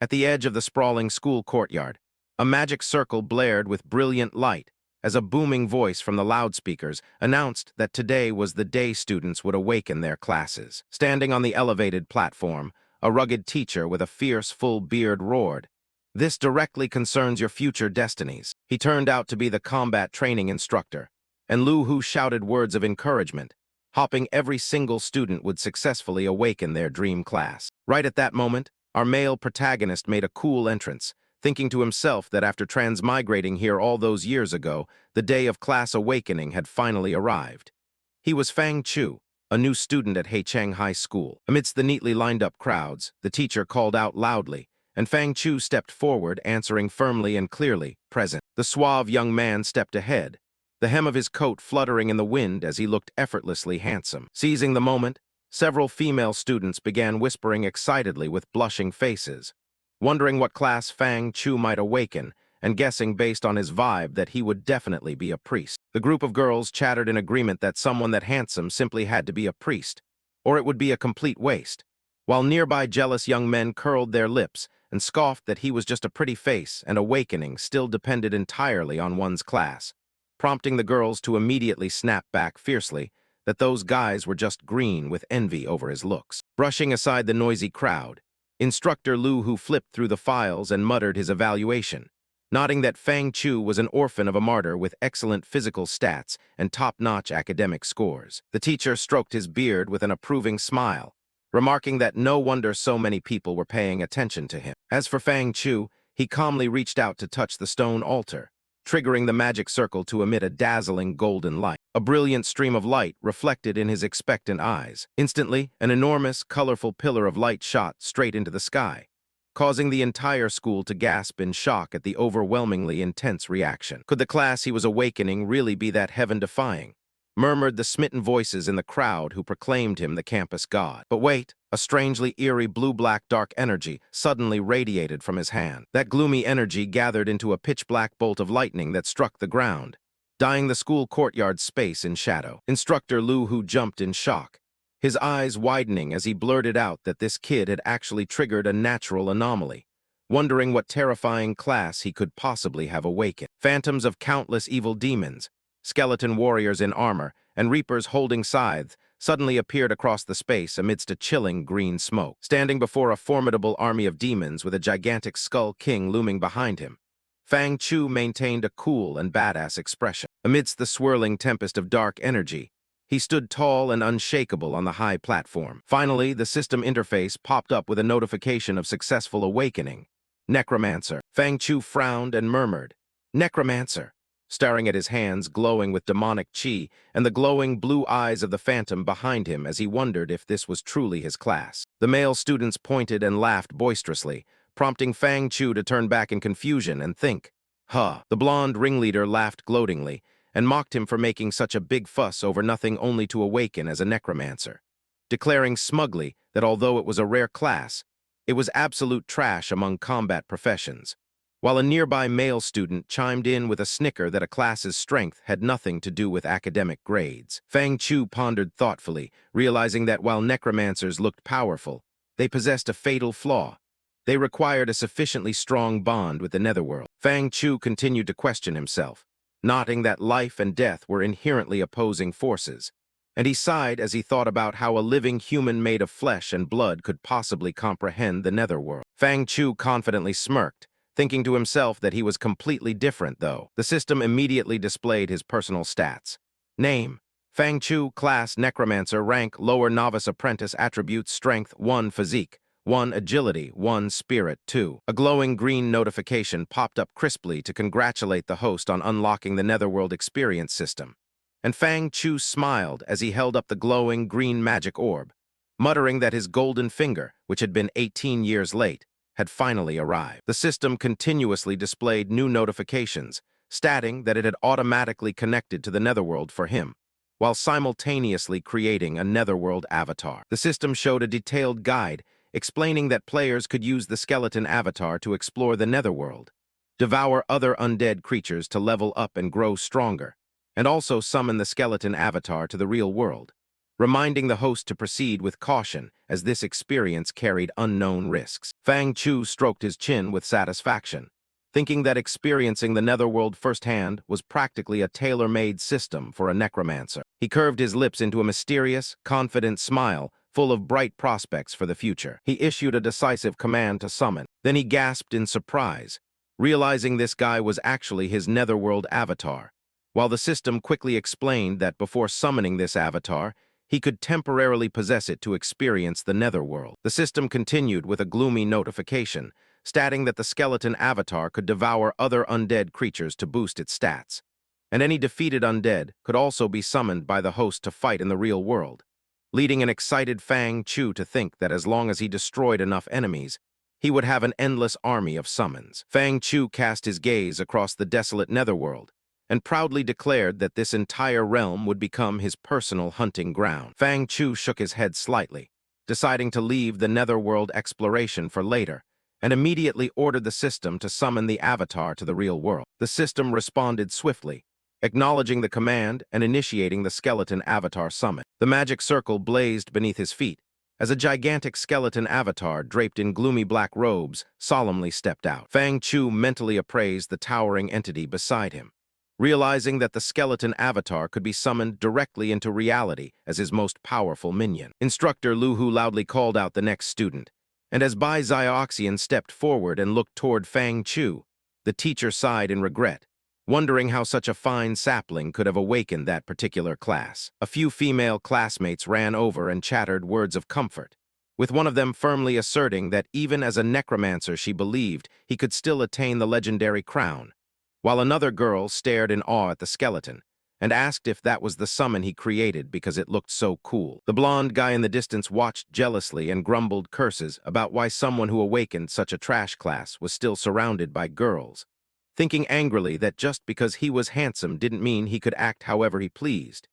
At the edge of the sprawling school courtyard, a magic circle blared with brilliant light as a booming voice from the loudspeakers announced that today was the day students would awaken their classes. Standing on the elevated platform, a rugged teacher with a fierce, full beard roared, "This directly concerns your future destinies." He turned out to be the combat training instructor, and Lu Hu shouted words of encouragement, hoping every single student would successfully awaken their dream class. Right at that moment, our male protagonist made a cool entrance, thinking to himself that after transmigrating here all those years ago, the day of class awakening had finally arrived. He was Fang Chu, a new student at Heicheng High School. Amidst the neatly lined-up crowds, the teacher called out loudly, and Fang Chu stepped forward, answering firmly and clearly, "Present." The suave young man stepped ahead, the hem of his coat fluttering in the wind as he looked effortlessly handsome. Seizing the moment, several female students began whispering excitedly with blushing faces, wondering what class Fang Chu might awaken, and guessing based on his vibe that he would definitely be a priest. The group of girls chattered in agreement that someone that handsome simply had to be a priest, or it would be a complete waste, while nearby jealous young men curled their lips and scoffed that he was just a pretty face and awakening still depended entirely on one's class, prompting the girls to immediately snap back fiercely that those guys were just green with envy over his looks. Brushing aside the noisy crowd, Instructor Lu Hu flipped through the files and muttered his evaluation, noting that Fang Chu was an orphan of a martyr with excellent physical stats and top-notch academic scores. The teacher stroked his beard with an approving smile, remarking that no wonder so many people were paying attention to him. As for Fang Chu, he calmly reached out to touch the stone altar, triggering the magic circle to emit a dazzling golden light. A brilliant stream of light reflected in his expectant eyes. Instantly, an enormous, colorful pillar of light shot straight into the sky, causing the entire school to gasp in shock at the overwhelmingly intense reaction. Could the class he was awakening really be that heaven-defying? Murmured the smitten voices in the crowd who proclaimed him the campus god. But wait, a strangely eerie blue-black dark energy suddenly radiated from his hand. That gloomy energy gathered into a pitch-black bolt of lightning that struck the ground, dyeing the school courtyard's space in shadow. Instructor Lu Hu jumped in shock, his eyes widening as he blurted out that this kid had actually triggered a natural anomaly, wondering what terrifying class he could possibly have awakened. Phantoms of countless evil demons, skeleton warriors in armor, and reapers holding scythes suddenly appeared across the space amidst a chilling green smoke. Standing before a formidable army of demons with a gigantic skull king looming behind him, Fang Chu maintained a cool and badass expression. Amidst the swirling tempest of dark energy, he stood tall and unshakable on the high platform. Finally, the system interface popped up with a notification of successful awakening. Necromancer. Fang Chu frowned and murmured, "Necromancer," staring at his hands glowing with demonic chi and the glowing blue eyes of the phantom behind him as he wondered if this was truly his class. The male students pointed and laughed boisterously, prompting Fang Chu to turn back in confusion and think, "Huh." The blonde ringleader laughed gloatingly and mocked him for making such a big fuss over nothing only to awaken as a necromancer, declaring smugly that although it was a rare class, it was absolute trash among combat professions, while a nearby male student chimed in with a snicker that a class's strength had nothing to do with academic grades. Fang Chu pondered thoughtfully, realizing that while necromancers looked powerful, they possessed a fatal flaw. They required a sufficiently strong bond with the netherworld. Fang Chu continued to question himself, noting that life and death were inherently opposing forces, and he sighed as he thought about how a living human made of flesh and blood could possibly comprehend the netherworld. Fang Chu confidently smirked, thinking to himself that he was completely different, though. The system immediately displayed his personal stats. Name: Fang Chu, class Necromancer, rank Lower Novice Apprentice, attributes Strength 1, Physique 1, Agility 1, Spirit 2. A glowing green notification popped up crisply to congratulate the host on unlocking the Netherworld experience system, and Fang Chu smiled as he held up the glowing green magic orb, muttering that his golden finger, which had been 18 years late, had finally arrived. The system continuously displayed new notifications, stating that it had automatically connected to the Netherworld for him, while simultaneously creating a Netherworld avatar. The system showed a detailed guide explaining that players could use the skeleton avatar to explore the Netherworld, devour other undead creatures to level up and grow stronger, and also summon the skeleton avatar to the real world, reminding the host to proceed with caution as this experience carried unknown risks. Fang Chu stroked his chin with satisfaction, thinking that experiencing the netherworld firsthand was practically a tailor-made system for a necromancer. He curved his lips into a mysterious, confident smile full of bright prospects for the future. He issued a decisive command to summon. Then he gasped in surprise, realizing this guy was actually his netherworld avatar. While the system quickly explained that before summoning this avatar, he could temporarily possess it to experience the netherworld. The system continued with a gloomy notification, stating that the skeleton avatar could devour other undead creatures to boost its stats, and any defeated undead could also be summoned by the host to fight in the real world, leading an excited Fang Chu to think that as long as he destroyed enough enemies, he would have an endless army of summons. Fang Chu cast his gaze across the desolate netherworld and proudly declared that this entire realm would become his personal hunting ground. Fang Chu shook his head slightly, deciding to leave the netherworld exploration for later, and immediately ordered the system to summon the avatar to the real world. The system responded swiftly, acknowledging the command and initiating the skeleton avatar summon. The magic circle blazed beneath his feet as a gigantic skeleton avatar draped in gloomy black robes solemnly stepped out. Fang Chu mentally appraised the towering entity beside him, realizing that the skeleton avatar could be summoned directly into reality as his most powerful minion. Instructor Lu Hu loudly called out the next student, and as Bai Xiaoxian stepped forward and looked toward Fang Chu, the teacher sighed in regret, wondering how such a fine sapling could have awakened that particular class. A few female classmates ran over and chattered words of comfort, with one of them firmly asserting that even as a necromancer she believed he could still attain the legendary crown, while another girl stared in awe at the skeleton and asked if that was the summon he created because it looked so cool. The blonde guy in the distance watched jealously and grumbled curses about why someone who awakened such a trash class was still surrounded by girls, thinking angrily that just because he was handsome didn't mean he could act however he pleased,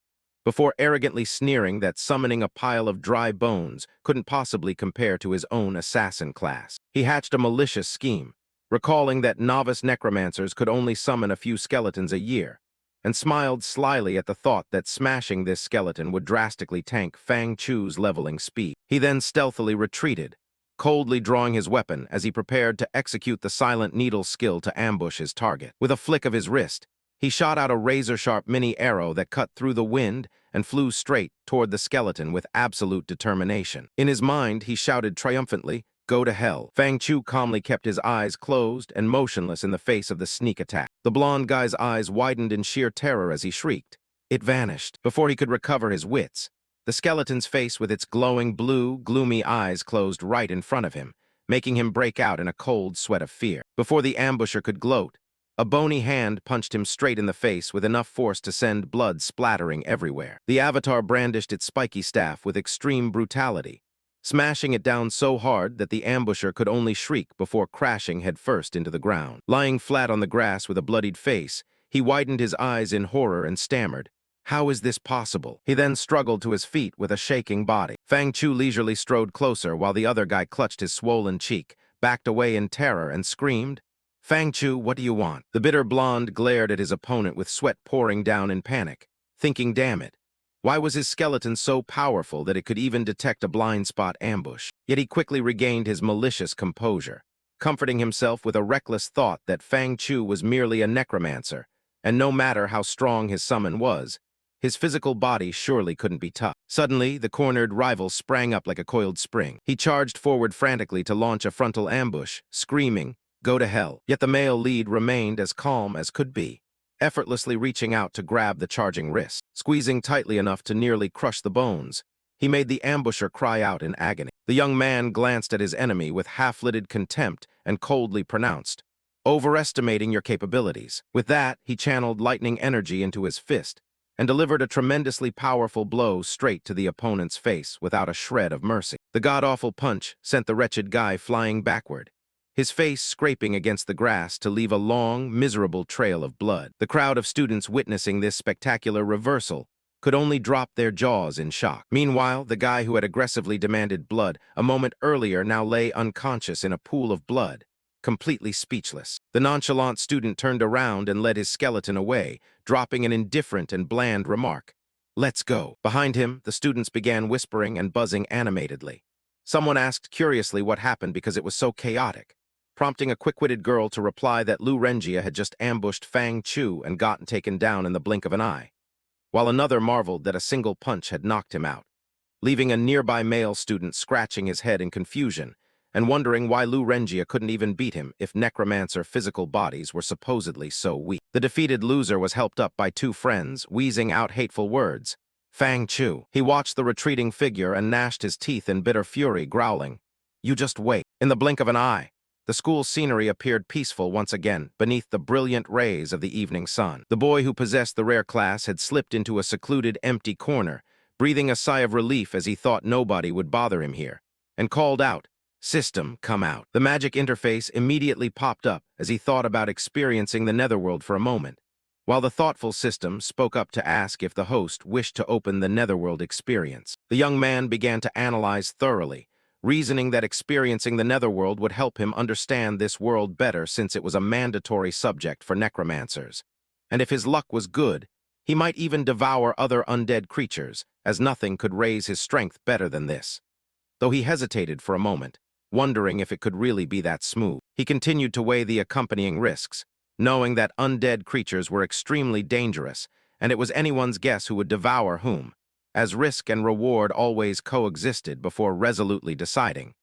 before arrogantly sneering that summoning a pile of dry bones couldn't possibly compare to his own assassin class. He hatched a malicious scheme, recalling that novice necromancers could only summon a few skeletons a year, and smiled slyly at the thought that smashing this skeleton would drastically tank Fang Chu's leveling speed. He then stealthily retreated, coldly drawing his weapon as he prepared to execute the silent needle skill to ambush his target. With a flick of his wrist, he shot out a razor-sharp mini arrow that cut through the wind and flew straight toward the skeleton with absolute determination. In his mind, he shouted triumphantly, "Go to hell." Fang Chu calmly kept his eyes closed and motionless in the face of the sneak attack. The blonde guy's eyes widened in sheer terror as he shrieked. It vanished. Before he could recover his wits, the skeleton's face with its glowing blue, gloomy eyes closed right in front of him, making him break out in a cold sweat of fear. Before the ambusher could gloat, a bony hand punched him straight in the face with enough force to send blood splattering everywhere. The avatar brandished its spiky staff with extreme brutality, smashing it down so hard that the ambusher could only shriek before crashing headfirst into the ground. Lying flat on the grass with a bloodied face, he widened his eyes in horror and stammered, "How is this possible?" He then struggled to his feet with a shaking body. Fang Chu leisurely strode closer while the other guy clutched his swollen cheek, backed away in terror, and screamed, "Fang Chu, what do you want?" The bitter blonde glared at his opponent with sweat pouring down in panic, thinking, damn it, why was his skeleton so powerful that it could even detect a blind spot ambush? Yet he quickly regained his malicious composure, comforting himself with a reckless thought that Fang Chu was merely a necromancer, and no matter how strong his summon was, his physical body surely couldn't be tough. Suddenly, the cornered rival sprang up like a coiled spring. He charged forward frantically to launch a frontal ambush, screaming, "Go to hell." Yet the male lead remained as calm as could be, effortlessly reaching out to grab the charging wrist. Squeezing tightly enough to nearly crush the bones, he made the ambusher cry out in agony. The young man glanced at his enemy with half-lidded contempt and coldly pronounced, "Overestimating your capabilities." With that, he channeled lightning energy into his fist and delivered a tremendously powerful blow straight to the opponent's face without a shred of mercy. The god-awful punch sent the wretched guy flying backward, his face scraping against the grass to leave a long, miserable trail of blood. The crowd of students witnessing this spectacular reversal could only drop their jaws in shock. Meanwhile, the guy who had aggressively demanded blood a moment earlier now lay unconscious in a pool of blood, completely speechless. The nonchalant student turned around and led his skeleton away, dropping an indifferent and bland remark, Let's go. Behind him, the students began whispering and buzzing animatedly. Someone asked curiously what happened because it was so chaotic, prompting a quick-witted girl to reply that Lu Renjia had just ambushed Fang Chu and gotten taken down in the blink of an eye, while another marveled that a single punch had knocked him out, leaving a nearby male student scratching his head in confusion and wondering why Lu Renjia couldn't even beat him if necromancer physical bodies were supposedly so weak. The defeated loser was helped up by two friends, wheezing out hateful words. Fang Chu. He watched the retreating figure and gnashed his teeth in bitter fury, growling, "You just wait." In the blink of an eye, the school scenery appeared peaceful once again beneath the brilliant rays of the evening sun. The boy who possessed the rare class had slipped into a secluded, empty corner, breathing a sigh of relief as he thought nobody would bother him here, and called out, "System, come out." The magic interface immediately popped up as he thought about experiencing the netherworld for a moment, while the thoughtful system spoke up to ask if the host wished to open the netherworld experience. The young man began to analyze thoroughly, reasoning that experiencing the netherworld would help him understand this world better since it was a mandatory subject for necromancers. And if his luck was good, he might even devour other undead creatures, as nothing could raise his strength better than this. Though he hesitated for a moment, wondering if it could really be that smooth, he continued to weigh the accompanying risks, knowing that undead creatures were extremely dangerous, and it was anyone's guess who would devour whom, as risk and reward always coexisted before resolutely deciding.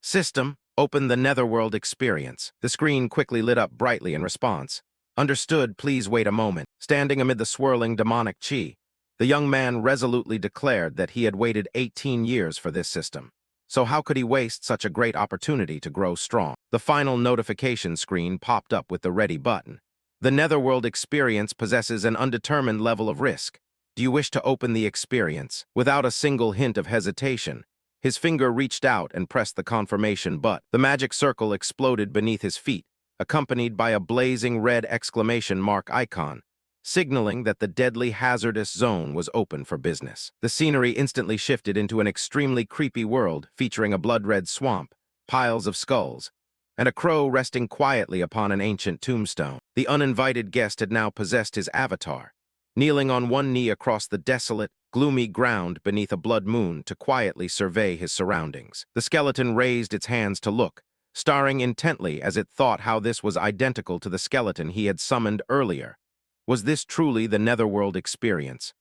System, open the netherworld experience. The screen quickly lit up brightly in response. Understood, please wait a moment. Standing amid the swirling demonic chi, the young man resolutely declared that he had waited 18 years for this system. So how could he waste such a great opportunity to grow strong? The final notification screen popped up with the ready button. The netherworld experience possesses an undetermined level of risk. Do you wish to open the experience? Without a single hint of hesitation, his finger reached out and pressed the confirmation button. The magic circle exploded beneath his feet, accompanied by a blazing red exclamation mark icon, signaling that the deadly hazardous zone was open for business. The scenery instantly shifted into an extremely creepy world featuring a blood-red swamp, piles of skulls, and a crow resting quietly upon an ancient tombstone. The uninvited guest had now possessed his avatar, kneeling on one knee across the desolate, gloomy ground beneath a blood moon to quietly survey his surroundings. The skeleton raised its hands to look, staring intently as it thought how this was identical to the skeleton he had summoned earlier. Was this truly the netherworld experience?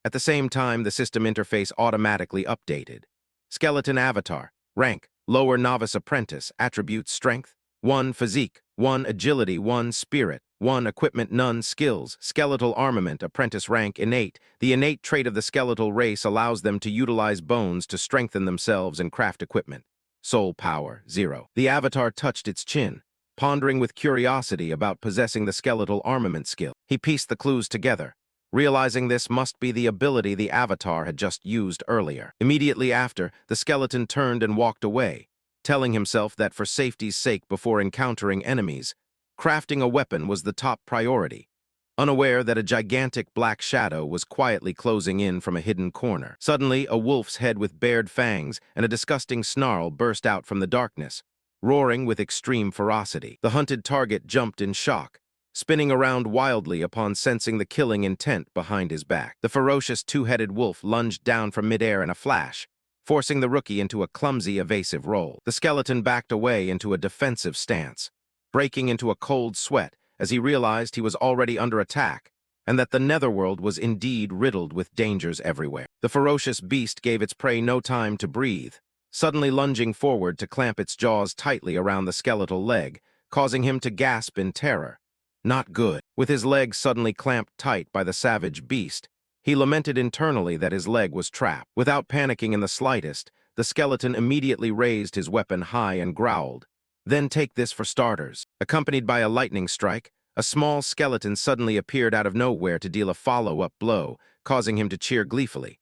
At the same time, the system interface automatically updated. Skeleton avatar, rank, lower novice apprentice, attributes strength, 1 physique, 1 agility, 1 spirit, 1 equipment, none skills, skeletal armament, apprentice rank, innate. The innate trait of the skeletal race allows them to utilize bones to strengthen themselves and craft equipment. Soul power, 0. The avatar touched its chin, pondering with curiosity about possessing the skeletal armament skill. He pieced the clues together, realizing this must be the ability the avatar had just used earlier. Immediately after, the skeleton turned and walked away, telling himself that for safety's sake before encountering enemies, crafting a weapon was the top priority, unaware that a gigantic black shadow was quietly closing in from a hidden corner. Suddenly, a wolf's head with bared fangs and a disgusting snarl burst out from the darkness, roaring with extreme ferocity. The hunted target jumped in shock, spinning around wildly upon sensing the killing intent behind his back. The ferocious two-headed wolf lunged down from midair in a flash, forcing the rookie into a clumsy, evasive roll. The skeleton backed away into a defensive stance, breaking into a cold sweat as he realized he was already under attack, and that the netherworld was indeed riddled with dangers everywhere. The ferocious beast gave its prey no time to breathe, suddenly lunging forward to clamp its jaws tightly around the skeletal leg, causing him to gasp in terror. Not good. With his leg suddenly clamped tight by the savage beast, he lamented internally that his leg was trapped. Without panicking in the slightest, the skeleton immediately raised his weapon high and growled, "Then take this for starters." Accompanied by a lightning strike, a small skeleton suddenly appeared out of nowhere to deal a follow-up blow, causing him to cheer gleefully.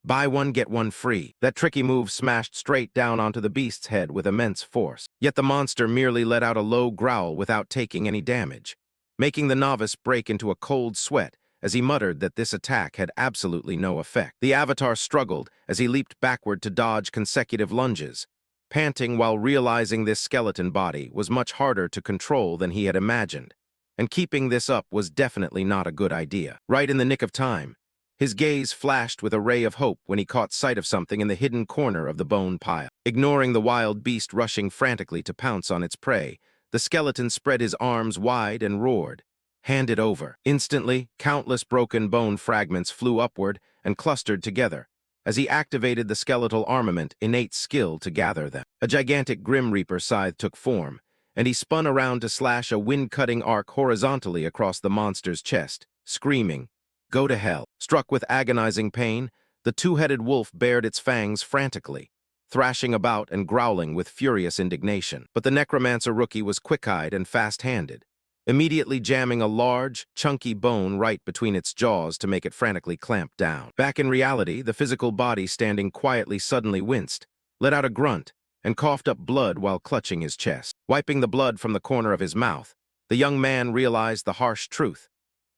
Buy one, get one free. That tricky move smashed straight down onto the beast's head with immense force. Yet the monster merely let out a low growl without taking any damage, making the novice break into a cold sweat as he muttered that this attack had absolutely no effect. The avatar struggled as he leaped backward to dodge consecutive lunges, panting while realizing this skeleton body was much harder to control than he had imagined, and keeping this up was definitely not a good idea. Right in the nick of time, His gaze flashed with a ray of hope when he caught sight of something in the hidden corner of the bone pile. Ignoring the wild beast rushing frantically to pounce on its prey, the skeleton spread his arms wide and roared, "Hand it over." Instantly, countless broken bone fragments flew upward and clustered together. As he activated the skeletal armament, innate skill to gather them. A gigantic Grim Reaper scythe took form, and he spun around to slash a wind-cutting arc horizontally across the monster's chest, screaming, "Go to hell." Struck with agonizing pain, the two-headed wolf bared its fangs frantically, thrashing about and growling with furious indignation. But the necromancer rookie was quick-eyed and fast-handed, immediately jamming a large, chunky bone right between its jaws to make it frantically clamp down. Back in reality, the physical body standing quietly suddenly winced, let out a grunt, and coughed up blood while clutching his chest. Wiping the blood from the corner of his mouth, the young man realized the harsh truth.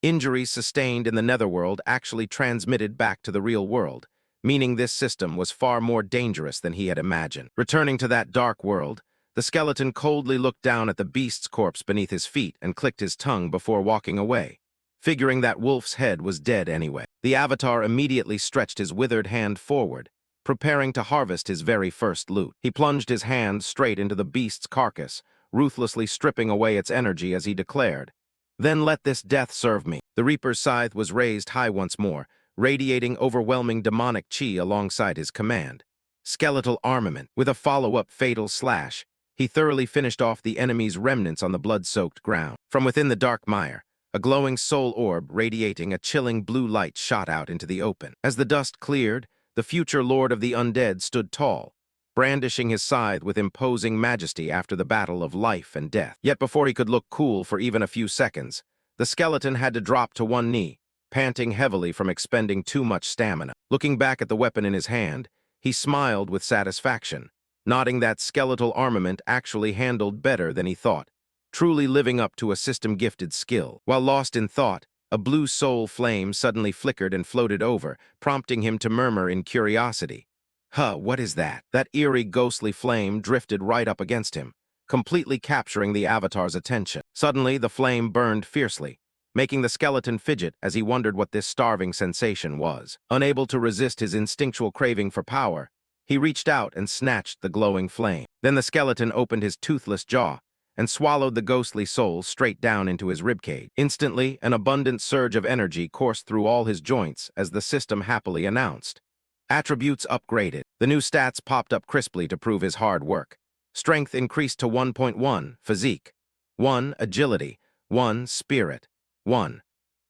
Injuries sustained in the netherworld actually transmitted back to the real world, meaning this system was far more dangerous than he had imagined. Returning to that dark world, the skeleton coldly looked down at the beast's corpse beneath his feet and clicked his tongue before walking away, figuring that wolf's head was dead anyway. The avatar immediately stretched his withered hand forward, preparing to harvest his very first loot. He plunged his hand straight into the beast's carcass, ruthlessly stripping away its energy as he declared, "Then let this death serve me." The Reaper's scythe was raised high once more, radiating overwhelming demonic chi alongside his command. Skeletal armament. With a follow-up fatal slash, he thoroughly finished off the enemy's remnants on the blood-soaked ground. From within the dark mire, a glowing soul orb radiating a chilling blue light shot out into the open. As the dust cleared, the future lord of the undead stood tall, brandishing his scythe with imposing majesty after the battle of life and death. Yet before he could look cool for even a few seconds, the skeleton had to drop to one knee, panting heavily from expending too much stamina. Looking back at the weapon in his hand, he smiled with satisfaction, nodding that skeletal armament actually handled better than he thought, truly living up to a system-gifted skill. While lost in thought, a blue soul flame suddenly flickered and floated over, prompting him to murmur in curiosity, "Huh, what is that?" That eerie, ghostly flame drifted right up against him, completely capturing the avatar's attention. Suddenly, the flame burned fiercely, making the skeleton fidget as he wondered what this starving sensation was. Unable to resist his instinctual craving for power, he reached out and snatched the glowing flame. Then the skeleton opened his toothless jaw and swallowed the ghostly soul straight down into his ribcage. Instantly, an abundant surge of energy coursed through all his joints as the system happily announced, "Attributes upgraded." The new stats popped up crisply to prove his hard work. Strength increased to 1.1, physique 1, agility 1, spirit 1.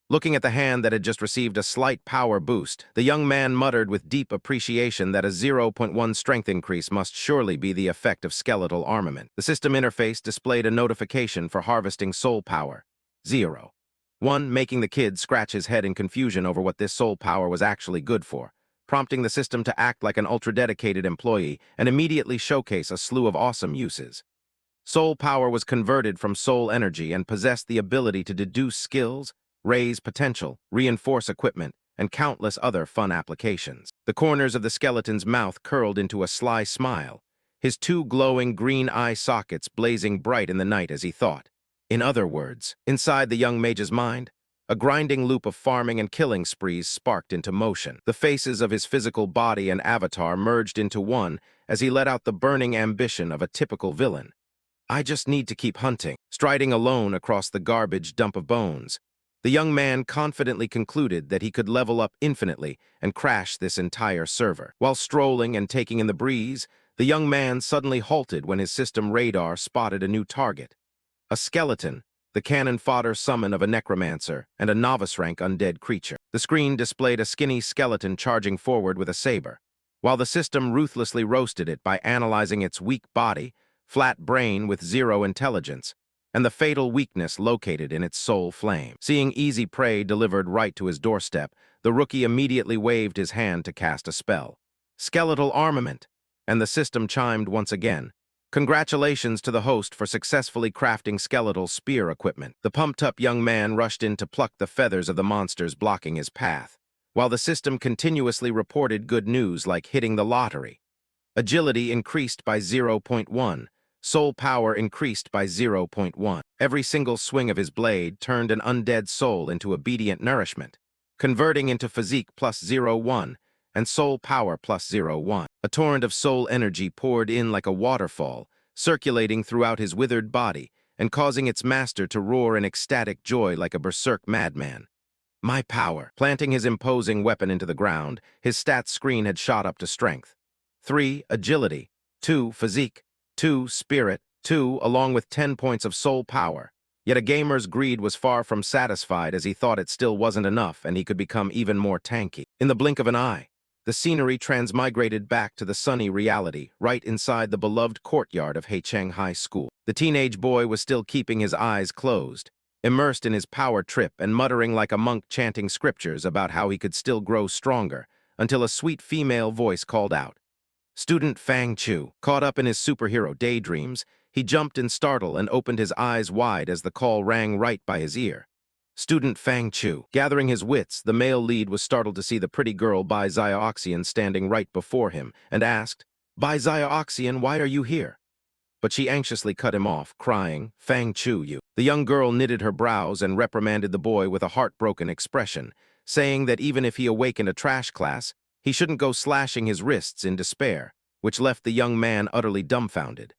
Looking at the hand that had just received a slight power boost, the young man muttered with deep appreciation that a 0.1 strength increase must surely be the effect of skeletal armament. The system interface displayed a notification for harvesting soul power, 0. 1, making the kid scratch his head in confusion over what this soul power was actually good for, prompting the system to act like an ultra-dedicated employee and immediately showcase a slew of awesome uses. Soul power was converted from soul energy and possessed the ability to deduce skills, raise potential, reinforce equipment, and countless other fun applications. The corners of the skeleton's mouth curled into a sly smile, his two glowing green eye sockets blazing bright in the night as he thought. In other words, inside the young mage's mind, a grinding loop of farming and killing sprees sparked into motion. The faces of his physical body and avatar merged into one as he let out the burning ambition of a typical villain. "I just need to keep hunting." Striding alone across the garbage dump of bones, the young man confidently concluded that he could level up infinitely and crash this entire server. While strolling and taking in the breeze, the young man suddenly halted when his system radar spotted a new target. A skeleton, the cannon fodder summon of a necromancer and a novice-rank undead creature. The screen displayed a skinny skeleton charging forward with a saber, while the system ruthlessly roasted it by analyzing its weak body, flat brain with zero intelligence, and the fatal weakness located in its soul flame. Seeing easy prey delivered right to his doorstep, the rookie immediately waved his hand to cast a spell. "Skeletal armament," and the system chimed once again. "Congratulations to the host for successfully crafting skeletal spear equipment." The pumped-up young man rushed in to pluck the feathers of the monsters blocking his path, while the system continuously reported good news like hitting the lottery. Agility increased by 0.1. Soul power increased by 0.1. Every single swing of his blade turned an undead soul into obedient nourishment. converting into physique plus 0-1 and soul power plus 0-1. A torrent of soul energy poured in like a waterfall, circulating throughout his withered body and causing its master to roar in ecstatic joy like a berserk madman. My power. Planting his imposing weapon into the ground, his stats screen had shot up to strength. 3, agility. 2, physique. 2, spirit. 2, along with 10 points of soul power. Yet a gamer's greed was far from satisfied as he thought it still wasn't enough and he could become even more tanky. In the blink of an eye, the scenery transmigrated back to the sunny reality right inside the beloved courtyard of Haicheng High School. The teenage boy was still keeping his eyes closed, immersed in his power trip and muttering like a monk chanting scriptures about how he could still grow stronger, until a sweet female voice called out. Student Fang Chu, caught up in his superhero daydreams, he jumped in startle and opened his eyes wide as the call rang right by his ear. Student Fang Chu. Gathering his wits, the male lead was startled to see the pretty girl Bai Xiaoxian standing right before him and asked, Bai Xiaoxian, why are you here? But she anxiously cut him off, crying, Fang Chu, you. The young girl knitted her brows and reprimanded the boy with a heartbroken expression, saying that even if he awakened a trash class, he shouldn't go slashing his wrists in despair, which left the young man utterly dumbfounded.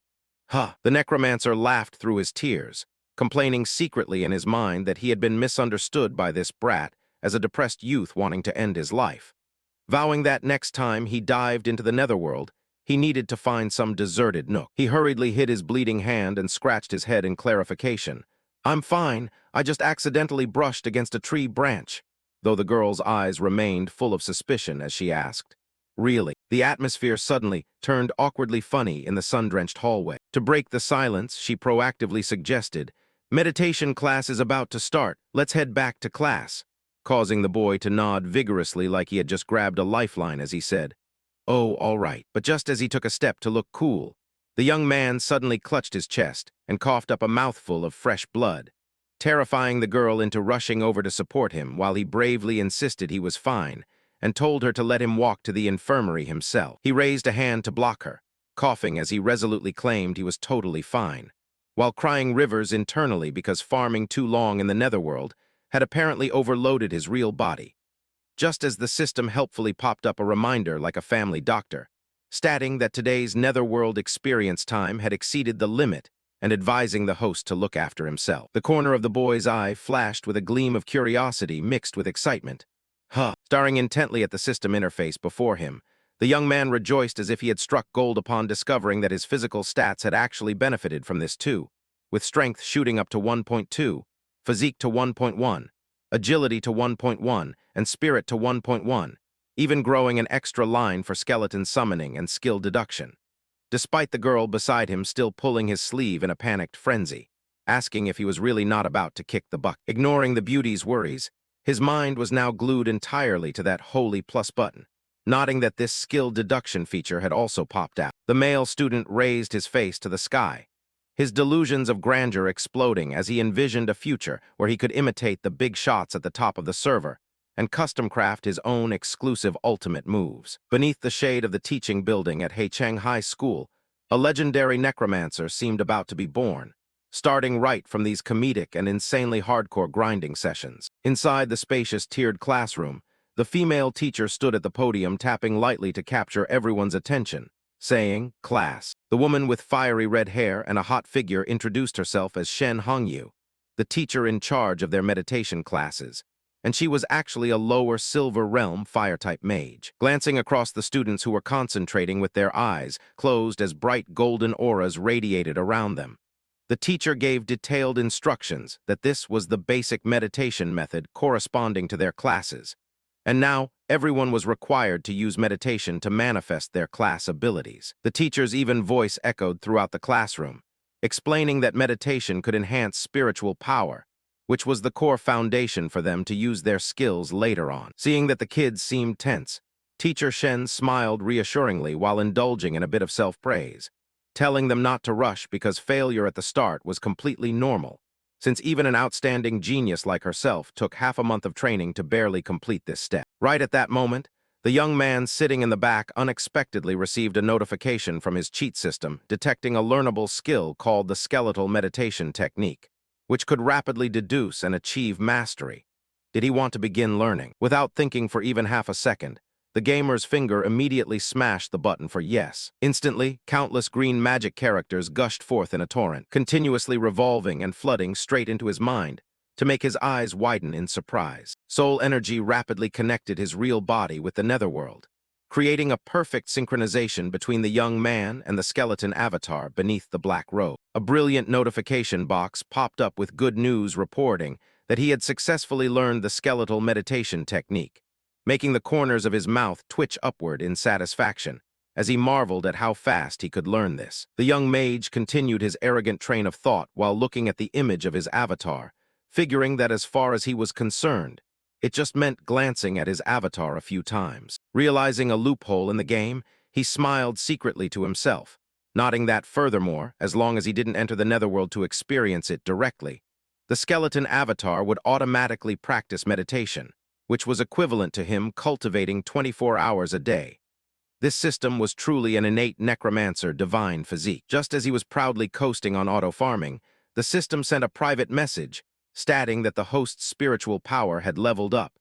Huh! The necromancer laughed through his tears, complaining secretly in his mind that he had been misunderstood by this brat as a depressed youth wanting to end his life. Vowing that next time he dived into the netherworld, he needed to find some deserted nook. He hurriedly hid his bleeding hand and scratched his head in clarification. I'm fine, I just accidentally brushed against a tree branch, though the girl's eyes remained full of suspicion as she asked. Really? The atmosphere suddenly turned awkwardly funny in the sun-drenched hallway. To break the silence, she proactively suggested, meditation class is about to start, let's head back to class, causing the boy to nod vigorously like he had just grabbed a lifeline as he said, oh, all right. But just as he took a step to look cool, the young man suddenly clutched his chest and coughed up a mouthful of fresh blood, terrifying the girl into rushing over to support him while he bravely insisted he was fine and told her to let him walk to the infirmary himself. He raised a hand to block her, coughing as he resolutely claimed he was totally fine, while crying rivers internally because farming too long in the netherworld had apparently overloaded his real body. Just as the system helpfully popped up a reminder like a family doctor, stating that today's netherworld experience time had exceeded the limit and advising the host to look after himself. The corner of the boy's eye flashed with a gleam of curiosity mixed with excitement. Huh. Staring intently at the system interface before him, the young man rejoiced as if he had struck gold upon discovering that his physical stats had actually benefited from this too, with strength shooting up to 1.2, physique to 1.1, agility to 1.1, and spirit to 1.1, even growing an extra line for skeleton summoning and skill deduction. Despite the girl beside him still pulling his sleeve in a panicked frenzy, asking if he was really not about to kick the bucket. Ignoring the beauty's worries, his mind was now glued entirely to that holy plus button, noting that this skill deduction feature had also popped out. The male student raised his face to the sky, his delusions of grandeur exploding as he envisioned a future where he could imitate the big shots at the top of the server and custom craft his own exclusive ultimate moves. Beneath the shade of the teaching building at Haicheng High School, a legendary necromancer seemed about to be born, starting right from these comedic and insanely hardcore grinding sessions. Inside the spacious tiered classroom, the female teacher stood at the podium tapping lightly to capture everyone's attention, saying, class. The woman with fiery red hair and a hot figure introduced herself as Shen Hongyu, the teacher in charge of their meditation classes, and she was actually a lower Silver Realm fire-type mage. Glancing across the students who were concentrating with their eyes closed as bright golden auras radiated around them, the teacher gave detailed instructions that this was the basic meditation method corresponding to their classes, and now everyone was required to use meditation to manifest their class abilities. The teacher's even voice echoed throughout the classroom, explaining that meditation could enhance spiritual power, which was the core foundation for them to use their skills later on. Seeing that the kids seemed tense, Teacher Shen smiled reassuringly while indulging in a bit of self-praise, telling them not to rush because failure at the start was completely normal, since even an outstanding genius like herself took half a month of training to barely complete this step. Right at that moment, the young man sitting in the back unexpectedly received a notification from his cheat system detecting a learnable skill called the skeletal meditation technique, which could rapidly deduce and achieve mastery. did he want to begin learning? Without thinking for even half a second, the gamer's finger immediately smashed the button for yes. Instantly, countless green magic characters gushed forth in a torrent, continuously revolving and flooding straight into his mind, to make his eyes widen in surprise. Soul energy rapidly connected his real body with the netherworld, creating a perfect synchronization between the young man and the skeleton avatar beneath the black robe. A brilliant notification box popped up with good news reporting that he had successfully learned the skeletal meditation technique, making the corners of his mouth twitch upward in satisfaction, as he marveled at how fast he could learn this. The young mage continued his arrogant train of thought while looking at the image of his avatar, figuring that as far as he was concerned, it just meant glancing at his avatar a few times. Realizing a loophole in the game, he smiled secretly to himself, nodding that furthermore, as long as he didn't enter the netherworld to experience it directly, the skeleton avatar would automatically practice meditation, which was equivalent to him cultivating 24 hours a day. This system was truly an innate necromancer divine physique. Just as he was proudly coasting on auto-farming, the system sent a private message, stating that the host's spiritual power had leveled up,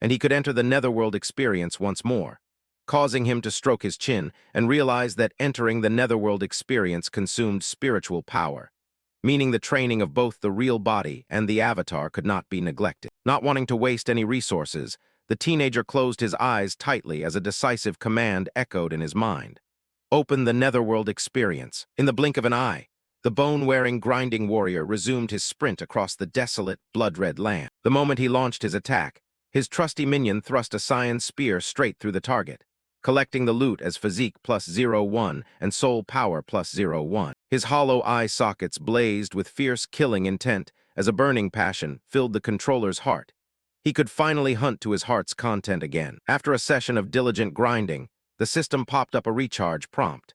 and he could enter the netherworld experience once more, causing him to stroke his chin and realize that entering the netherworld experience consumed spiritual power, meaning the training of both the real body and the avatar could not be neglected. Not wanting to waste any resources, the teenager closed his eyes tightly as a decisive command echoed in his mind. Open the netherworld experience. In the blink of an eye, the bone-wearing grinding warrior resumed his sprint across the desolate, blood-red land. The moment he launched his attack, his trusty minion thrust a cyan spear straight through the target, collecting the loot as physique plus 0-1 and soul power plus 0-1. His hollow eye sockets blazed with fierce killing intent as a burning passion filled the controller's heart. He could finally hunt to his heart's content again. After a session of diligent grinding, the system popped up a recharge prompt.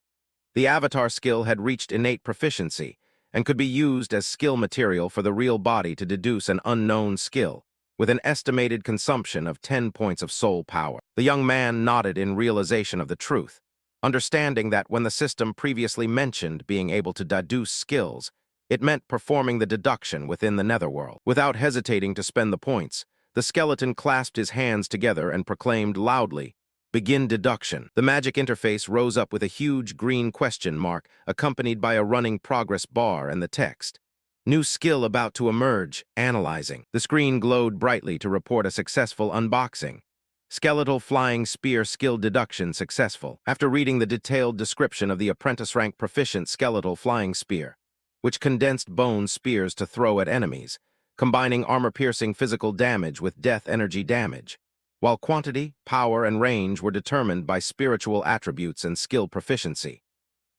The avatar skill had reached innate proficiency and could be used as skill material for the real body to deduce an unknown skill, with an estimated consumption of 10 points of soul power. The young man nodded in realization of the truth, understanding that when the system previously mentioned being able to deduce skills, it meant performing the deduction within the netherworld. Without hesitating to spend the points, the skeleton clasped his hands together and proclaimed loudly, "Begin deduction." The magic interface rose up with a huge green question mark accompanied by a running progress bar and the text, "New skill about to emerge, analyzing." The screen glowed brightly to report a successful unboxing. Skeletal flying spear skill deduction successful. After reading the detailed description of the apprentice rank proficient skeletal flying spear, which condensed bone spears to throw at enemies, combining armor-piercing physical damage with death energy damage, while quantity, power, and range were determined by spiritual attributes and skill proficiency.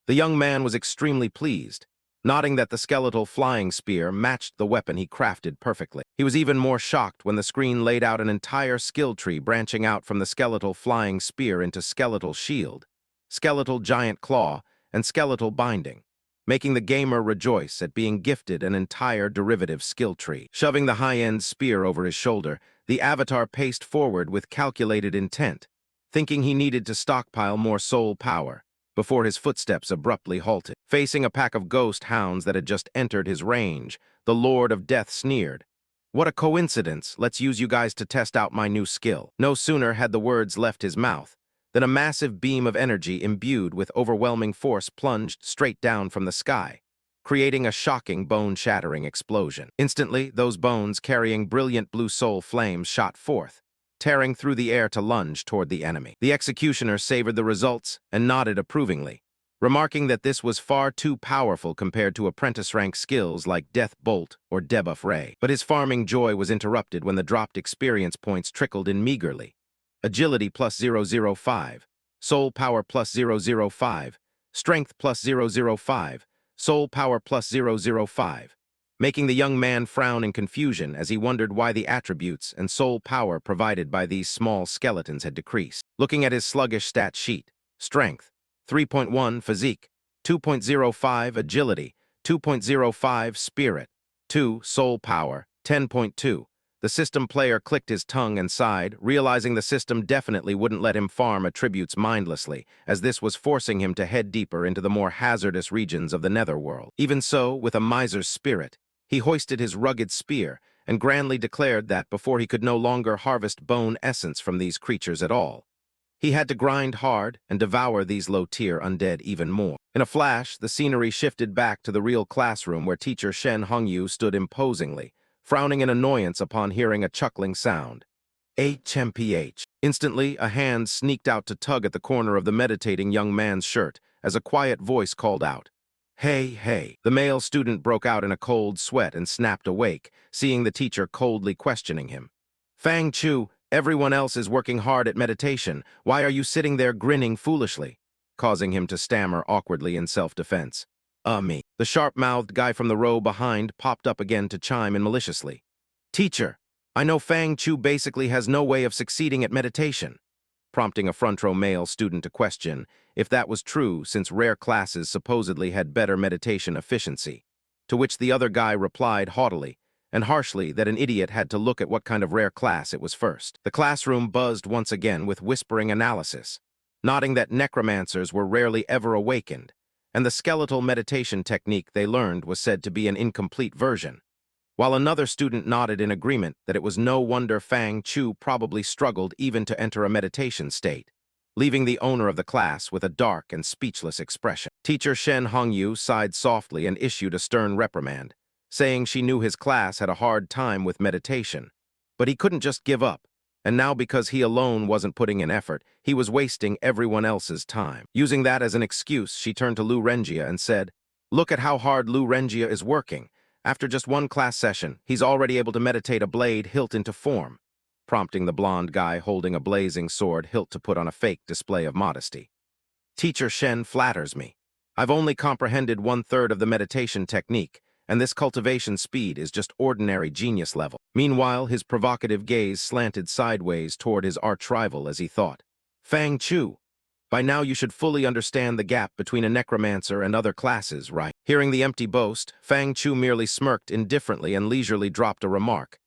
The young man was extremely pleased, noting that the skeletal flying spear matched the weapon he crafted perfectly. He was even more shocked when the screen laid out an entire skill tree branching out from the skeletal flying spear into skeletal shield, skeletal giant claw, and skeletal binding, making the gamer rejoice at being gifted an entire derivative skill tree. Shoving the high-end spear over his shoulder, the avatar paced forward with calculated intent, thinking he needed to stockpile more soul power, before his footsteps abruptly halted. Facing a pack of ghost hounds that had just entered his range, the Lord of Death sneered, "What a coincidence, let's use you guys to test out my new skill." No sooner had the words left his mouth than a massive beam of energy imbued with overwhelming force plunged straight down from the sky, creating a shocking bone-shattering explosion. Instantly, those bones carrying brilliant blue soul flames shot forth, tearing through the air to lunge toward the enemy. The executioner savored the results and nodded approvingly, remarking that this was far too powerful compared to apprentice-rank skills like Death Bolt or Debuff Ray. But his farming joy was interrupted when the dropped experience points trickled in meagerly. Agility plus 005, Soul Power plus 005, Strength plus 005, Soul Power plus 005. Making the young man frown in confusion as he wondered why the attributes and soul power provided by these small skeletons had decreased. Looking at his sluggish stat sheet, Strength, 3.1 Physique, 2.05 Agility, 2.05 Spirit, 2 Soul Power, 10.2. The system player clicked his tongue and sighed, realizing the system definitely wouldn't let him farm attributes mindlessly, as this was forcing him to head deeper into the more hazardous regions of the netherworld. Even so, with a miser's spirit, he hoisted his rugged spear and grandly declared that before he could no longer harvest bone essence from these creatures at all, he had to grind hard and devour these low-tier undead even more. In a flash, the scenery shifted back to the real classroom where teacher Shen Hongyu stood imposingly, frowning in annoyance upon hearing a chuckling sound. HMPH. Instantly, a hand sneaked out to tug at the corner of the meditating young man's shirt as a quiet voice called out, "Hey, hey." The male student broke out in a cold sweat and snapped awake, seeing the teacher coldly questioning him. "Fang Chu, everyone else is working hard at meditation. Why are you sitting there grinning foolishly?" Causing him to stammer awkwardly in self-defense. Me." The sharp-mouthed guy from the row behind popped up again to chime in maliciously. "Teacher, I know Fang Chu basically has no way of succeeding at meditation," prompting a front-row male student to question if that was true since rare classes supposedly had better meditation efficiency, to which the other guy replied haughtily and harshly that an idiot had to look at what kind of rare class it was first. The classroom buzzed once again with whispering analysis, nodding that necromancers were rarely ever awakened, and the skeletal meditation technique they learned was said to be an incomplete version, while another student nodded in agreement that it was no wonder Fang Chu probably struggled even to enter a meditation state, leaving the owner of the class with a dark and speechless expression. Teacher Shen Hongyu sighed softly and issued a stern reprimand, saying she knew his class had a hard time with meditation, but he couldn't just give up, and now because he alone wasn't putting in effort, he was wasting everyone else's time. Using that as an excuse, she turned to Lu Renjia and said, "Look at how hard Lu Renjia is working. After just one class session, he's already able to meditate a blade hilt into form," prompting the blonde guy holding a blazing sword hilt to put on a fake display of modesty. "Teacher Shen flatters me. I've only comprehended 1/3 of the meditation technique, and this cultivation speed is just ordinary genius level." Meanwhile, his provocative gaze slanted sideways toward his arch-rival as he thought, "Fang Chu, by now you should fully understand the gap between a necromancer and other classes, right?" Hearing the empty boast, Fang Chu merely smirked indifferently and leisurely dropped a remark.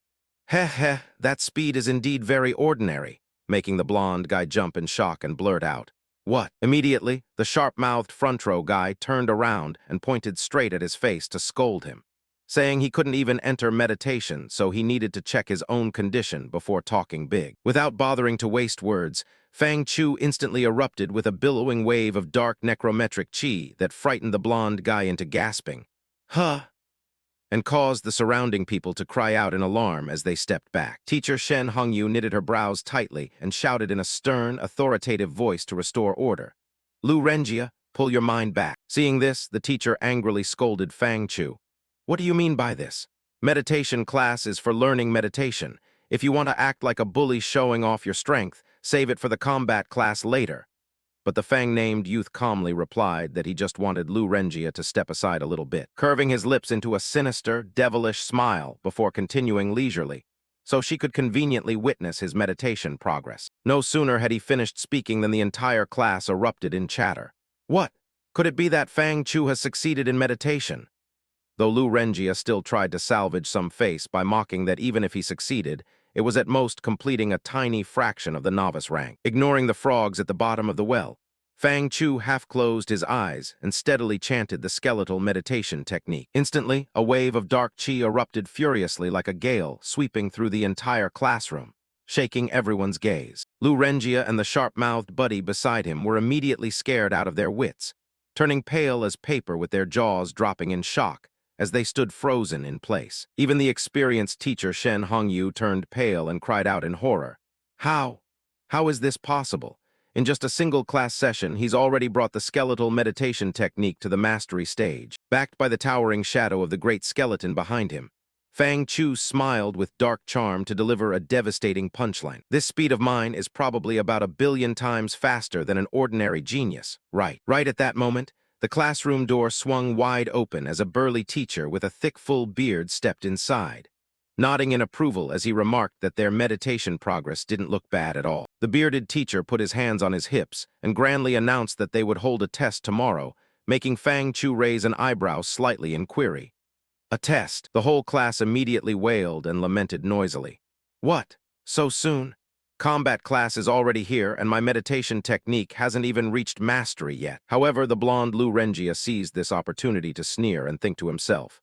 "Heh heh, that speed is indeed very ordinary," making the blonde guy jump in shock and blurt out, "What?" Immediately, the sharp-mouthed front-row guy turned around and pointed straight at his face to scold him, saying he couldn't even enter meditation, so he needed to check his own condition before talking big. Without bothering to waste words, Fang Chu instantly erupted with a billowing wave of dark necrometric chi that frightened the blonde guy into gasping, "Huh?" and caused the surrounding people to cry out in alarm as they stepped back. Teacher Shen Hongyu knitted her brows tightly and shouted in a stern, authoritative voice to restore order, "Lu Renjia, pull your mind back." Seeing this, the teacher angrily scolded Fang Chu. "What do you mean by this? Meditation class is for learning meditation. If you want to act like a bully showing off your strength, save it for the combat class later." But the Fang-named youth calmly replied that he just wanted Lu Renjia to step aside a little bit, curving his lips into a sinister, devilish smile before continuing leisurely, so she could conveniently witness his meditation progress. No sooner had he finished speaking than the entire class erupted in chatter. "What? Could it be that Fang Chu has succeeded in meditation?" Though Lu Renjia still tried to salvage some face by mocking that even if he succeeded, it was at most completing a tiny fraction of the novice rank. Ignoring the frogs at the bottom of the well, Fang Chu half-closed his eyes and steadily chanted the skeletal meditation technique. Instantly, a wave of dark chi erupted furiously like a gale, sweeping through the entire classroom, shaking everyone's gaze. Lu Renjia and the sharp-mouthed buddy beside him were immediately scared out of their wits, turning pale as paper with their jaws dropping in shock as they stood frozen in place. Even the experienced teacher Shen Hongyu turned pale and cried out in horror, "How? How is this possible? In just a single class session, he's already brought the skeletal meditation technique to the mastery stage." Backed by the towering shadow of the great skeleton behind him, Fang Chu smiled with dark charm to deliver a devastating punchline. "This speed of mine is probably about 1,000,000,000 times faster than an ordinary genius, right?" Right at that moment, the classroom door swung wide open as a burly teacher with a thick, full beard stepped inside, nodding in approval as he remarked that their meditation progress didn't look bad at all. The bearded teacher put his hands on his hips and grandly announced that they would hold a test tomorrow, making Fang Chu raise an eyebrow slightly in query. "A test?" The whole class immediately wailed and lamented noisily. "What? So soon? Combat class is already here, and my meditation technique hasn't even reached mastery yet." However, the blonde Lu Renjia seized this opportunity to sneer and think to himself,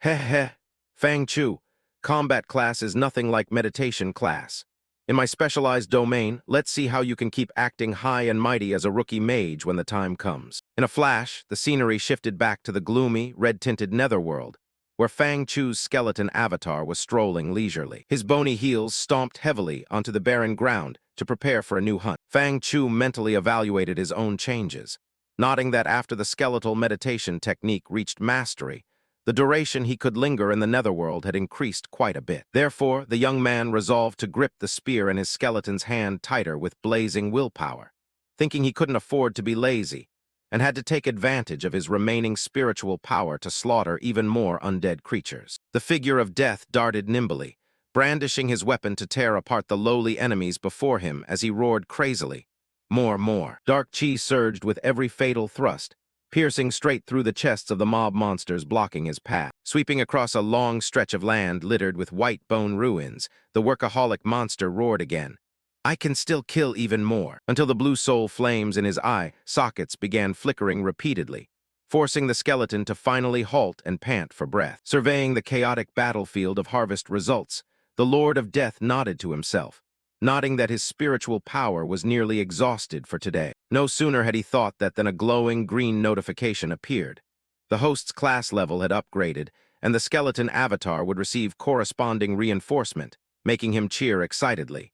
"Heh heh, Fang Chu, Combat class is nothing like meditation class. In my specialized domain, let's see how you can keep acting high and mighty as a rookie mage when the time comes. In a flash, the scenery shifted back to the gloomy, red-tinted netherworld, where Fang Chu's skeleton avatar was strolling leisurely. His bony heels stomped heavily onto the barren ground to prepare for a new hunt. Fang Chu mentally evaluated his own changes, noting that after the skeletal meditation technique reached mastery, the duration he could linger in the netherworld had increased quite a bit. Therefore, the young man resolved to grip the spear in his skeleton's hand tighter with blazing willpower, thinking he couldn't afford to be lazy, and had to take advantage of his remaining spiritual power to slaughter even more undead creatures. The figure of death darted nimbly, brandishing his weapon to tear apart the lowly enemies before him as he roared crazily. More. Dark chi surged with every fatal thrust, piercing straight through the chests of the mob monsters blocking his path. Sweeping across a long stretch of land littered with white bone ruins, the workaholic monster roared again. I can still kill even more, until the blue soul flames in his eye sockets began flickering repeatedly, forcing the skeleton to finally halt and pant for breath. Surveying the chaotic battlefield of harvest results, the Lord of Death nodded to himself, nodding that his spiritual power was nearly exhausted for today. No sooner had he thought that than a glowing green notification appeared. The host's class level had upgraded, and the skeleton avatar would receive corresponding reinforcement, making him cheer excitedly.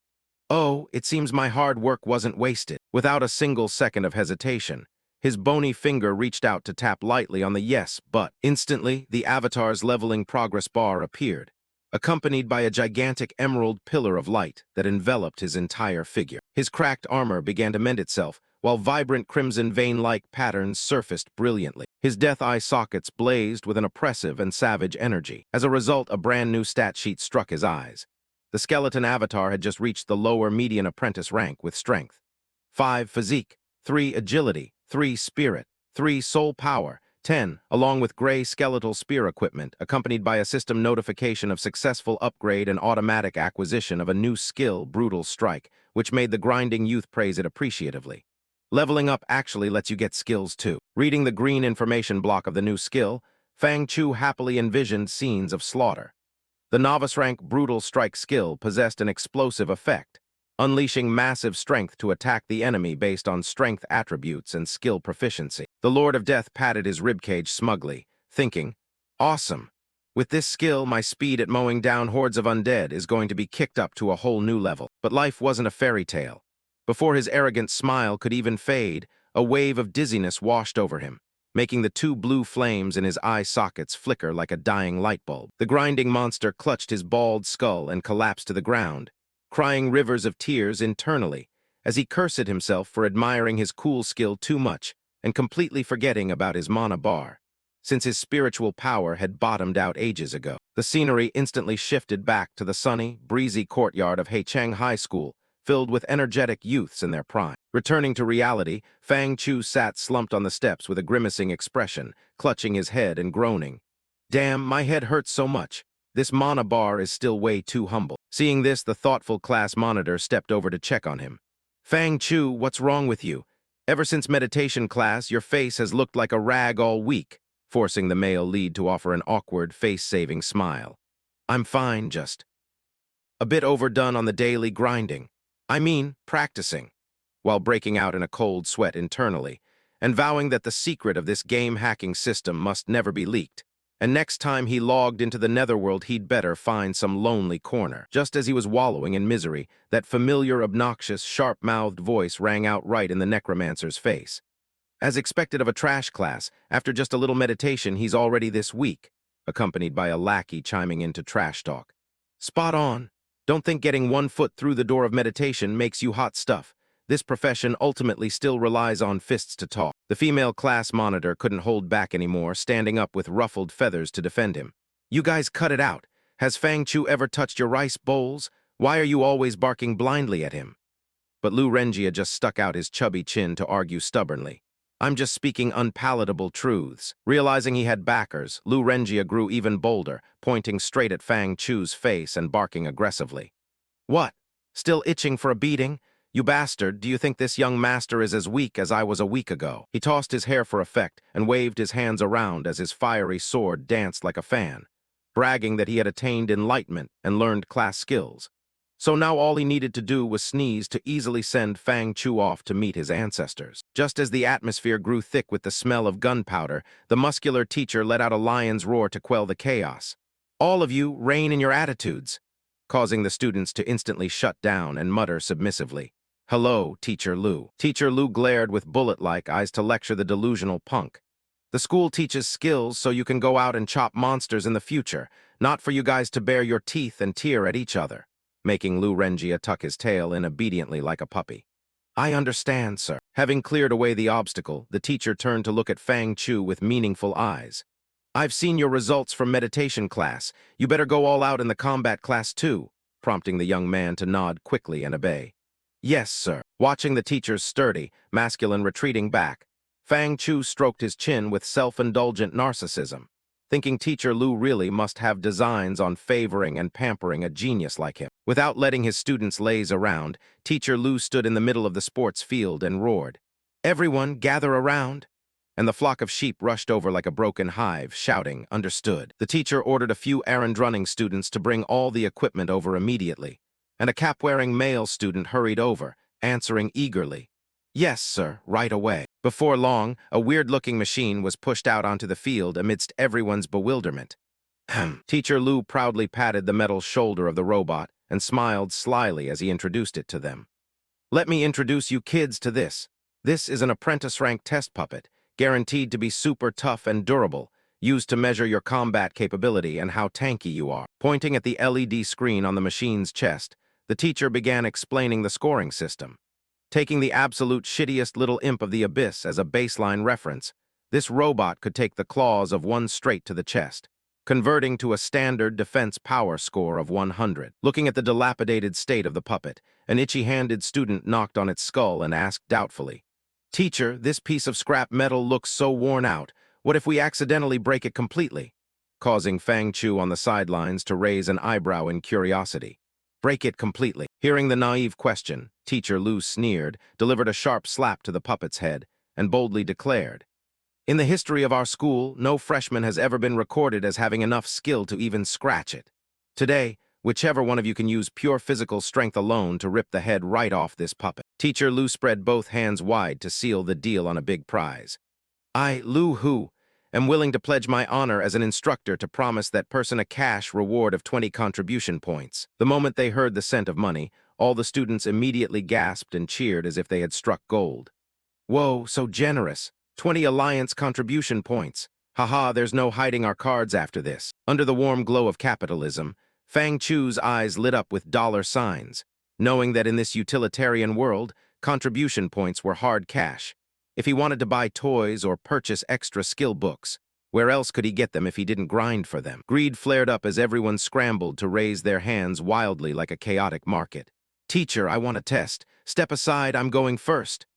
Oh, it seems my hard work wasn't wasted. Without a single second of hesitation, his bony finger reached out to tap lightly on the yes, but instantly the avatar's leveling progress bar appeared, accompanied by a gigantic emerald pillar of light that enveloped his entire figure. His cracked armor began to mend itself, while vibrant crimson vein-like patterns surfaced brilliantly. His death eye sockets blazed with an oppressive and savage energy. As a result, a brand new stat sheet struck his eyes. The skeleton avatar had just reached the lower median apprentice rank with strength 5 physique, 3 agility, 3 spirit, 3 soul power, 10, along with gray skeletal spear equipment, accompanied by a system notification of successful upgrade and automatic acquisition of a new skill, Brutal Strike, which made the grinding youth praise it appreciatively. Leveling up actually lets you get skills too. Reading the green information block of the new skill, Fang Chu happily envisioned scenes of slaughter. The novice rank Brutal Strike skill possessed an explosive effect, unleashing massive strength to attack the enemy based on strength attributes and skill proficiency. The Lord of Death patted his ribcage smugly, thinking, awesome. With this skill, my speed at mowing down hordes of undead is going to be kicked up to a whole new level. But life wasn't a fairy tale. Before his arrogant smile could even fade, a wave of dizziness washed over him, making the 2 blue flames in his eye sockets flicker like a dying light bulb. The grinding monster clutched his bald skull and collapsed to the ground, crying rivers of tears internally as he cursed himself for admiring his cool skill too much and completely forgetting about his mana bar, since his spiritual power had bottomed out ages ago. The scenery instantly shifted back to the sunny, breezy courtyard of Haicheng High School, filled with energetic youths in their prime. Returning to reality, Fang Chu sat slumped on the steps with a grimacing expression, clutching his head and groaning. Damn, my head hurts so much. This mana bar is still way too humble. Seeing this, the thoughtful class monitor stepped over to check on him. Fang Chu, what's wrong with you? Ever since meditation class, your face has looked like a rag all week, forcing the male lead to offer an awkward, face-saving smile. I'm fine, just a bit overdone on the daily grinding. Practicing, while breaking out in a cold sweat internally, and vowing that the secret of this game-hacking system must never be leaked. And next time he logged into the netherworld, he'd better find some lonely corner. Just as he was wallowing in misery, that familiar, obnoxious, sharp-mouthed voice rang out right in the necromancer's face. As expected of a trash class, after just a little meditation, he's already this weak, accompanied by a lackey chiming in to trash talk. Spot on. Don't think getting 1 foot through the door of meditation makes you hot stuff. This profession ultimately still relies on fists to talk. The female class monitor couldn't hold back anymore, standing up with ruffled feathers to defend him. You guys cut it out. Has Fang Chu ever touched your rice bowls? Why are you always barking blindly at him? But Lu Renjia just stuck out his chubby chin to argue stubbornly. I'm just speaking unpalatable truths. Realizing he had backers, Lu Renjia grew even bolder, pointing straight at Fang Chu's face and barking aggressively. What? Still itching for a beating? You bastard, do you think this young master is as weak as I was a week ago? He tossed his hair for effect and waved his hands around as his fiery sword danced like a fan. bragging that he had attained enlightenment and learned class skills. So now all he needed to do was sneeze to easily send Fang Chu off to meet his ancestors. Just as the atmosphere grew thick with the smell of gunpowder, the muscular teacher let out a lion's roar to quell the chaos. "All of you, rein in your attitudes," causing the students to instantly shut down and mutter submissively, "Hello, Teacher Lu." Teacher Lu glared with bullet-like eyes to lecture the delusional punk. "The school teaches skills so you can go out and chop monsters in the future, not for you guys to bare your teeth and tear at each other," making Lu Renjia tuck his tail in obediently like a puppy. "I understand, sir." Having cleared away the obstacle, the teacher turned to look at Fang Chu with meaningful eyes. "I've seen your results from meditation class. You better go all out in the combat class too," prompting the young man to nod quickly and obey. "Yes, sir." Watching the teacher's sturdy, masculine retreating back, Fang Chu stroked his chin with self-indulgent narcissism, thinking Teacher Lu really must have designs on favoring and pampering a genius like him. Without letting his students laze around, Teacher Lu stood in the middle of the sports field and roared, "Everyone, gather around!" And the flock of sheep rushed over like a broken hive, shouting, "Understood." The teacher ordered a few errand-running students to bring all the equipment over immediately, and a cap-wearing male student hurried over, answering eagerly, "Yes, sir, right away." Before long, a weird-looking machine was pushed out onto the field amidst everyone's bewilderment. Teacher Lu proudly patted the metal shoulder of the robot and smiled slyly as he introduced it to them. "Let me introduce you kids to this. This is an apprentice-rank test puppet, guaranteed to be super tough and durable, used to measure your combat capability and how tanky you are." Pointing at the LED screen on the machine's chest, the teacher began explaining the scoring system. Taking the absolute shittiest little imp of the abyss as a baseline reference, this robot could take the claws of one straight to the chest, converting to a standard defense power score of 100. Looking at the dilapidated state of the puppet, an itchy-handed student knocked on its skull and asked doubtfully, "Teacher, this piece of scrap metal looks so worn out. What if we accidentally break it completely?" Causing Fang Chu on the sidelines to raise an eyebrow in curiosity. "Break it completely." Hearing the naive question, Teacher Lu sneered, delivered a sharp slap to the puppet's head, and boldly declared, "In the history of our school, no freshman has ever been recorded as having enough skill to even scratch it. Today, whichever one of you can use pure physical strength alone to rip the head right off this puppet." Teacher Lu spread both hands wide to seal the deal on a big prize. "I, Lu Hu, am willing to pledge my honor as an instructor to promise that person a cash reward of 20 contribution points." The moment they heard the scent of money, all the students immediately gasped and cheered as if they had struck gold. "Whoa, so generous. 20 alliance contribution points. Haha, there's no hiding our cards after this." Under the warm glow of capitalism, Fang Chu's eyes lit up with dollar signs, knowing that in this utilitarian world, contribution points were hard cash. If he wanted to buy toys or purchase extra skill books, where else could he get them if he didn't grind for them? Greed flared up as everyone scrambled to raise their hands wildly like a chaotic market. "Teacher, I want a test. Step aside, I'm going first."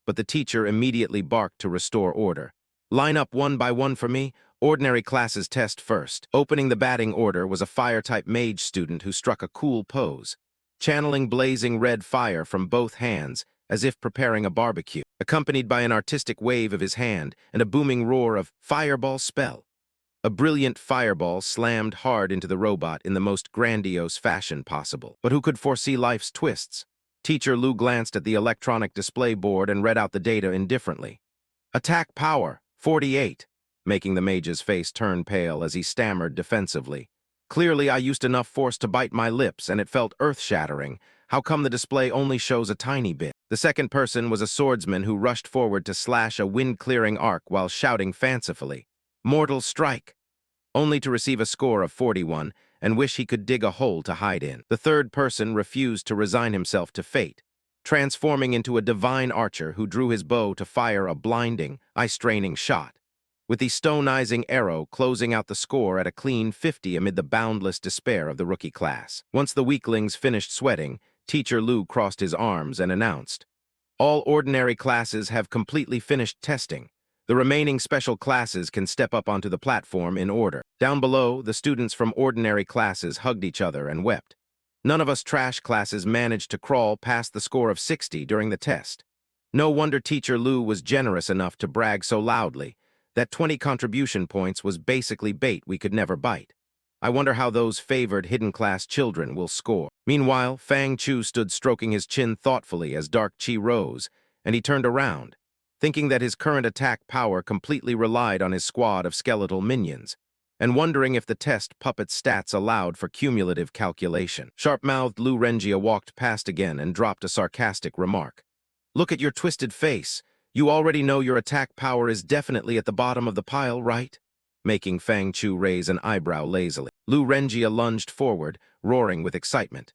But the teacher immediately barked to restore order. "Line up one by one for me. Ordinary classes test first." Opening the batting order was a fire-type mage student who struck a cool pose, channeling blazing red fire from both hands as if preparing a barbecue, accompanied by an artistic wave of his hand and a booming roar of "Fireball spell." A brilliant fireball slammed hard into the robot in the most grandiose fashion possible. But who could foresee life's twists? Teacher Lu glanced at the electronic display board and read out the data indifferently. "Attack power, 48, making the mage's face turn pale as he stammered defensively. "Clearly I used enough force to bite my lips and it felt earth-shattering. How come the display only shows a tiny bit?" The second person was a swordsman who rushed forward to slash a wind-clearing arc while shouting fancifully, "Mortal strike," only to receive a score of 41 and wish he could dig a hole to hide in. The third person refused to resign himself to fate, transforming into a divine archer who drew his bow to fire a blinding, eye-straining shot, with the stone-izing arrow closing out the score at a clean 50 amid the boundless despair of the rookie class. Once the weaklings finished sweating, Teacher Lu crossed his arms and announced, "All ordinary classes have completely finished testing. The remaining special classes can step up onto the platform in order." Down below, the students from ordinary classes hugged each other and wept. None of us trash classes managed to crawl past the score of 60 during the test. No wonder Teacher Lu was generous enough to brag so loudly. That 20 contribution points was basically bait we could never bite. I wonder how those favored hidden-class children will score. Meanwhile, Fang Chu stood stroking his chin thoughtfully as Dark Chi rose, and he turned around, thinking that his current attack power completely relied on his squad of skeletal minions, and wondering if the test puppet's stats allowed for cumulative calculation. Sharp-mouthed Lu Renjia walked past again and dropped a sarcastic remark. Look at your twisted face. You already know your attack power is definitely at the bottom of the pile, right? Making Fang Chu raise an eyebrow lazily. Lu Renjia lunged forward, roaring with excitement.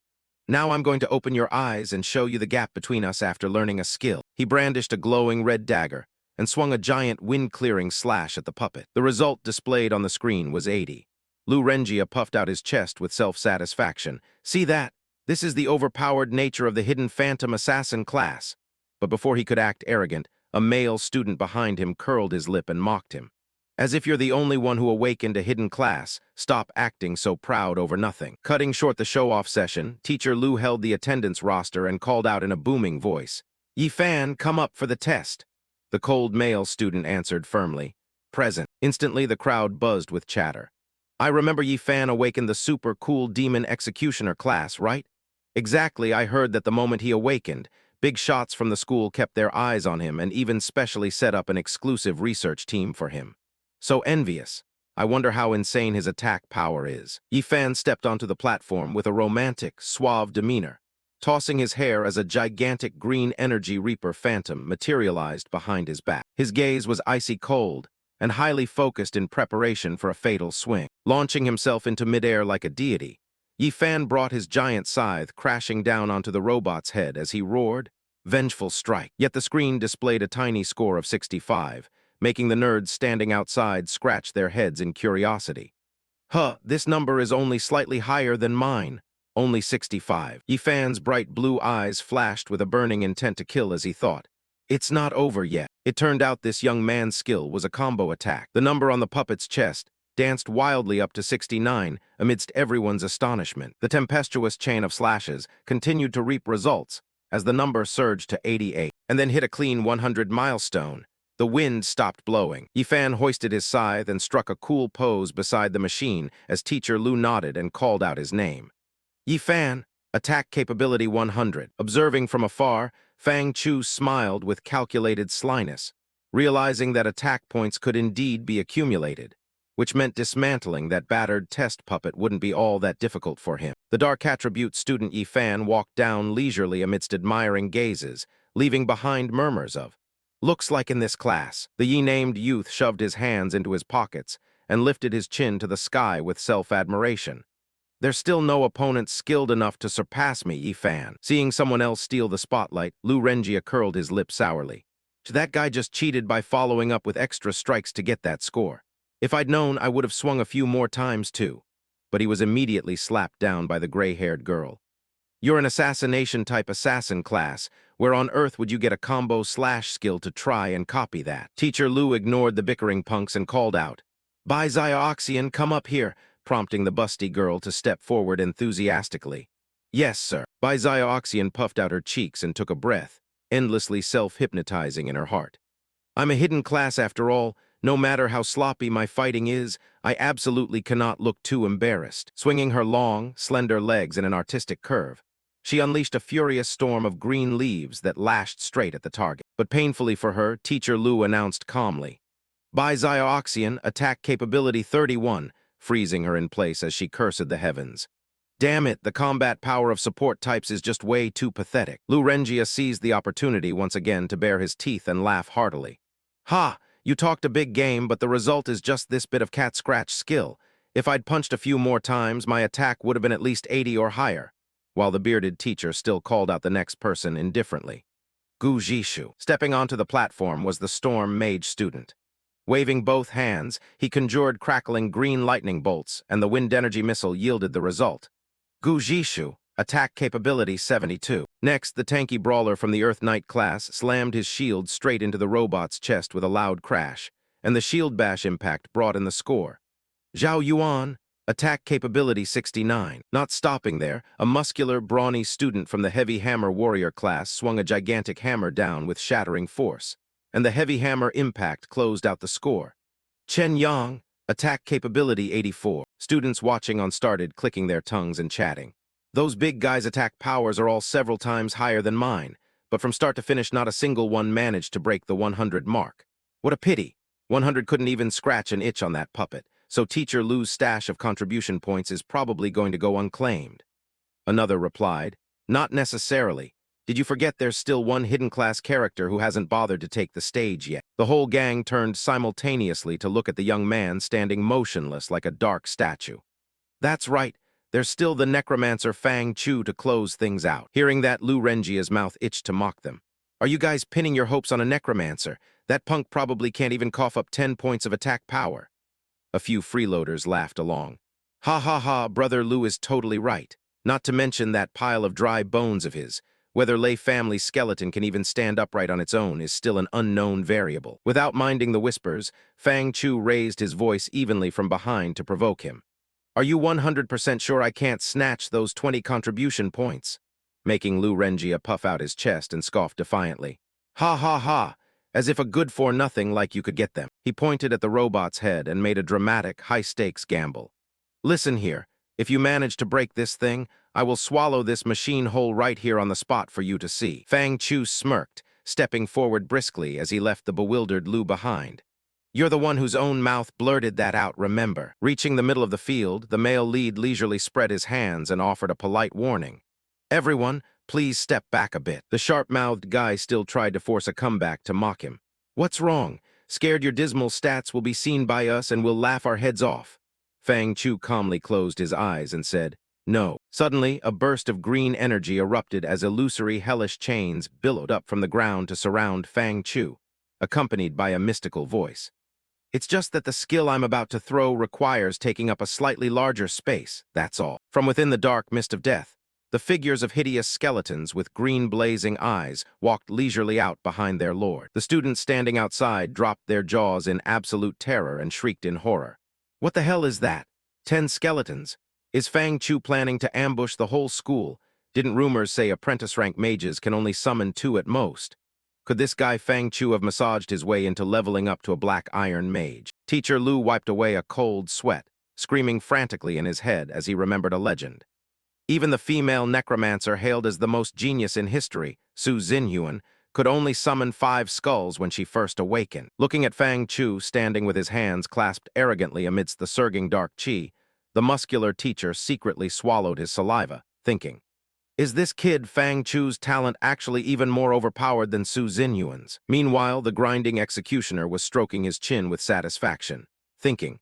Now I'm going to open your eyes and show you the gap between us after learning a skill. He brandished a glowing red dagger and swung a giant wind-clearing slash at the puppet. The result displayed on the screen was 80. Lu Renjia puffed out his chest with self-satisfaction. See that? This is the overpowered nature of the hidden phantom assassin class. But before he could act arrogant, a male student behind him curled his lip and mocked him. As if you're the only one who awakened a hidden class, stop acting so proud over nothing. Cutting short the show-off session, Teacher Lu held the attendance roster and called out in a booming voice, "Yi Fan, come up for the test." The cold male student answered firmly, "Present." Instantly, the crowd buzzed with chatter. I remember Yi Fan awakened the super cool demon executioner class, right? Exactly, I heard that the moment he awakened, big shots from the school kept their eyes on him and even specially set up an exclusive research team for him. So envious. I wonder how insane his attack power is. Yi Fan stepped onto the platform with a romantic, suave demeanor, tossing his hair as a gigantic green energy reaper phantom materialized behind his back. His gaze was icy cold and highly focused in preparation for a fatal swing. Launching himself into midair like a deity, Yi Fan brought his giant scythe crashing down onto the robot's head as he roared, "Vengeful strike." Yet the screen displayed a tiny score of 65, making the nerds standing outside scratch their heads in curiosity. This number is only slightly higher than mine. Only 65. Yi Fan's bright blue eyes flashed with a burning intent to kill as he thought. It's not over yet. It turned out this young man's skill was a combo attack. The number on the puppet's chest danced wildly up to 69 amidst everyone's astonishment. The tempestuous chain of slashes continued to reap results as the number surged to 88 and then hit a clean 100 milestone. The wind stopped blowing. Yi Fan hoisted his scythe and struck a cool pose beside the machine as Teacher Lu nodded and called out his name. Yi Fan, attack capability 100. Observing from afar, Fang Chu smiled with calculated slyness, realizing that attack points could indeed be accumulated, which meant dismantling that battered test puppet wouldn't be all that difficult for him. The dark attribute student Yi Fan walked down leisurely amidst admiring gazes, leaving behind murmurs of, "Looks like in this class." The Yi-named youth shoved his hands into his pockets and lifted his chin to the sky with self-admiration. "There's still no opponent skilled enough to surpass me, Yi Fan." Seeing someone else steal the spotlight, Lu Renjia curled his lip sourly. That guy just cheated by following up with extra strikes to get that score. If I'd known, I would have swung a few more times too. But he was immediately slapped down by the gray-haired girl. "You're an assassination-type assassin class. Where on earth would you get a combo slash skill to try and copy that?" Teacher Lu ignored the bickering punks and called out, "Bai Zioxian, come up here," prompting the busty girl to step forward enthusiastically. "Yes, sir." Bai Zioxian puffed out her cheeks and took a breath, endlessly self-hypnotizing in her heart. "I'm a hidden class after all. No matter how sloppy my fighting is, I absolutely cannot look too embarrassed." Swinging her long, slender legs in an artistic curve, she unleashed a furious storm of green leaves that lashed straight at the target. But painfully for her, Teacher Lu announced calmly, "Bai Zioxian, attack capability 31, freezing her in place as she cursed the heavens. "Damn it, the combat power of support types is just way too pathetic." Lu Renjia seized the opportunity once again to bare his teeth and laugh heartily. "Ha! You talked a big game, but the result is just this bit of cat-scratch skill. If I'd punched a few more times, my attack would have been at least 80 or higher," while the bearded teacher still called out the next person indifferently. Gu Jishu. Stepping onto the platform was the Storm Mage student. Waving both hands, he conjured crackling green lightning bolts, and the wind energy missile yielded the result. Gu Jishu, attack capability 72. Next, the tanky brawler from the Earth Knight class slammed his shield straight into the robot's chest with a loud crash, and the shield bash impact brought in the score. Zhao Yuan, attack capability 69. Not stopping there, a muscular, brawny student from the Heavy Hammer Warrior class swung a gigantic hammer down with shattering force, and the heavy hammer impact closed out the score. Chen Yang, Attack capability 84. Students watching on started clicking their tongues and chatting. Those big guys' attack powers are all several times higher than mine, but from start to finish not a single one managed to break the 100 mark. What a pity. 100 couldn't even scratch an itch on that puppet, so Teacher Lou's stash of contribution points is probably going to go unclaimed. Another replied, "Not necessarily. Did you forget there's still one hidden class character who hasn't bothered to take the stage yet?" The whole gang turned simultaneously to look at the young man standing motionless like a dark statue. That's right. There's still the necromancer Fang Chu to close things out. Hearing that, Lu Renjia's mouth itched to mock them. Are you guys pinning your hopes on a necromancer? That punk probably can't even cough up 10 points of attack power. A few freeloaders laughed along. Ha ha ha, Brother Lu is totally right. Not to mention that pile of dry bones of his. Whether Lei family's skeleton can even stand upright on its own is still an unknown variable. Without minding the whispers, Fang Chu raised his voice evenly from behind to provoke him. Are you 100% sure I can't snatch those 20 contribution points? Making Lu Renjia puff out his chest and scoff defiantly. Ha ha ha, as if a good-for-nothing like you could get them. He pointed at the robot's head and made a dramatic, high-stakes gamble. Listen here, if you manage to break this thing, I will swallow this machine whole right here on the spot for you to see. Fang Chu smirked, stepping forward briskly as he left the bewildered Lu behind. You're the one whose own mouth blurted that out, remember. Reaching the middle of the field, the male lead leisurely spread his hands and offered a polite warning. Everyone, please step back a bit. The sharp-mouthed guy still tried to force a comeback to mock him. What's wrong? Scared your dismal stats will be seen by us and we'll laugh our heads off. Fang Chu calmly closed his eyes and said, no. Suddenly, a burst of green energy erupted as illusory hellish chains billowed up from the ground to surround Fang Chu, accompanied by a mystical voice. It's just that the skill I'm about to throw requires taking up a slightly larger space, that's all. From within the dark mist of death, the figures of hideous skeletons with green blazing eyes walked leisurely out behind their lord. The students standing outside dropped their jaws in absolute terror and shrieked in horror. What the hell is that? 10 skeletons? Is Fang Chu planning to ambush the whole school? Didn't rumors say apprentice-rank mages can only summon 2 at most? Could this guy Fang Chu have massaged his way into leveling up to a black iron mage? Teacher Lu wiped away a cold sweat, screaming frantically in his head as he remembered a legend. Even the female necromancer hailed as the most genius in history, Su Xinhuan, could only summon 5 skulls when she first awakened. Looking at Fang Chu standing with his hands clasped arrogantly amidst the surging dark qi, the muscular teacher secretly swallowed his saliva, thinking, is this kid Fang Chu's talent actually even more overpowered than Su Xinhuan's? Meanwhile, the grinding executioner was stroking his chin with satisfaction, thinking,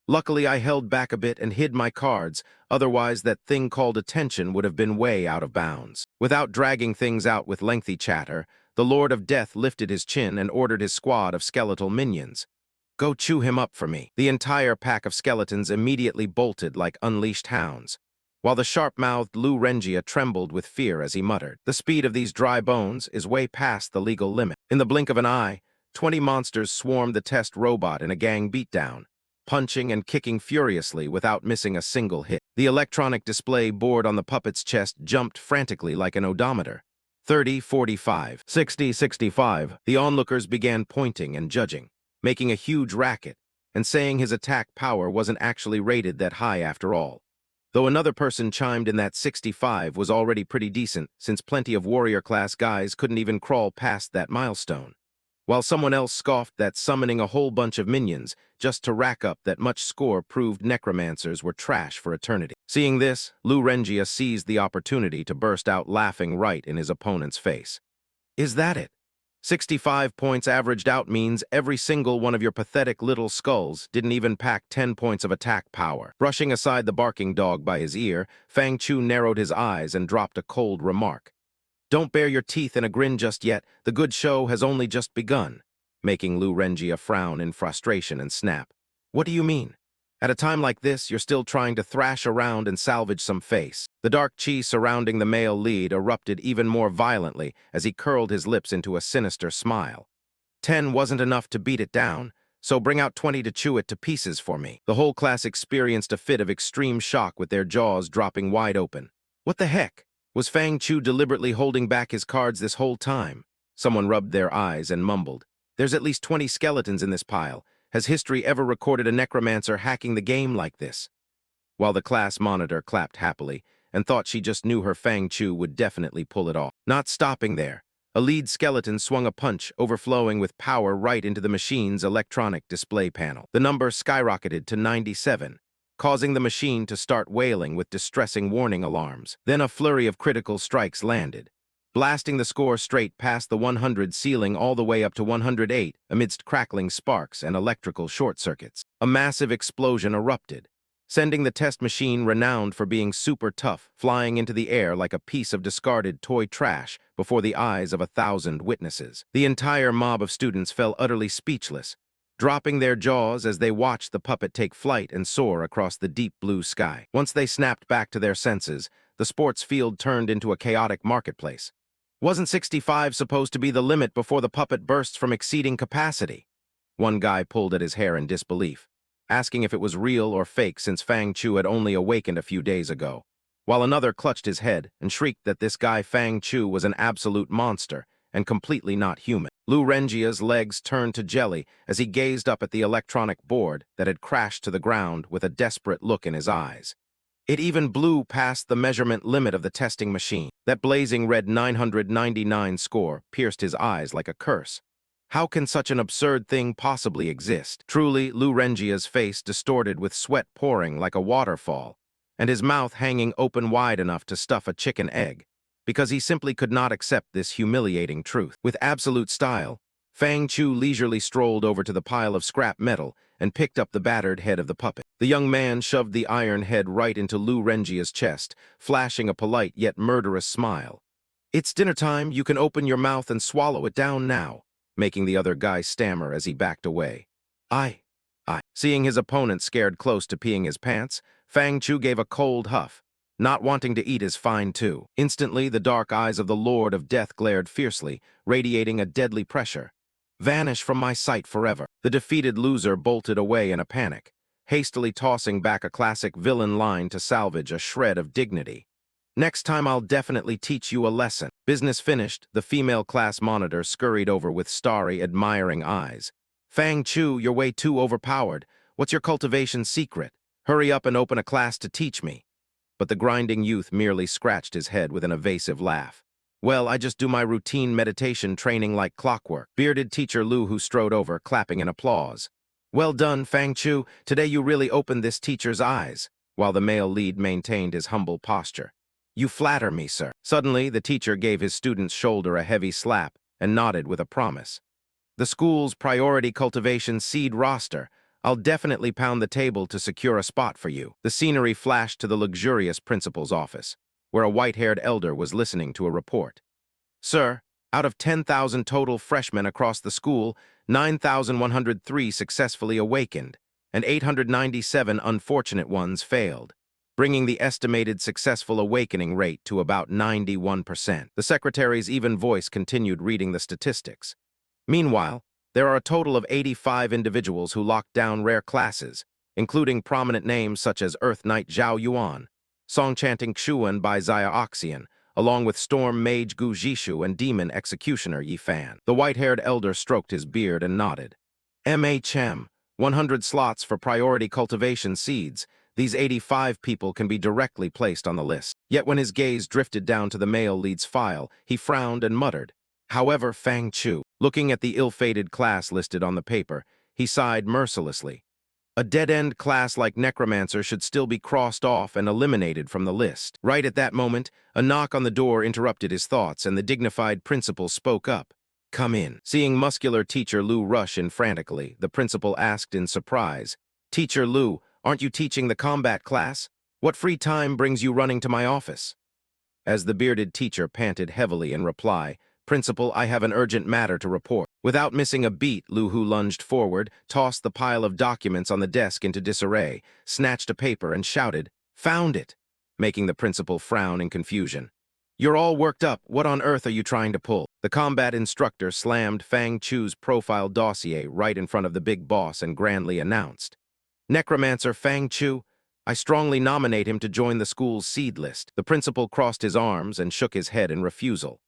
luckily I held back a bit and hid my cards, otherwise that thing called attention would have been way out of bounds. Without dragging things out with lengthy chatter, the Lord of Death lifted his chin and ordered his squad of skeletal minions. Go chew him up for me. The entire pack of skeletons immediately bolted like unleashed hounds, while the sharp-mouthed Lu Renjia trembled with fear as he muttered, the speed of these dry bones is way past the legal limit. In the blink of an eye, 20 monsters swarmed the test robot in a gang beatdown, punching and kicking furiously without missing a single hit. The electronic display board on the puppet's chest jumped frantically like an odometer. 30, 45, 60, 65. The onlookers began pointing and judging, making a huge racket, and saying his attack power wasn't actually rated that high after all. Though another person chimed in that 65 was already pretty decent, since plenty of warrior-class guys couldn't even crawl past that milestone. While someone else scoffed that summoning a whole bunch of minions just to rack up that much score proved necromancers were trash for eternity. Seeing this, Lu Renjia seized the opportunity to burst out laughing right in his opponent's face. Is that it? 65 points averaged out means every single one of your pathetic little skulls didn't even pack 10 points of attack power. Brushing aside the barking dog by his ear, Fang Chu narrowed his eyes and dropped a cold remark. Don't bare your teeth in a grin just yet, the good show has only just begun. Making Lu Renjia frown in frustration and snap. What do you mean? At a time like this, you're still trying to thrash around and salvage some face. The dark qi surrounding the male lead erupted even more violently as he curled his lips into a sinister smile. 10 wasn't enough to beat it down, so bring out 20 to chew it to pieces for me. The whole class experienced a fit of extreme shock with their jaws dropping wide open. What the heck? Was Fang Chu deliberately holding back his cards this whole time? Someone rubbed their eyes and mumbled, there's at least 20 skeletons in this pile. Has history ever recorded a necromancer hacking the game like this? While the class monitor clapped happily and thought she just knew her Fang Chu would definitely pull it off. Not stopping there, a lead skeleton swung a punch overflowing with power right into the machine's electronic display panel. The number skyrocketed to 97, causing the machine to start wailing with distressing warning alarms. Then a flurry of critical strikes landed, blasting the score straight past the 100 ceiling all the way up to 108 amidst crackling sparks and electrical short circuits. A massive explosion erupted, sending the test machine renowned for being super tough flying into the air like a piece of discarded toy trash before the eyes of 1,000 witnesses. The entire mob of students fell utterly speechless, dropping their jaws as they watched the puppet take flight and soar across the deep blue sky. Once they snapped back to their senses, the sports field turned into a chaotic marketplace. Wasn't 65 supposed to be the limit before the puppet bursts from exceeding capacity? One guy pulled at his hair in disbelief, asking if it was real or fake since Fang Chu had only awakened a few days ago, while another clutched his head and shrieked that this guy Fang Chu was an absolute monster and completely not human. Lu Renjia's legs turned to jelly as he gazed up at the electronic board that had crashed to the ground with a desperate look in his eyes. It even blew past the measurement limit of the testing machine. That blazing red 999 score pierced his eyes like a curse. How can such an absurd thing possibly exist? Truly, Lu Renjia's face distorted with sweat pouring like a waterfall, and his mouth hanging open wide enough to stuff a chicken egg, because he simply could not accept this humiliating truth. With absolute style, Fang Chu leisurely strolled over to the pile of scrap metal and picked up the battered head of the puppet. The young man shoved the iron head right into Lu Renjia's chest, flashing a polite yet murderous smile. "It's dinner time, you can open your mouth and swallow it down now," making the other guy stammer as he backed away. I. Seeing his opponent scared close to peeing his pants, Fang Chu gave a cold huff, not wanting to eat his fine too. Instantly, the dark eyes of the Lord of Death glared fiercely, radiating a deadly pressure. "Vanish from my sight forever." The defeated loser bolted away in a panic, hastily tossing back a classic villain line to salvage a shred of dignity. "Next time I'll definitely teach you a lesson." Business finished, the female class monitor scurried over with starry, admiring eyes. "Fang Chu, you're way too overpowered. What's your cultivation secret? Hurry up and open a class to teach me." But the grinding youth merely scratched his head with an evasive laugh. "Well, I just do my routine meditation training like clockwork." Bearded teacher Lu who strode over, clapping in applause. "Well done, Fang Chu. Today you really opened this teacher's eyes," while the male lead maintained his humble posture. "You flatter me, sir." Suddenly, the teacher gave his student's shoulder a heavy slap and nodded with a promise. "The school's priority cultivation seed roster. I'll definitely pound the table to secure a spot for you." The scenery flashed to the luxurious principal's office, where a white-haired elder was listening to a report. "Sir, out of 10,000 total freshmen across the school, 9,103 successfully awakened, and 897 unfortunate ones failed, bringing the estimated successful awakening rate to about 91%. The secretary's even voice continued reading the statistics. "Meanwhile, there are a total of 85 individuals who locked down rare classes, including prominent names such as Earth Knight Zhao Yuan, Song-chanting Xuan by Xia Oxian, along with Storm Mage Gu Jishu and Demon Executioner Yi Fan." The white-haired elder stroked his beard and nodded. "MHM, 100 slots for priority cultivation seeds. These 85 people can be directly placed on the list." Yet when his gaze drifted down to the male lead's file, he frowned and muttered. "However, Fang Chu." Looking at the ill-fated class listed on the paper, he sighed mercilessly. A dead-end class like Necromancer should still be crossed off and eliminated from the list. Right at that moment, a knock on the door interrupted his thoughts, and the dignified principal spoke up. "Come in." Seeing muscular teacher Lu rush in frantically, the principal asked in surprise, "Teacher Lu, aren't you teaching the combat class? What free time brings you running to my office?" As the bearded teacher panted heavily in reply, "Principal, I have an urgent matter to report." Without missing a beat, Lu Hu lunged forward, tossed the pile of documents on the desk into disarray, snatched a paper, and shouted, "Found it!" making the principal frown in confusion. "You're all worked up. What on earth are you trying to pull?" The combat instructor slammed Fang Chu's profile dossier right in front of the big boss and grandly announced, "Necromancer Fang Chu, I strongly nominate him to join the school's seed list." The principal crossed his arms and shook his head in refusal.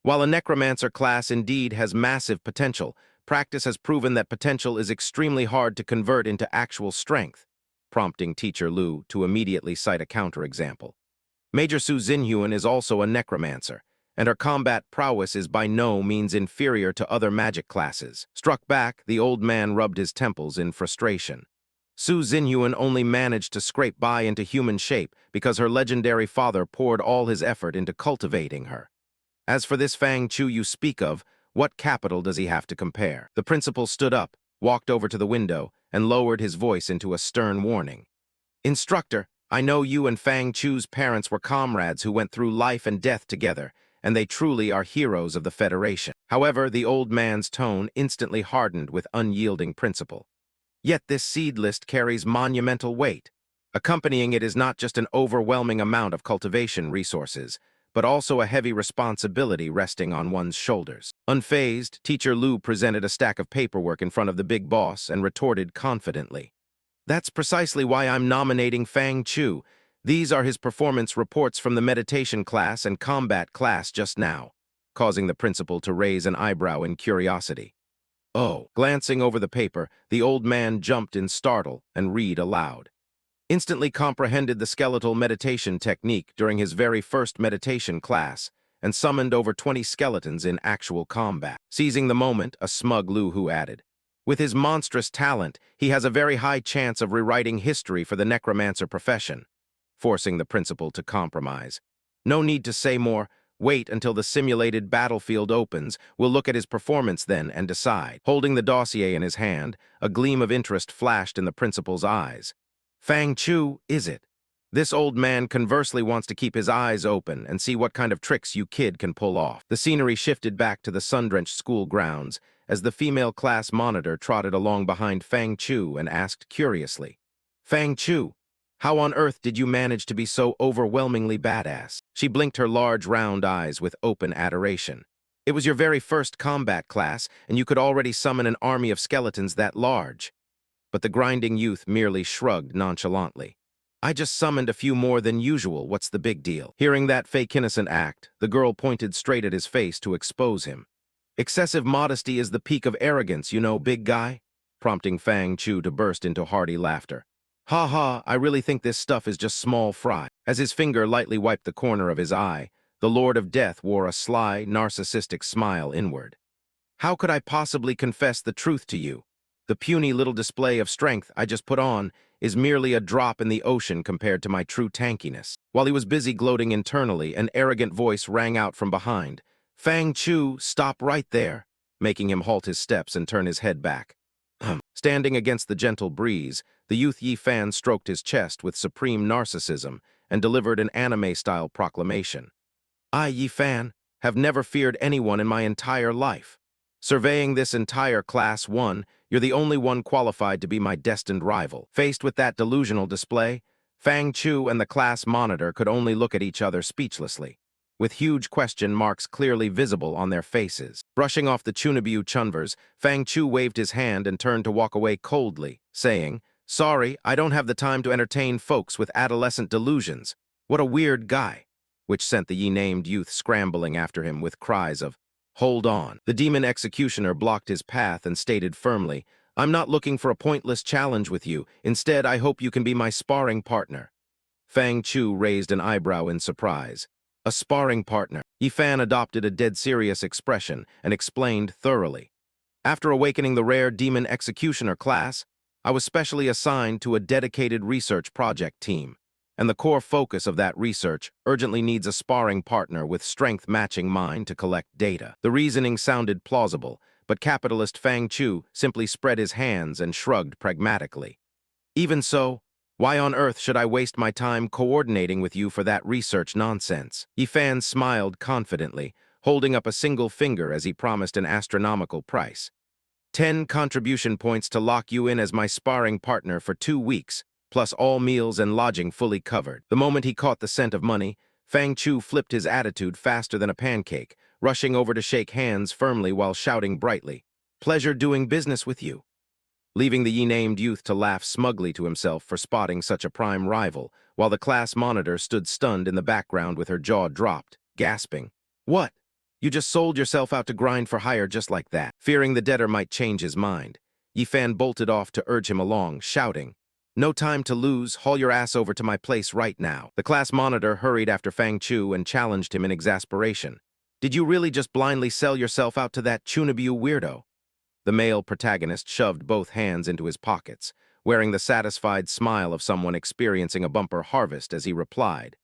While a necromancer class indeed has massive potential, practice has proven that potential is extremely hard to convert into actual strength, prompting Teacher Lu to immediately cite a counterexample. Major Su Xinhuan is also a necromancer, and her combat prowess is by no means inferior to other magic classes. Struck back, the old man rubbed his temples in frustration. Su Xinhuan only managed to scrape by into human shape because her legendary father poured all his effort into cultivating her. As for this Fang Chu you speak of, what capital does he have to compare? The principal stood up, walked over to the window, and lowered his voice into a stern warning. Instructor, I know you and Fang Chu's parents were comrades who went through life and death together, and they truly are heroes of the Federation. However, the old man's tone instantly hardened with unyielding principle. Yet this seed list carries monumental weight. Accompanying it is not just an overwhelming amount of cultivation resources, but also a heavy responsibility resting on one's shoulders. Unfazed, Teacher Lu presented a stack of paperwork in front of the big boss and retorted confidently. That's precisely why I'm nominating Fang Chu. These are his performance reports from the meditation class and combat class just now, causing the principal to raise an eyebrow in curiosity. Oh, glancing over the paper, the old man jumped in startle and read aloud. Instantly comprehended the skeletal meditation technique during his very first meditation class, and summoned over 20 skeletons in actual combat. Seizing the moment, a smug Lu Hu added, with his monstrous talent, he has a very high chance of rewriting history for the necromancer profession, forcing the principal to compromise. No need to say more. Wait until the simulated battlefield opens. We'll look at his performance then and decide. Holding the dossier in his hand, a gleam of interest flashed in the principal's eyes. Fang Chu, is it? This old man conversely wants to keep his eyes open and see what kind of tricks you kid can pull off. The scenery shifted back to the sun-drenched school grounds as the female class monitor trotted along behind Fang Chu and asked curiously, Fang Chu, how on earth did you manage to be so overwhelmingly badass? She blinked her large round eyes with open adoration. It was your very first combat class, and you could already summon an army of skeletons that large. But the grinding youth merely shrugged nonchalantly. I just summoned a few more than usual, what's the big deal? Hearing that fake innocent act, the girl pointed straight at his face to expose him. Excessive modesty is the peak of arrogance, you know, big guy? Prompting Fang Chu to burst into hearty laughter. Ha ha, I really think this stuff is just small fry. As his finger lightly wiped the corner of his eye, the Lord of Death wore a sly, narcissistic smile inward. How could I possibly confess the truth to you? The puny little display of strength I just put on is merely a drop in the ocean compared to my true tankiness. While he was busy gloating internally, an arrogant voice rang out from behind. Fang Chu, stop right there, making him halt his steps and turn his head back. Standing against the gentle breeze, the youth Yi Fan stroked his chest with supreme narcissism and delivered an anime-style proclamation. I, Yi Fan, have never feared anyone in my entire life. Surveying this entire Class 1, you're the only one qualified to be my destined rival. Faced with that delusional display, Fang Chu and the class monitor could only look at each other speechlessly, with huge question marks clearly visible on their faces. Brushing off the Chunabiu chunvers, Fang Chu waved his hand and turned to walk away coldly, saying, Sorry, I don't have the time to entertain folks with adolescent delusions. What a weird guy, which sent the Yi-named youth scrambling after him with cries of, Hold on. The demon executioner blocked his path and stated firmly, I'm not looking for a pointless challenge with you. Instead, I hope you can be my sparring partner. Fang Chu raised an eyebrow in surprise. A sparring partner. Yi Fan adopted a dead-serious expression and explained thoroughly. After awakening the rare demon executioner class, I was specially assigned to a dedicated research project team, and the core focus of that research urgently needs a sparring partner with strength matching mine to collect data. The reasoning sounded plausible, but capitalist Fang Chu simply spread his hands and shrugged pragmatically. Even so, why on earth should I waste my time coordinating with you for that research nonsense? Yi Fan smiled confidently, holding up a single finger as he promised an astronomical price. 10 contribution points to lock you in as my sparring partner for 2 weeks, plus all meals and lodging fully covered. The moment he caught the scent of money, Fang Chu flipped his attitude faster than a pancake, rushing over to shake hands firmly while shouting brightly, Pleasure doing business with you. Leaving the Yi-named youth to laugh smugly to himself for spotting such a prime rival, while the class monitor stood stunned in the background with her jaw dropped, gasping, What? You just sold yourself out to grind for hire just like that. Fearing the debtor might change his mind, Yifan bolted off to urge him along, shouting, "No time to lose, haul your ass over to my place right now." The class monitor hurried after Fang Chu and challenged him in exasperation. "Did you really just blindly sell yourself out to that Chunabu weirdo?" The male protagonist shoved both hands into his pockets, wearing the satisfied smile of someone experiencing a bumper harvest as he replied,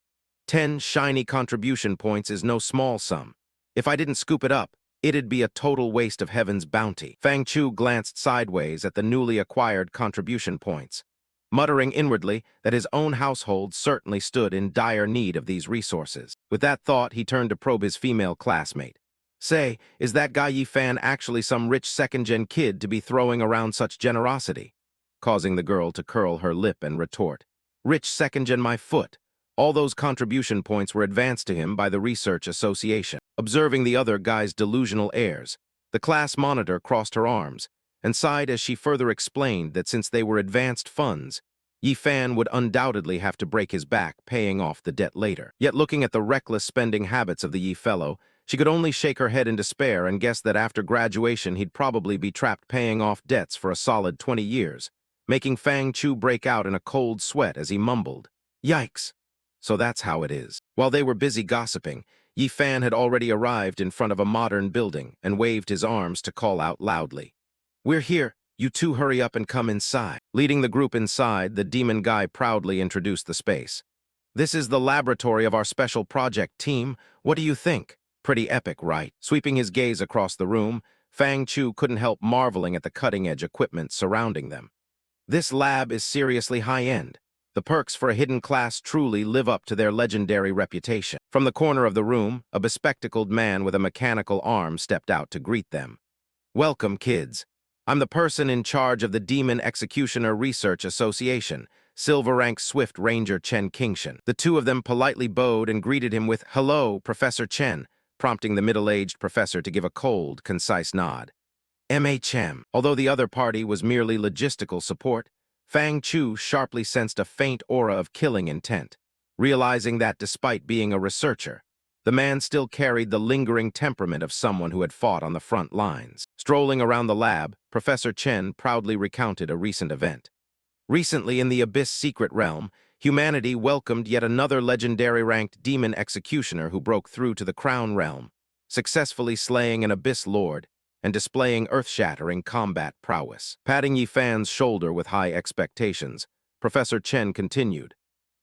"10 shiny contribution points is no small sum. If I didn't scoop it up, it'd be a total waste of heaven's bounty." Fang Chu glanced sideways at the newly acquired contribution points, muttering inwardly that his own household certainly stood in dire need of these resources. With that thought, he turned to probe his female classmate. "Say, is that guy Yifan actually some rich second-gen kid to be throwing around such generosity?" Causing the girl to curl her lip and retort, "Rich second-gen my foot. All those contribution points were advanced to him by the Research Association." Observing the other guy's delusional airs, the class monitor crossed her arms and sighed as she further explained that since they were advanced funds, Yifan would undoubtedly have to break his back paying off the debt later. Yet looking at the reckless spending habits of the Yi fellow, she could only shake her head in despair and guess that after graduation he'd probably be trapped paying off debts for a solid 20 years, making Fang Chu break out in a cold sweat as he mumbled, "Yikes. So that's how it is." While they were busy gossiping, Yifan had already arrived in front of a modern building and waved his arms to call out loudly, "We're here. You two hurry up and come inside." Leading the group inside, the demon guy proudly introduced the space. "This is the laboratory of our special project team. What do you think? Pretty epic, right?" Sweeping his gaze across the room, Fang Chu couldn't help marveling at the cutting-edge equipment surrounding them. "This lab is seriously high-end. The perks for a hidden class truly live up to their legendary reputation." From the corner of the room, a bespectacled man with a mechanical arm stepped out to greet them. "Welcome, kids. I'm the person in charge of the Demon Executioner Research Association, Silver Rank Swift Ranger Chen Kingshan." The two of them politely bowed and greeted him with, "Hello, Professor Chen," prompting the middle-aged professor to give a cold, concise nod. MHM. Although the other party was merely logistical support, Fang Chu sharply sensed a faint aura of killing intent, realizing that despite being a researcher, the man still carried the lingering temperament of someone who had fought on the front lines. Strolling around the lab, Professor Chen proudly recounted a recent event. Recently, in the Abyss Secret Realm, humanity welcomed yet another legendary-ranked demon executioner who broke through to the Crown Realm, successfully slaying an Abyss Lord and displaying earth-shattering combat prowess. Patting Yifan's shoulder with high expectations, Professor Chen continued,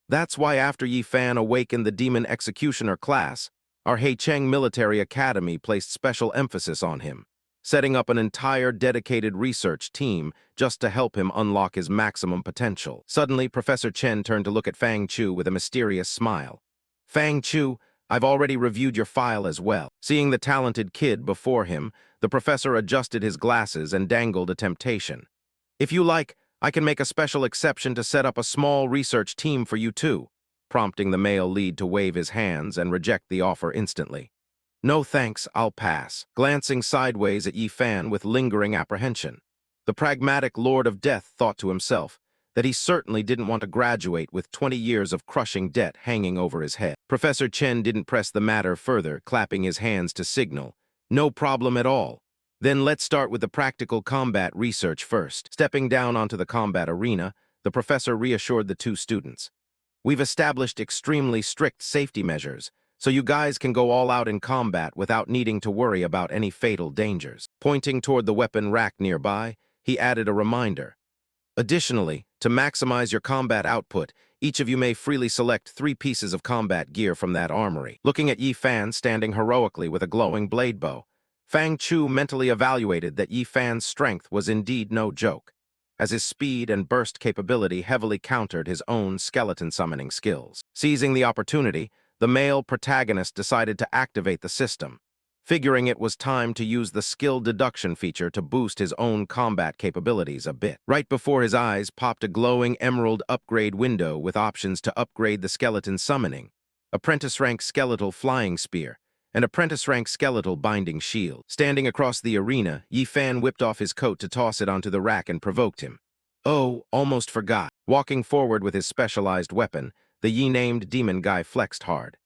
"That's why after Yifan awakened the Demon Executioner class, our Heicheng Military Academy placed special emphasis on him, setting up an entire dedicated research team just to help him unlock his maximum potential." Suddenly, Professor Chen turned to look at Fang Chu with a mysterious smile. "Fang Chu, I've already reviewed your file as well." Seeing the talented kid before him, the professor adjusted his glasses and dangled a temptation. "If you like, I can make a special exception to set up a small research team for you too," prompting the male lead to wave his hands and reject the offer instantly. "No thanks, I'll pass." Glancing sideways at Yifan with lingering apprehension, the pragmatic Lord of Death thought to himself that he certainly didn't want to graduate with 20 years of crushing debt hanging over his head. Professor Chen didn't press the matter further, clapping his hands to signal, "No problem at all. Then let's start with the practical combat research first." Stepping down onto the combat arena, the professor reassured the two students. "We've established extremely strict safety measures, so you guys can go all out in combat without needing to worry about any fatal dangers." Pointing toward the weapon rack nearby, he added a reminder. "Additionally, to maximize your combat output, each of you may freely select 3 pieces of combat gear from that armory." Looking at Yifan standing heroically with a glowing blade bow, Fang Chu mentally evaluated that Yifan's strength was indeed no joke, as his speed and burst capability heavily countered his own skeleton summoning skills. Seizing the opportunity, the male protagonist decided to activate the system, figuring it was time to use the skill deduction feature to boost his own combat capabilities a bit. Right before his eyes popped a glowing emerald upgrade window with options to upgrade the skeleton summoning, apprentice-rank skeletal flying spear, and apprentice-rank skeletal binding shield. Standing across the arena, Yifan whipped off his coat to toss it onto the rack and provoked him. "Oh, almost forgot." Walking forward with his specialized weapon, the Yi-named demon guy flexed hard.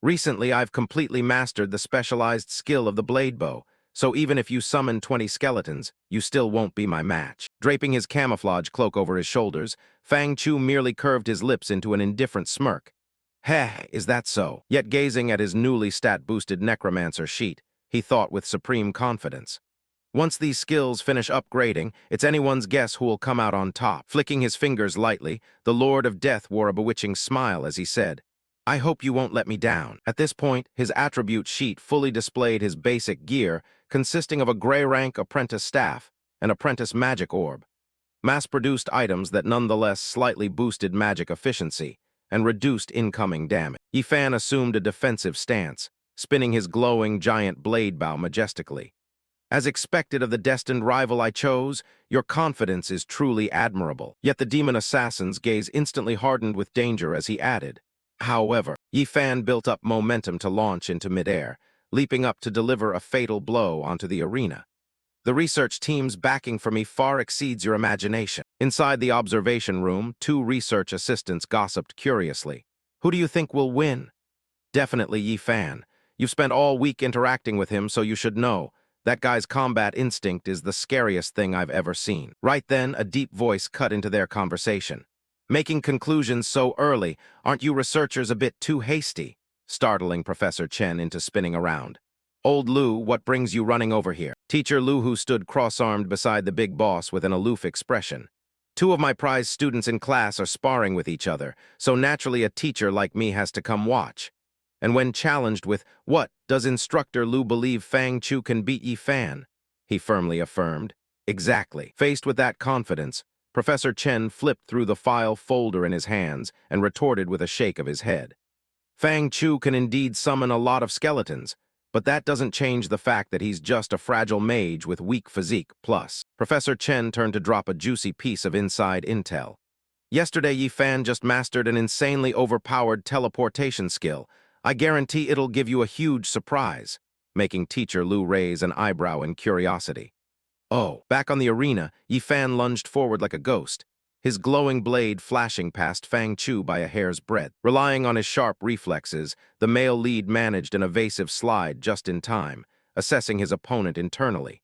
Recently, I've completely mastered the specialized skill of the blade bow, so even if you summon 20 skeletons, you still won't be my match. Draping his camouflage cloak over his shoulders, Fang Chu merely curved his lips into an indifferent smirk. Heh, is that so? Yet gazing at his newly stat-boosted necromancer sheet, he thought with supreme confidence. Once these skills finish upgrading, it's anyone's guess who will come out on top. Flicking his fingers lightly, the Lord of Death wore a bewitching smile as he said, I hope you won't let me down. At this point, his attribute sheet fully displayed his basic gear, consisting of a gray-rank apprentice staff, an apprentice magic orb, mass-produced items that nonetheless slightly boosted magic efficiency and reduced incoming damage. Yifan assumed a defensive stance, spinning his glowing giant blade bow majestically. As expected of the destined rival I chose, your confidence is truly admirable. Yet the demon assassin's gaze instantly hardened with danger as he added, however, Yifan built up momentum to launch into midair, leaping up to deliver a fatal blow onto the arena. The research team's backing for me far exceeds your imagination. Inside the observation room, two research assistants gossiped curiously. Who do you think will win? Definitely Yifan. You've spent all week interacting with him, so you should know. That guy's combat instinct is the scariest thing I've ever seen. Right then, a deep voice cut into their conversation. Making conclusions so early, aren't you researchers a bit too hasty? Startling Professor Chen into spinning around. Old Lu, what brings you running over here? Teacher Lu, who stood cross-armed beside the big boss with an aloof expression. Two of my prize students in class are sparring with each other, so naturally a teacher like me has to come watch. And when challenged with, what, does Instructor Lu believe Fang Chu can beat Yifan? He firmly affirmed. Exactly. Faced with that confidence, Professor Chen flipped through the file folder in his hands and retorted with a shake of his head. Fang Chu can indeed summon a lot of skeletons, but that doesn't change the fact that he's just a fragile mage with weak physique plus. Professor Chen turned to drop a juicy piece of inside intel. Yesterday, Yifan just mastered an insanely overpowered teleportation skill. I guarantee it'll give you a huge surprise, making Teacher Lu raise an eyebrow in curiosity. Oh, back on the arena, Yifan lunged forward like a ghost, his glowing blade flashing past Fang Chu by a hair's breadth. Relying on his sharp reflexes, the male lead managed an evasive slide just in time, assessing his opponent internally.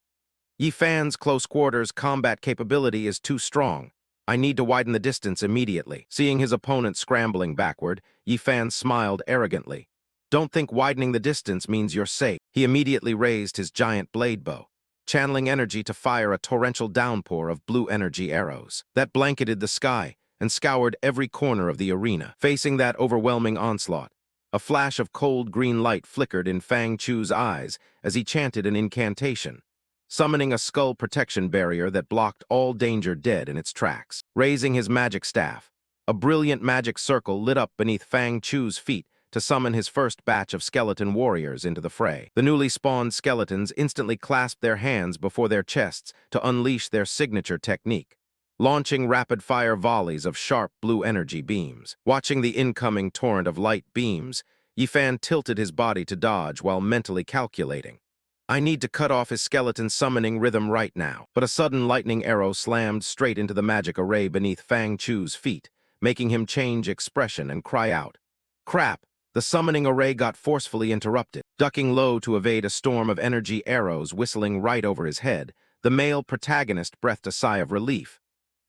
Yifan's close-quarters combat capability is too strong. I need to widen the distance immediately. Seeing his opponent scrambling backward, Yifan smiled arrogantly. Don't think widening the distance means you're safe. He immediately raised his giant blade bow, channeling energy to fire a torrential downpour of blue energy arrows that blanketed the sky and scoured every corner of the arena. Facing that overwhelming onslaught, a flash of cold green light flickered in Fang Chu's eyes as he chanted an incantation, summoning a skull protection barrier that blocked all danger dead in its tracks. Raising his magic staff, a brilliant magic circle lit up beneath Fang Chu's feet to summon his first batch of skeleton warriors into the fray. The newly spawned skeletons instantly clasped their hands before their chests to unleash their signature technique, launching rapid-fire volleys of sharp blue energy beams. Watching the incoming torrent of light beams, Yifan tilted his body to dodge while mentally calculating. I need to cut off his skeleton summoning rhythm right now. But a sudden lightning arrow slammed straight into the magic array beneath Fang Chu's feet, making him change expression and cry out. Crap! The summoning array got forcefully interrupted. Ducking low to evade a storm of energy arrows whistling right over his head, the male protagonist breathed a sigh of relief.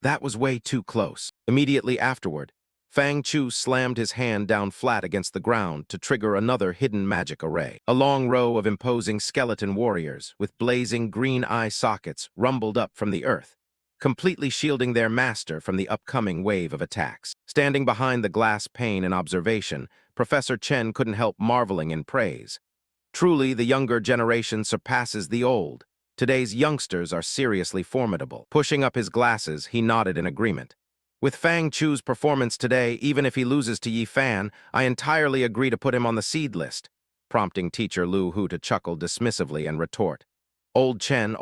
That was way too close. Immediately afterward, Fang Chu slammed his hand down flat against the ground to trigger another hidden magic array. A long row of imposing skeleton warriors with blazing green eye sockets rumbled up from the earth, completely shielding their master from the upcoming wave of attacks. Standing behind the glass pane in observation, Professor Chen couldn't help marveling in praise. Truly, the younger generation surpasses the old. Today's youngsters are seriously formidable. Pushing up his glasses, he nodded in agreement. With Fang Chu's performance today, even if he loses to Yifan, I entirely agree to put him on the seed list, prompting Teacher Lu Hu to chuckle dismissively and retort. Old Chen,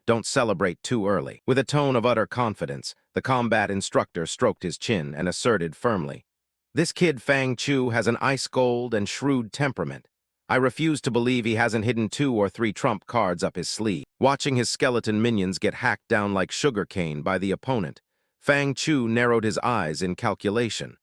don't celebrate too early. With a tone of utter confidence, the combat instructor stroked his chin and asserted firmly. This kid Fang Chu has an ice-cold and shrewd temperament. I refuse to believe he hasn't hidden 2 or 3 trump cards up his sleeve. Watching his skeleton minions get hacked down like sugarcane by the opponent, Fang Chu narrowed his eyes in calculation.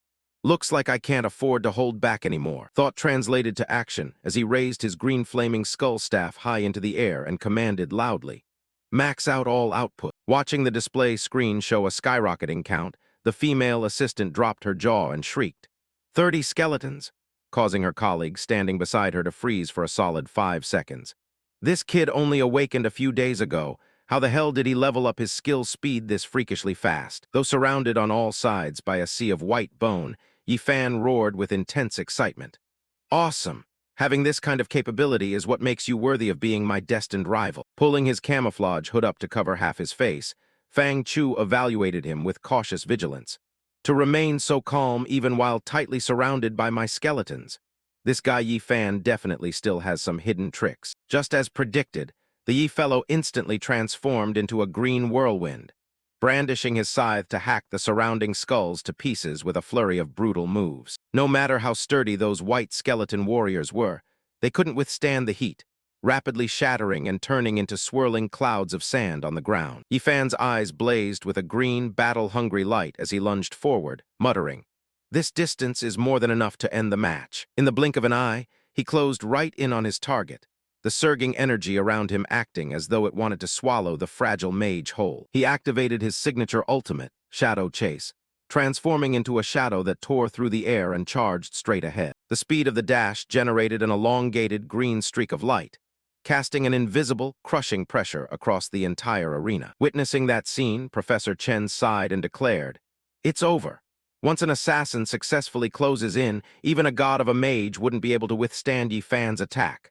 Looks like I can't afford to hold back anymore. Thought translated to action as he raised his green flaming skull staff high into the air and commanded loudly, "Max out all output." Watching the display screen show a skyrocketing count, the female assistant dropped her jaw and shrieked, "30 skeletons," causing her colleague standing beside her to freeze for a solid 5 seconds. This kid only awakened a few days ago. How the hell did he level up his skill speed this freakishly fast? Though surrounded on all sides by a sea of white bone, Yifan roared with intense excitement. "Awesome! Having this kind of capability is what makes you worthy of being my destined rival." Pulling his camouflage hood up to cover half his face, Fang Chu evaluated him with cautious vigilance. To remain so calm even while tightly surrounded by my skeletons. This guy Yifan definitely still has some hidden tricks. Just as predicted, the Yi fellow instantly transformed into a green whirlwind, brandishing his scythe to hack the surrounding skulls to pieces with a flurry of brutal moves. No matter how sturdy those white skeleton warriors were, they couldn't withstand the heat, rapidly shattering and turning into swirling clouds of sand on the ground. Yifan's eyes blazed with a green, battle-hungry light as he lunged forward, muttering, "This distance is more than enough to end the match." In the blink of an eye, he closed right in on his target, the surging energy around him acting as though it wanted to swallow the fragile mage whole. He activated his signature ultimate, Shadow Chase, transforming into a shadow that tore through the air and charged straight ahead. The speed of the dash generated an elongated green streak of light, casting an invisible, crushing pressure across the entire arena. Witnessing that scene, Professor Chen sighed and declared, "It's over. Once an assassin successfully closes in, even a god of a mage wouldn't be able to withstand Yifan's attack."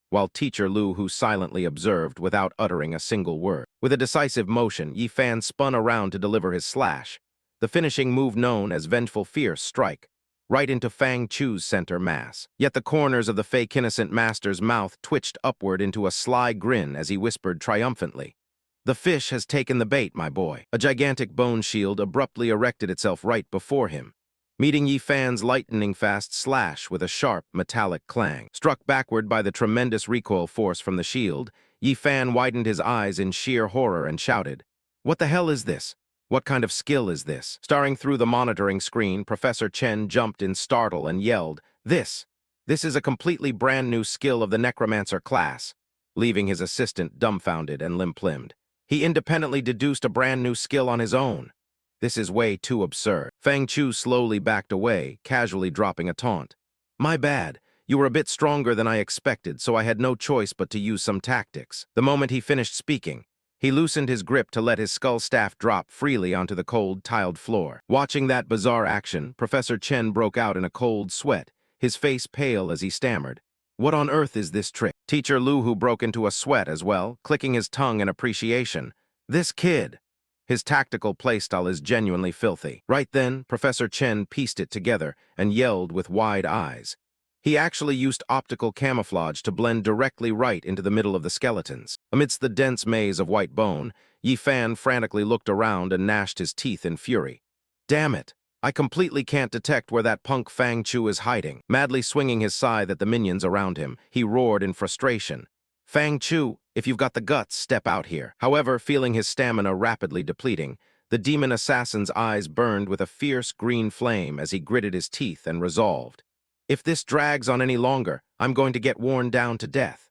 While Teacher Lu Hu silently observed without uttering a single word. With a decisive motion, Yifan spun around to deliver his slash, the finishing move known as Vengeful Fierce Strike, right into Fang Chu's center mass. Yet the corners of the fake innocent master's mouth twitched upward into a sly grin as he whispered triumphantly, "The fish has taken the bait, my boy." A gigantic bone shield abruptly erected itself right before him, meeting Yifan's lightning-fast slash with a sharp, metallic clang. Struck backward by the tremendous recoil force from the shield, Yifan widened his eyes in sheer horror and shouted, "What the hell is this? What kind of skill is this?" Staring through the monitoring screen, Professor Chen jumped in startle and yelled, This is a completely brand new skill of the Necromancer class," leaving his assistant dumbfounded and limp-limbed. He independently deduced a brand new skill on his own. This is way too absurd. Fang Chu slowly backed away, casually dropping a taunt. "My bad. You were a bit stronger than I expected, so I had no choice but to use some tactics." The moment he finished speaking, he loosened his grip to let his skull staff drop freely onto the cold, tiled floor. Watching that bizarre action, Professor Chen broke out in a cold sweat, his face pale as he stammered, "What on earth is this trick?" Teacher Lu Hu broke into a sweat as well, clicking his tongue in appreciation. "This kid. His tactical playstyle is genuinely filthy." Right then, Professor Chen pieced it together and yelled with wide eyes. He actually used optical camouflage to blend directly right into the middle of the skeletons. Amidst the dense maze of white bone, Yifan frantically looked around and gnashed his teeth in fury. "Damn it! I completely can't detect where that punk Fang Chu is hiding." Madly swinging his scythe at the minions around him, he roared in frustration, "Fang Chu, if you've got the guts, step out here." However, feeling his stamina rapidly depleting, the demon assassin's eyes burned with a fierce green flame as he gritted his teeth and resolved, "If this drags on any longer, I'm going to get worn down to death.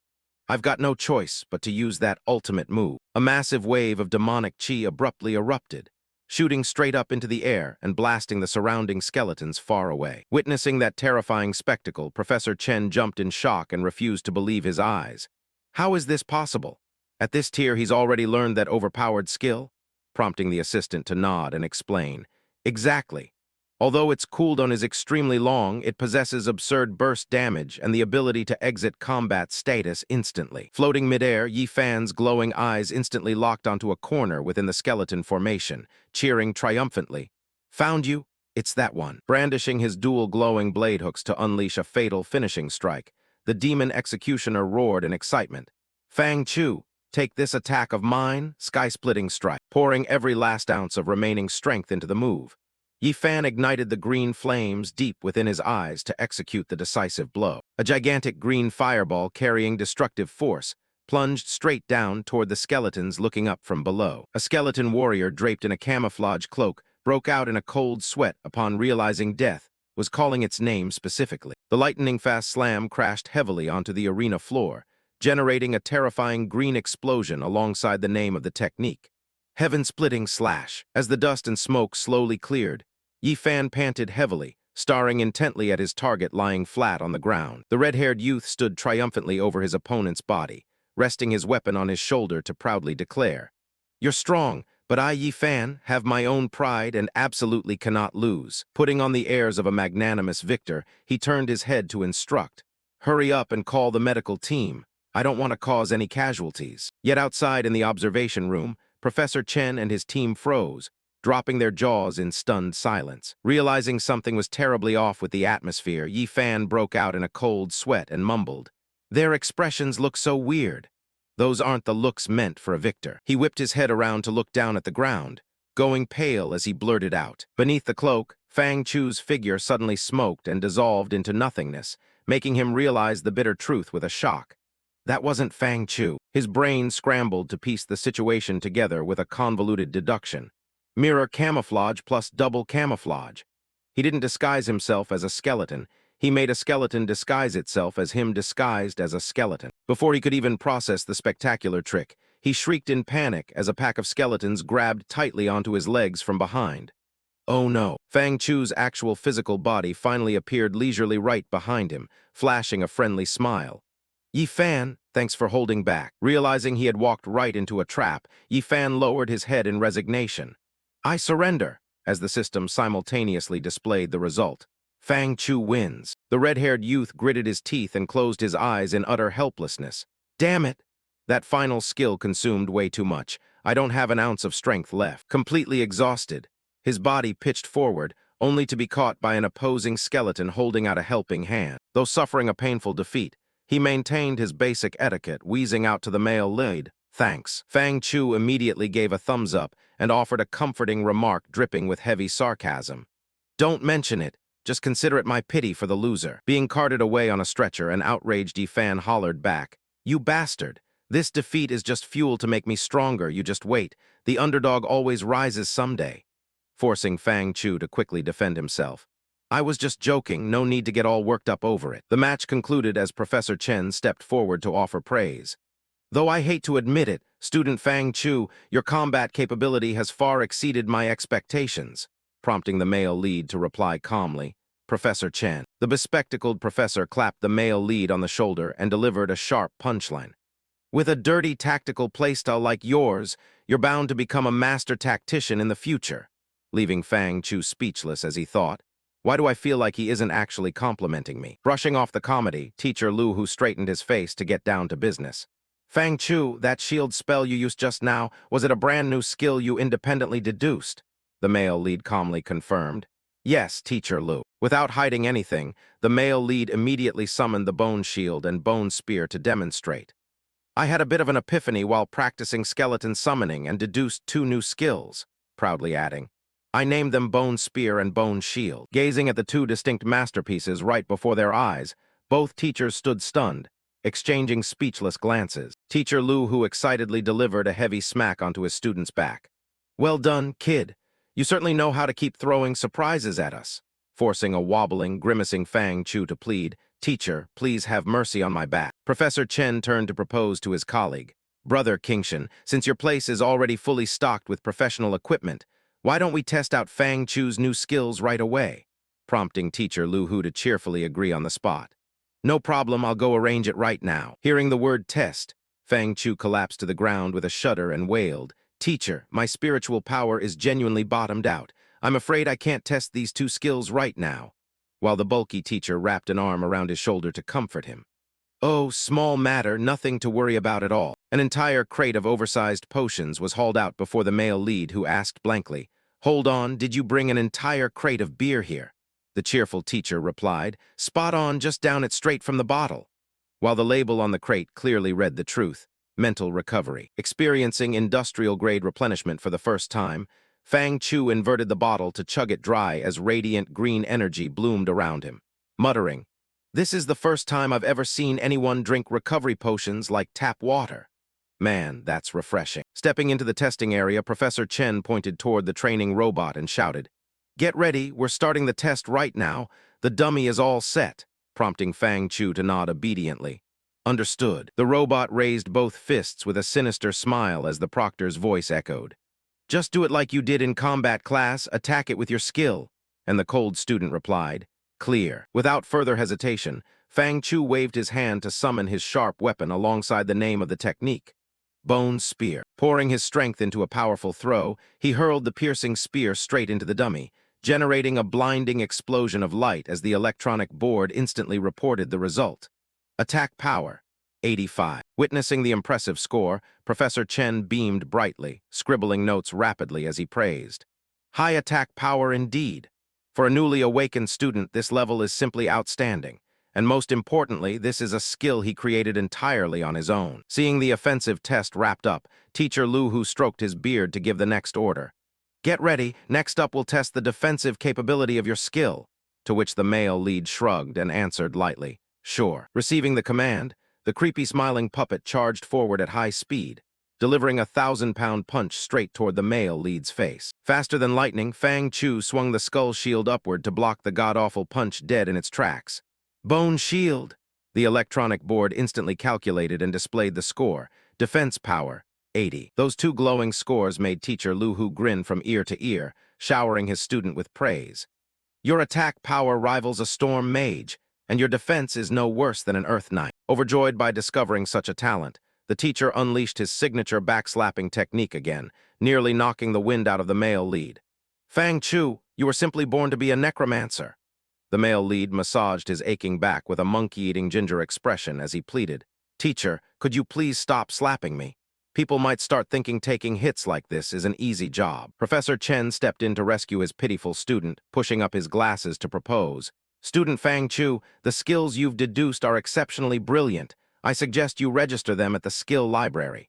I've got no choice but to use that ultimate move." A massive wave of demonic chi abruptly erupted, shooting straight up into the air and blasting the surrounding skeletons far away. Witnessing that terrifying spectacle, Professor Chen jumped in shock and refused to believe his eyes. How is this possible? At this tier, he's already learned that overpowered skill? Prompting the assistant to nod and explain, "Exactly. Although its cooldown is extremely long, it possesses absurd burst damage and the ability to exit combat status instantly." Floating midair, Yifan's glowing eyes instantly locked onto a corner within the skeleton formation, cheering triumphantly, "Found you? It's that one." Brandishing his dual glowing blade hooks to unleash a fatal finishing strike, the demon executioner roared in excitement, "Fang Chu, take this attack of mine, sky-splitting strike." Pouring every last ounce of remaining strength into the move, Yifan ignited the green flames deep within his eyes to execute the decisive blow. A gigantic green fireball carrying destructive force plunged straight down toward the skeletons looking up from below. A skeleton warrior draped in a camouflage cloak broke out in a cold sweat upon realizing death was calling its name specifically. The lightning-fast slam crashed heavily onto the arena floor, generating a terrifying green explosion alongside the name of the technique. Heaven-splitting slash. As the dust and smoke slowly cleared, Yi Fan panted heavily, staring intently at his target lying flat on the ground. The red-haired youth stood triumphantly over his opponent's body, resting his weapon on his shoulder to proudly declare, "You're strong, but I, Yi Fan, have my own pride and absolutely cannot lose." Putting on the airs of a magnanimous victor, he turned his head to instruct, "Hurry up and call the medical team. I don't want to cause any casualties." Yet outside in the observation room, Professor Chen and his team froze, dropping their jaws in stunned silence. Realizing something was terribly off with the atmosphere, Yi Fan broke out in a cold sweat and mumbled, "Their expressions look so weird. Those aren't the looks meant for a victor." He whipped his head around to look down at the ground, going pale as he blurted out. Beneath the cloak, Fang Chu's figure suddenly smoked and dissolved into nothingness, making him realize the bitter truth with a shock. That wasn't Fang Chu. His brain scrambled to piece the situation together with a convoluted deduction. Mirror camouflage plus double camouflage. He didn't disguise himself as a skeleton. He made a skeleton disguise itself as him disguised as a skeleton. Before he could even process the spectacular trick, he shrieked in panic as a pack of skeletons grabbed tightly onto his legs from behind. Oh no. Fang Chu's actual physical body finally appeared leisurely right behind him, flashing a friendly smile. "Yi Fan, thanks for holding back." Realizing he had walked right into a trap, Yi Fan lowered his head in resignation. "I surrender," as the system simultaneously displayed the result. Fang Chu wins. The red-haired youth gritted his teeth and closed his eyes in utter helplessness. Damn it! That final skill consumed way too much. I don't have an ounce of strength left. Completely exhausted, his body pitched forward, only to be caught by an opposing skeleton holding out a helping hand. Though suffering a painful defeat, he maintained his basic etiquette, wheezing out to the male lead, "Thanks." Fang Chu immediately gave a thumbs up and offered a comforting remark dripping with heavy sarcasm. "Don't mention it. Just consider it my pity for the loser." Being carted away on a stretcher, an outraged Yi Fan hollered back, "You bastard! This defeat is just fuel to make me stronger, you just wait. The underdog always rises someday." Forcing Fang Chu to quickly defend himself. "I was just joking, no need to get all worked up over it." The match concluded as Professor Chen stepped forward to offer praise. "Though I hate to admit it, student Fang Chu, your combat capability has far exceeded my expectations," prompting the male lead to reply calmly, "Professor Chen." The bespectacled professor clapped the male lead on the shoulder and delivered a sharp punchline. "With a dirty tactical playstyle like yours, you're bound to become a master tactician in the future," leaving Fang Chu speechless as he thought, "Why do I feel like he isn't actually complimenting me?" Brushing off the comedy, Teacher Lu Hu straightened his face to get down to business. "Fang Chu, that shield spell you used just now, was it a brand new skill you independently deduced?" The male lead calmly confirmed. "Yes, Teacher Lu." Without hiding anything, the male lead immediately summoned the bone shield and bone spear to demonstrate. "I had a bit of an epiphany while practicing skeleton summoning and deduced two new skills," proudly adding, "I named them Bone Spear and Bone Shield." Gazing at the two distinct masterpieces right before their eyes, both teachers stood stunned, exchanging speechless glances. Teacher Lu Hu excitedly delivered a heavy smack onto his student's back. "Well done, kid. You certainly know how to keep throwing surprises at us." Forcing a wobbling, grimacing Fang Chu to plead, "Teacher, please have mercy on my back." Professor Chen turned to propose to his colleague, "Brother Kingshan, since your place is already fully stocked with professional equipment, why don't we test out Fang Chu's new skills right away?" Prompting Teacher Lu Hu to cheerfully agree on the spot. "No problem, I'll go arrange it right now." Hearing the word test, Fang Chu collapsed to the ground with a shudder and wailed, "Teacher, my spiritual power is genuinely bottomed out. I'm afraid I can't test these two skills right now," while the bulky teacher wrapped an arm around his shoulder to comfort him. "Oh, small matter, nothing to worry about at all." An entire crate of oversized potions was hauled out before the male lead, who asked blankly, "Hold on, did you bring an entire crate of beer here?" The cheerful teacher replied, "Spot on, just down it straight from the bottle," while the label on the crate clearly read the truth, mental recovery. Experiencing industrial-grade replenishment for the first time, Fang Chu inverted the bottle to chug it dry as radiant green energy bloomed around him, muttering, "This is the first time I've ever seen anyone drink recovery potions like tap water. Man, that's refreshing." Stepping into the testing area, Professor Chen pointed toward the training robot and shouted, Get ready, we're starting the test right now. The dummy is all set, prompting Fang Chu to nod obediently. Understood. The robot raised both fists with a sinister smile as the proctor's voice echoed. Just do it like you did in combat class, attack it with your skill. And the cold student replied, clear. Without further hesitation, Fang Chu waved his hand to summon his sharp weapon alongside the name of the technique. Bone Spear. Pouring his strength into a powerful throw, he hurled the piercing spear straight into the dummy, generating a blinding explosion of light as the electronic board instantly reported the result. Attack power, 85. Witnessing the impressive score, Professor Chen beamed brightly, scribbling notes rapidly as he praised. High attack power indeed. For a newly awakened student, this level is simply outstanding. And most importantly, this is a skill he created entirely on his own. Seeing the offensive test wrapped up, Teacher Lu Hu stroked his beard to give the next order. Get ready, next up we'll test the defensive capability of your skill. To which the male lead shrugged and answered lightly, sure. Receiving the command, the creepy smiling puppet charged forward at high speed, delivering a 1,000-pound punch straight toward the male lead's face. Faster than lightning, Fang Chu swung the skull shield upward to block the god-awful punch dead in its tracks. Bone Shield. The electronic board instantly calculated and displayed the score. Defense power, 80. Those two glowing scores made Teacher Lu Hu grin from ear to ear, showering his student with praise. Your attack power rivals a storm mage, and your defense is no worse than an earth knight. Overjoyed by discovering such a talent, the teacher unleashed his signature backslapping technique again, nearly knocking the wind out of the male lead. Fang Chu, you were simply born to be a necromancer. The male lead massaged his aching back with a monkey-eating ginger expression as he pleaded, Teacher, could you please stop slapping me? People might start thinking taking hits like this is an easy job. Professor Chen stepped in to rescue his pitiful student, pushing up his glasses to propose. Student Fang Chu, the skills you've deduced are exceptionally brilliant. I suggest you register them at the skill library.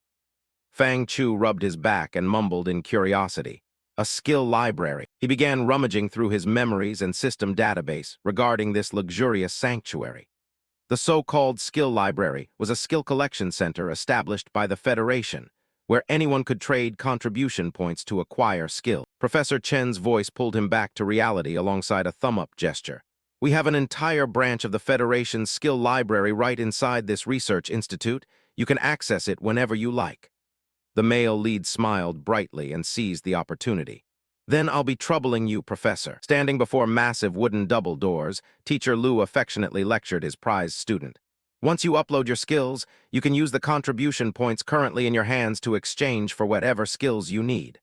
Fang Chu rubbed his back and mumbled in curiosity. A skill library. He began rummaging through his memories and system database regarding this luxurious sanctuary. The so-called skill library was a skill collection center established by the Federation, where anyone could trade contribution points to acquire skill. Professor Chen's voice pulled him back to reality alongside a thumb-up gesture. We have an entire branch of the Federation's skill library right inside this research institute. You can access it whenever you like. The male lead smiled brightly and seized the opportunity. Then I'll be troubling you, Professor. Standing before massive wooden double doors, Teacher Lu affectionately lectured his prized student. Once you upload your skills, you can use the contribution points currently in your hands to exchange for whatever skills you need.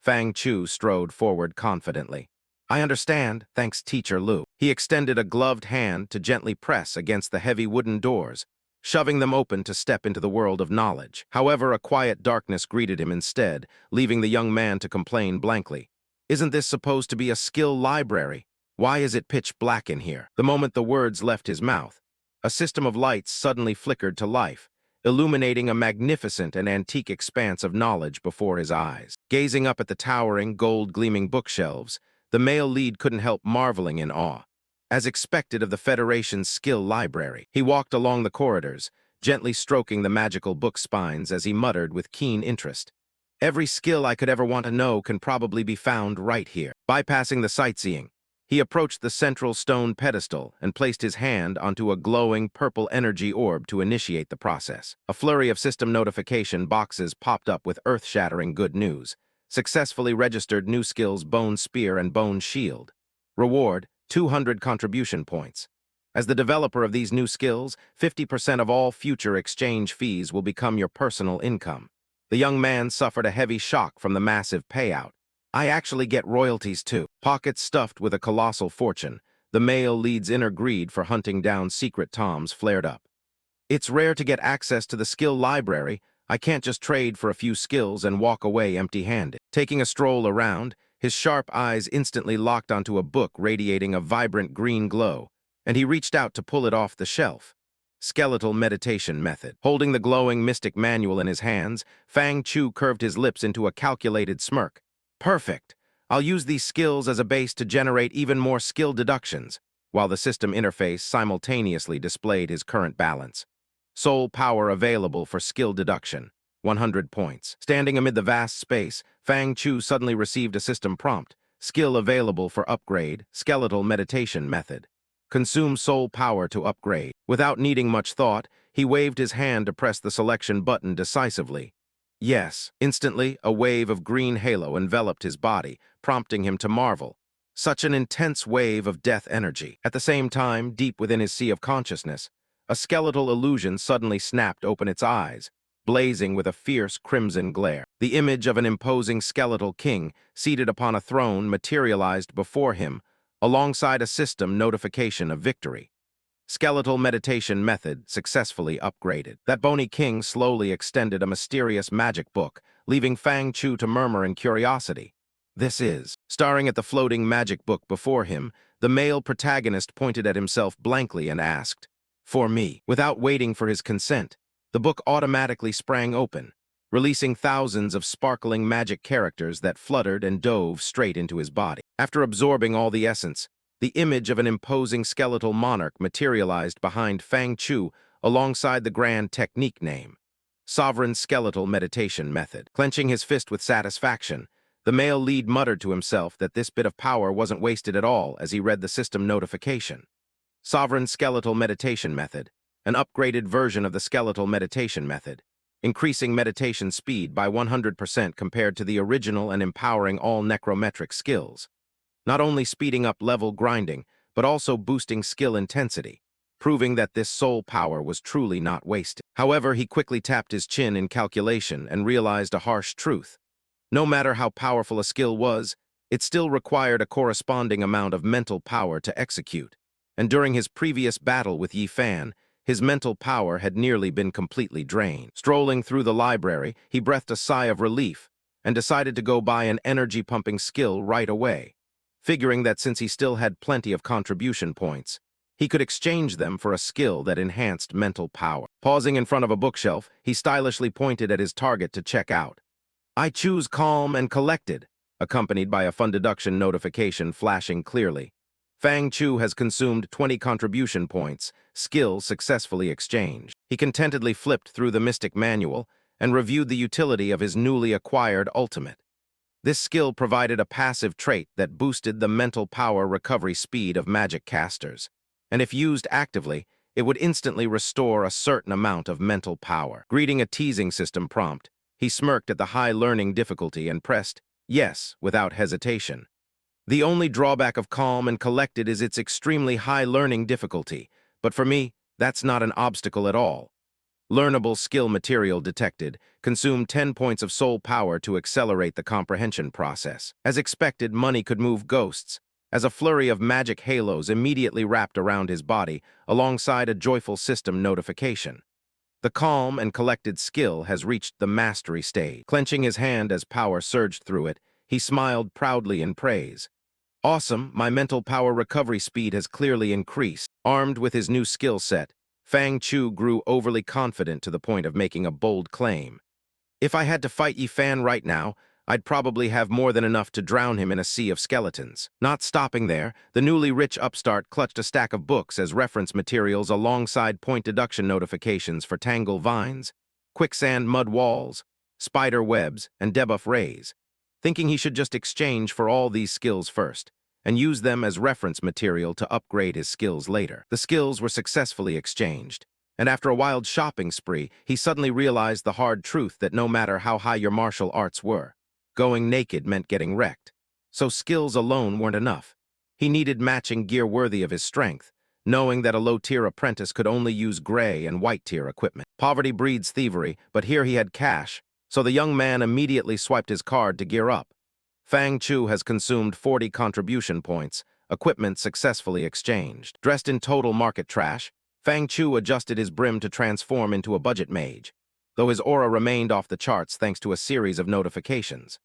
Fang Chu strode forward confidently. I understand, thanks Teacher Lu. He extended a gloved hand to gently press against the heavy wooden doors, shoving them open to step into the world of knowledge. However, a quiet darkness greeted him instead, leaving the young man to complain blankly. Isn't this supposed to be a skill library? Why is it pitch black in here? The moment the words left his mouth, a system of lights suddenly flickered to life, illuminating a magnificent and antique expanse of knowledge before his eyes. Gazing up at the towering, gold-gleaming bookshelves, the male lead couldn't help marveling in awe. As expected of the Federation's skill library, he walked along the corridors, gently stroking the magical book spines as he muttered with keen interest. Every skill I could ever want to know can probably be found right here. Bypassing the sightseeing, he approached the central stone pedestal and placed his hand onto a glowing purple energy orb to initiate the process. A flurry of system notification boxes popped up with earth-shattering good news. Successfully registered new skills Bone Spear and Bone Shield. Reward, 200 contribution points. As the developer of these new skills, 50% of all future exchange fees will become your personal income. The young man suffered a heavy shock from the massive payout. I actually get royalties too. Pockets stuffed with a colossal fortune, the male lead's inner greed for hunting down secret toms flared up. It's rare to get access to the skill library. I can't just trade for a few skills and walk away empty-handed. Taking a stroll around, his sharp eyes instantly locked onto a book radiating a vibrant green glow, and he reached out to pull it off the shelf. Skeletal Meditation Method. Holding the glowing mystic manual in his hands, Fang Chu curved his lips into a calculated smirk. Perfect. I'll use these skills as a base to generate even more skill deductions, while the system interface simultaneously displayed his current balance. Soul power available for skill deduction, 100 points. Standing amid the vast space, Fang Chu suddenly received a system prompt. Skill available for upgrade, skeletal meditation method. Consume soul power to upgrade. Without needing much thought, he waved his hand to press the selection button decisively. Yes, instantly, a wave of green halo enveloped his body, prompting him to marvel. Such an intense wave of death energy. At the same time, deep within his sea of consciousness, a skeletal illusion suddenly snapped open its eyes, blazing with a fierce crimson glare. The image of an imposing skeletal king seated upon a throne materialized before him, alongside a system notification of victory. Skeletal meditation method successfully upgraded. That bony king slowly extended a mysterious magic book, leaving Fang Chu to murmur in curiosity. This is. Staring at the floating magic book before him, the male protagonist pointed at himself blankly and asked, "For me." Without waiting for his consent, the book automatically sprang open, releasing thousands of sparkling magic characters that fluttered and dove straight into his body. After absorbing all the essence, the image of an imposing skeletal monarch materialized behind Fang Chu alongside the grand technique name, Sovereign Skeletal Meditation Method. Clenching his fist with satisfaction, the male lead muttered to himself that this bit of power wasn't wasted at all as he read the system notification. Sovereign Skeletal Meditation Method, an upgraded version of the skeletal meditation method, increasing meditation speed by 100% compared to the original and empowering all necrometric skills. Not only speeding up level grinding, but also boosting skill intensity, proving that this soul power was truly not wasted. However, he quickly tapped his chin in calculation and realized a harsh truth. No matter how powerful a skill was, it still required a corresponding amount of mental power to execute. And during his previous battle with Yi Fan, his mental power had nearly been completely drained. Strolling through the library, he breathed a sigh of relief and decided to go buy an energy-pumping skill right away, figuring that since he still had plenty of contribution points, he could exchange them for a skill that enhanced mental power. Pausing in front of a bookshelf, he stylishly pointed at his target to check out. "I choose calm and collected," accompanied by a fund deduction notification flashing clearly. Fang Chu has consumed 20 contribution points, skill successfully exchanged. He contentedly flipped through the Mystic Manual and reviewed the utility of his newly acquired ultimate. This skill provided a passive trait that boosted the mental power recovery speed of magic casters, and if used actively, it would instantly restore a certain amount of mental power. Greeting a teasing system prompt, he smirked at the high learning difficulty and pressed yes without hesitation. The only drawback of calm and collected is its extremely high learning difficulty, but for me, that's not an obstacle at all. Learnable skill material detected. Consume 10 points of soul power to accelerate the comprehension process. As expected, money could move ghosts, as a flurry of magic halos immediately wrapped around his body, alongside a joyful system notification. The calm and collected skill has reached the mastery stage. Clenching his hand as power surged through it, he smiled proudly in praise. "Awesome, my mental power recovery speed has clearly increased." Armed with his new skill set, Fang Chu grew overly confident to the point of making a bold claim. "If I had to fight Yi Fan right now, I'd probably have more than enough to drown him in a sea of skeletons." Not stopping there, the newly rich upstart clutched a stack of books as reference materials alongside point deduction notifications for tangle vines, quicksand mud walls, spider webs, and debuff rays, thinking he should just exchange for all these skills first and use them as reference material to upgrade his skills later. The skills were successfully exchanged, and after a wild shopping spree, he suddenly realized the hard truth that no matter how high your martial arts were, going naked meant getting wrecked. So skills alone weren't enough. He needed matching gear worthy of his strength, knowing that a low-tier apprentice could only use gray and white-tier equipment. Poverty breeds thievery, but here he had cash, so the young man immediately swiped his card to gear up. Fang Chu has consumed 40 contribution points, equipment successfully exchanged. Dressed in total market trash, Fang Chu adjusted his brim to transform into a budget mage, though his aura remained off the charts thanks to a series of notifications.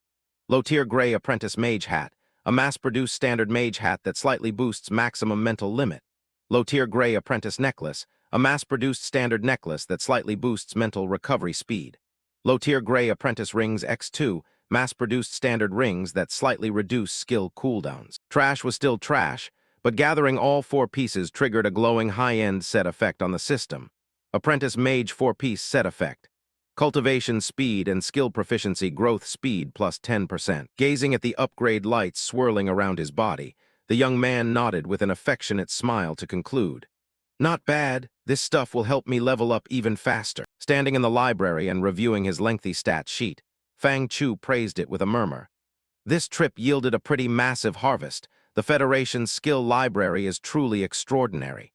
Low-tier gray apprentice mage hat, a mass-produced standard mage hat that slightly boosts maximum mental limit. Low-tier gray apprentice necklace, a mass-produced standard necklace that slightly boosts mental recovery speed. Low-tier gray apprentice rings X2, mass-produced standard rings that slightly reduce skill cooldowns. Trash was still trash, but gathering all 4 pieces triggered a glowing high-end set effect on the system. Apprentice Mage 4-piece set effect. Cultivation speed and skill proficiency growth speed plus 10%. Gazing at the upgrade lights swirling around his body, the young man nodded with an affectionate smile to conclude. Not bad. This stuff will help me level up even faster. Standing in the library and reviewing his lengthy stat sheet, Fang Chu praised it with a murmur. This trip yielded a pretty massive harvest. The Federation's skill library is truly extraordinary.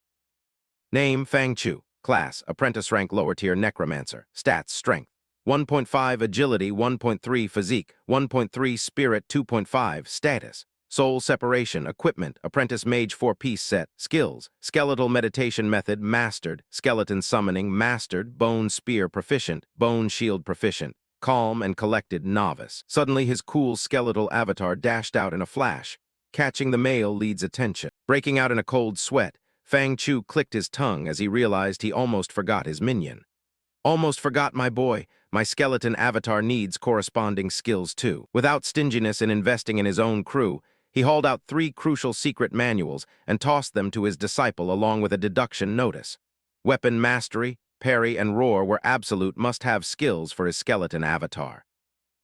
Name, Fang Chu. Class, apprentice rank lower tier necromancer. Stats, strength. 1.5 agility, 1.3 physique, 1.3 spirit, 2.5 status. Soul separation, equipment, apprentice mage 4-piece set. Skills, skeletal meditation method, mastered. Skeleton summoning, mastered. Bone spear, proficient. Bone shield, proficient. Calm and collected, novice. Suddenly his cool skeletal avatar dashed out in a flash, catching the male lead's attention. Breaking out in a cold sweat, Fang Chu clicked his tongue as he realized he almost forgot his minion. Almost forgot, my boy. My skeleton avatar needs corresponding skills too. Without stinginess in investing in his own crew, he hauled out 3 crucial secret manuals and tossed them to his disciple along with a deduction notice. Weapon mastery, parry, and roar were absolute must-have skills for his skeleton avatar.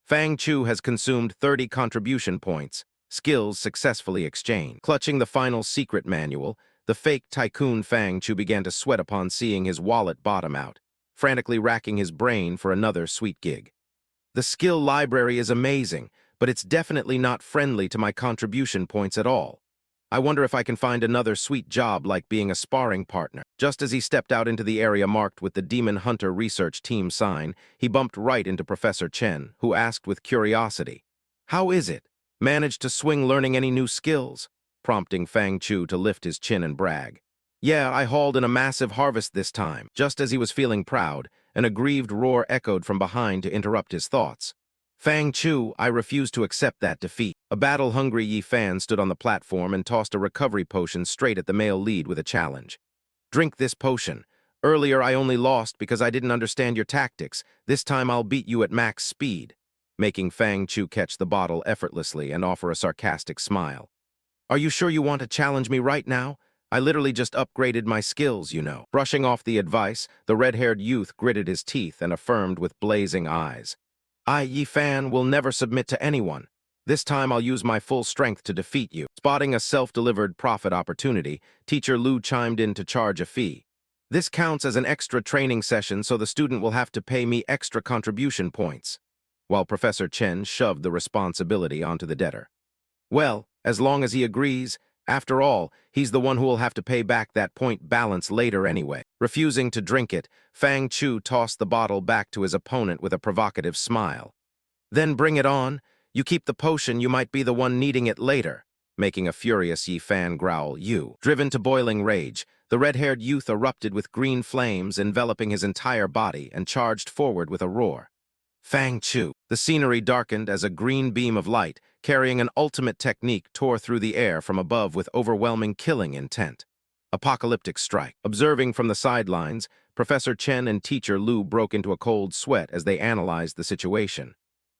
Fang Chu has consumed 30 contribution points, skills successfully exchanged. Clutching the final secret manual, the fake tycoon Fang Chu began to sweat upon seeing his wallet bottom out, frantically racking his brain for another sweet gig. The skill library is amazing, but it's definitely not friendly to my contribution points at all. I wonder if I can find another sweet job like being a sparring partner. Just as he stepped out into the area marked with the Demon Hunter Research Team sign, he bumped right into Professor Chen, who asked with curiosity, "How is it? Managed to swing learning any new skills?" Prompting Fang Chu to lift his chin and brag. "Yeah, I hauled in a massive harvest this time." Just as he was feeling proud, an aggrieved roar echoed from behind to interrupt his thoughts. "Fang Chu, I refuse to accept that defeat." A battle-hungry Yi Fan stood on the platform and tossed a recovery potion straight at the male lead with a challenge. "Drink this potion. Earlier I only lost because I didn't understand your tactics. This time I'll beat you at max speed." Making Fang Chu catch the bottle effortlessly and offer a sarcastic smile. "Are you sure you want to challenge me right now? I literally just upgraded my skills, you know." Brushing off the advice, the red-haired youth gritted his teeth and affirmed with blazing eyes. "I, Yi Fan, will never submit to anyone. This time I'll use my full strength to defeat you." Spotting a self-delivered profit opportunity, Teacher Lu chimed in to charge a fee. "This counts as an extra training session, so the student will have to pay me extra contribution points," while Professor Chen shoved the responsibility onto the debtor. "Well, as long as he agrees. After all, he's the one who will have to pay back that point balance later anyway." Refusing to drink it, Fang Chu tossed the bottle back to his opponent with a provocative smile. "Then bring it on. You keep the potion, you might be the one needing it later." Making a furious Yi Fan growl, "You." Driven to boiling rage, the red-haired youth erupted with green flames enveloping his entire body and charged forward with a roar. Fang Chu. The scenery darkened as a green beam of light, carrying an ultimate technique, tore through the air from above with overwhelming killing intent. Apocalyptic strike. Observing from the sidelines, Professor Chen and Teacher Lu broke into a cold sweat as they analyzed the situation.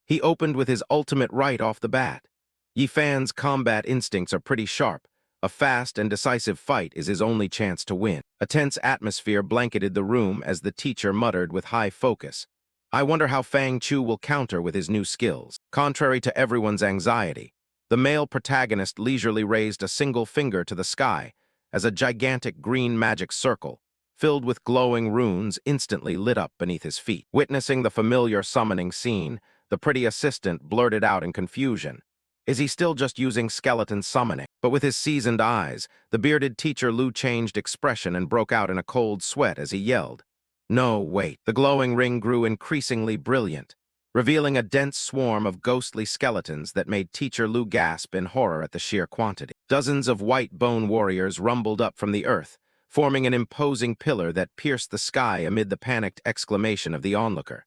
He opened with his ultimate right off the bat. Yi Fan's combat instincts are pretty sharp. A fast and decisive fight is his only chance to win. A tense atmosphere blanketed the room as the teacher muttered with high focus, "I wonder how Fang Chu will counter with his new skills." Contrary to everyone's anxiety, the male protagonist leisurely raised a single finger to the sky as a gigantic green magic circle, filled with glowing runes, instantly lit up beneath his feet. Witnessing the familiar summoning scene, the pretty assistant blurted out in confusion, "Is he still just using skeleton summoning?" But with his seasoned eyes, the bearded Teacher Lu changed expression and broke out in a cold sweat as he yelled, "No, wait." The glowing ring grew increasingly brilliant, revealing a dense swarm of ghostly skeletons that made Teacher Lu gasp in horror at the sheer quantity. Dozens of white bone warriors rumbled up from the earth, forming an imposing pillar that pierced the sky amid the panicked exclamation of the onlooker.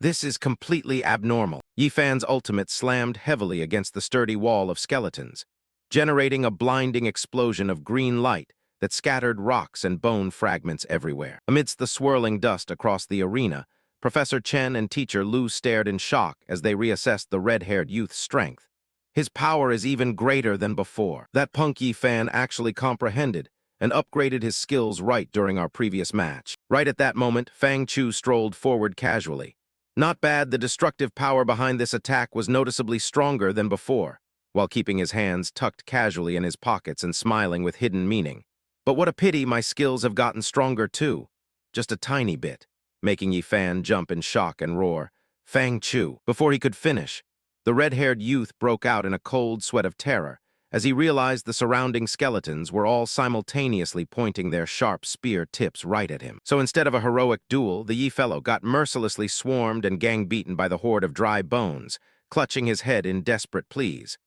"This is completely abnormal." Yi Fan's ultimate slammed heavily against the sturdy wall of skeletons, generating a blinding explosion of green light that scattered rocks and bone fragments everywhere. Amidst the swirling dust across the arena, Professor Chen and Teacher Lu stared in shock as they reassessed the red-haired youth's strength. His power is even greater than before. That punk Yi Fan actually comprehended and upgraded his skills right during our previous match. Right at that moment, Fang Chu strolled forward casually, Not bad, the destructive power behind this attack was noticeably stronger than before, while keeping his hands tucked casually in his pockets and smiling with hidden meaning. But what a pity my skills have gotten stronger too. Just a tiny bit, making Yi Fan jump in shock and roar, "Fang Chu!" Before he could finish, the red-haired youth broke out in a cold sweat of terror as he realized the surrounding skeletons were all simultaneously pointing their sharp spear tips right at him. So instead of a heroic duel, the Yi fellow got mercilessly swarmed and gang-beaten by the horde of dry bones, clutching his head in desperate pleas.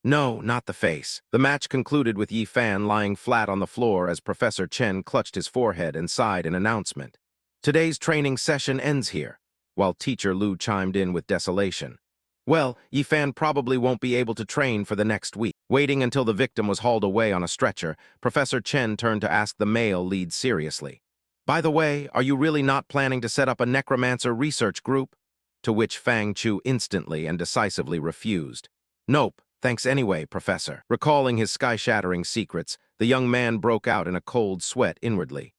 No, not the face. The match concluded with Yi Fan lying flat on the floor as Professor Chen clutched his forehead and sighed an announcement. Today's training session ends here, while Teacher Lu chimed in with desolation. Well, Yi Fan probably won't be able to train for the next week. Waiting until the victim was hauled away on a stretcher, Professor Chen turned to ask the male lead seriously. By the way, are you really not planning to set up a necromancer research group? To which Fang Chu instantly and decisively refused. Nope, thanks anyway, Professor. Recalling his sky-shattering secrets, the young man broke out in a cold sweat inwardly.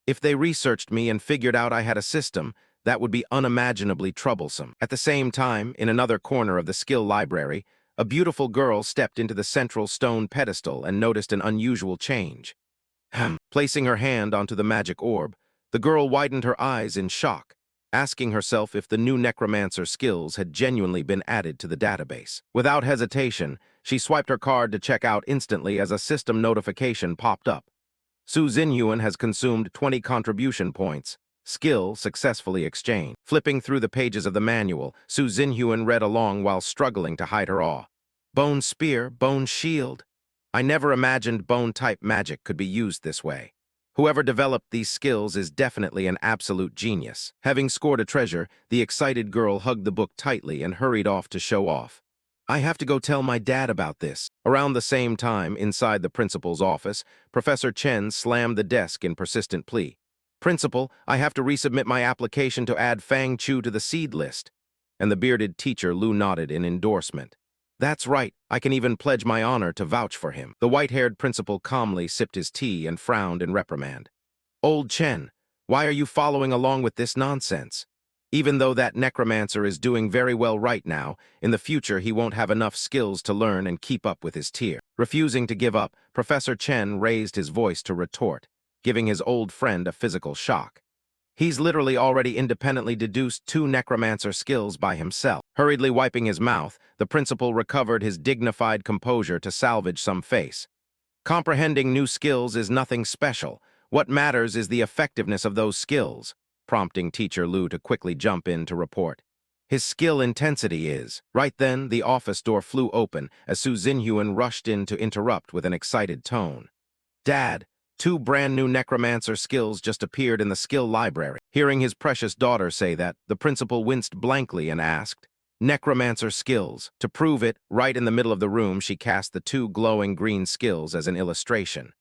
If they researched me and figured out I had a system, that would be unimaginably troublesome. At the same time, in another corner of the skill library, a beautiful girl stepped into the central stone pedestal and noticed an unusual change. Placing her hand onto the magic orb, the girl widened her eyes in shock, asking herself if the new necromancer skills had genuinely been added to the database. Without hesitation, she swiped her card to check out instantly as a system notification popped up. Su Xinhuan has consumed 20 contribution points. Skill successfully exchanged. Flipping through the pages of the manual, Su Xinhuan read along while struggling to hide her awe. Bone spear, bone shield. I never imagined bone-type magic could be used this way. Whoever developed these skills is definitely an absolute genius. Having scored a treasure, the excited girl hugged the book tightly and hurried off to show off. I have to go tell my dad about this. Around the same time, inside the principal's office, Professor Chen slammed the desk in persistent plea. Principal, I have to resubmit my application to add Fang Chu to the seed list. And the bearded teacher Lu nodded in endorsement. That's right, I can even pledge my honor to vouch for him. The white-haired principal calmly sipped his tea and frowned in reprimand. Old Chen, why are you following along with this nonsense? Even though that necromancer is doing very well right now, in the future he won't have enough skills to learn and keep up with his tier. Refusing to give up, Professor Chen raised his voice to retort, giving his old friend a physical shock. He's literally already independently deduced 2 necromancer skills by himself. Hurriedly wiping his mouth, the principal recovered his dignified composure to salvage some face. Comprehending new skills is nothing special. What matters is the effectiveness of those skills, prompting Teacher Lu to quickly jump in to report. His skill intensity is. Right then, the office door flew open as Su Xinhuan rushed in to interrupt with an excited tone. Dad, 2 brand-new necromancer skills just appeared in the skill library. Hearing his precious daughter say that, the principal winced blankly and asked, Necromancer skills. To prove it, right in the middle of the room she cast the 2 glowing green skills as an illustration.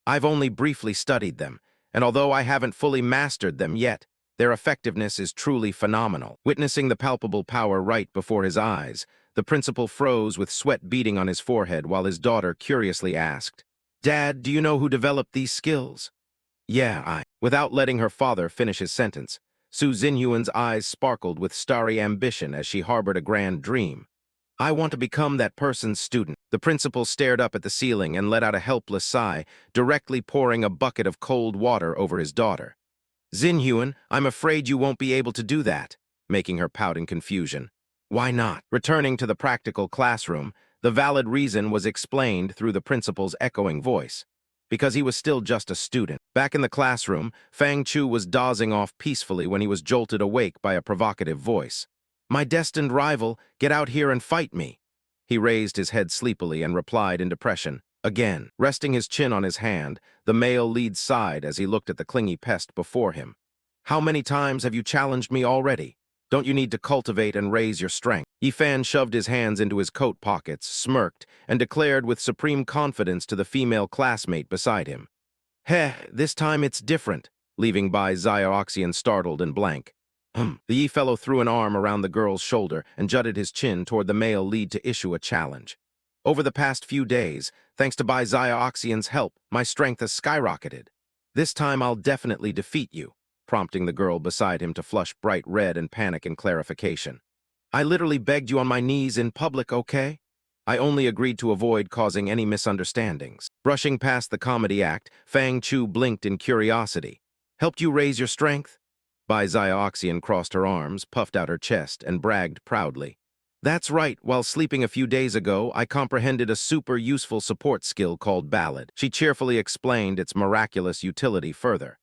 I've only briefly studied them, and although I haven't fully mastered them yet, their effectiveness is truly phenomenal. Witnessing the palpable power right before his eyes, the principal froze with sweat beading on his forehead while his daughter curiously asked, Dad, do you know who developed these skills? Yeah, I. Without letting her father finish his sentence, Su Xinhuan's eyes sparkled with starry ambition as she harbored a grand dream. I want to become that person's student. The principal stared up at the ceiling and let out a helpless sigh, directly pouring a bucket of cold water over his daughter. Xinhuan, I'm afraid you won't be able to do that, making her pout in confusion. Why not? Returning to the practical classroom, the valid reason was explained through the principal's echoing voice. Because he was still just a student. Back in the classroom, Fang Chu was dozing off peacefully when he was jolted awake by a provocative voice. My destined rival, get out here and fight me. He raised his head sleepily and replied in depression. Again, resting his chin on his hand, the male lead sighed as he looked at the clingy pest before him. How many times have you challenged me already? Don't you need to cultivate and raise your strength? Yi Fan shoved his hands into his coat pockets, smirked, and declared with supreme confidence to the female classmate beside him. Heh, this time it's different, leaving by Xioxian startled and blank. The Yi fellow threw an arm around the girl's shoulder and jutted his chin toward the male lead to issue a challenge. Over the past few days, thanks to Bai Xioxian's help, my strength has skyrocketed. This time I'll definitely defeat you. prompting the girl beside him to flush bright red and panic in clarification. I literally begged you on my knees in public, okay? I only agreed to avoid causing any misunderstandings. Brushing past the comedy act, Fang Chu blinked in curiosity. Helped you raise your strength? Bai Zioxian crossed her arms, puffed out her chest, and bragged proudly. That's right, while sleeping a few days ago, I comprehended a super useful support skill called Ballad. She cheerfully explained its miraculous utility further.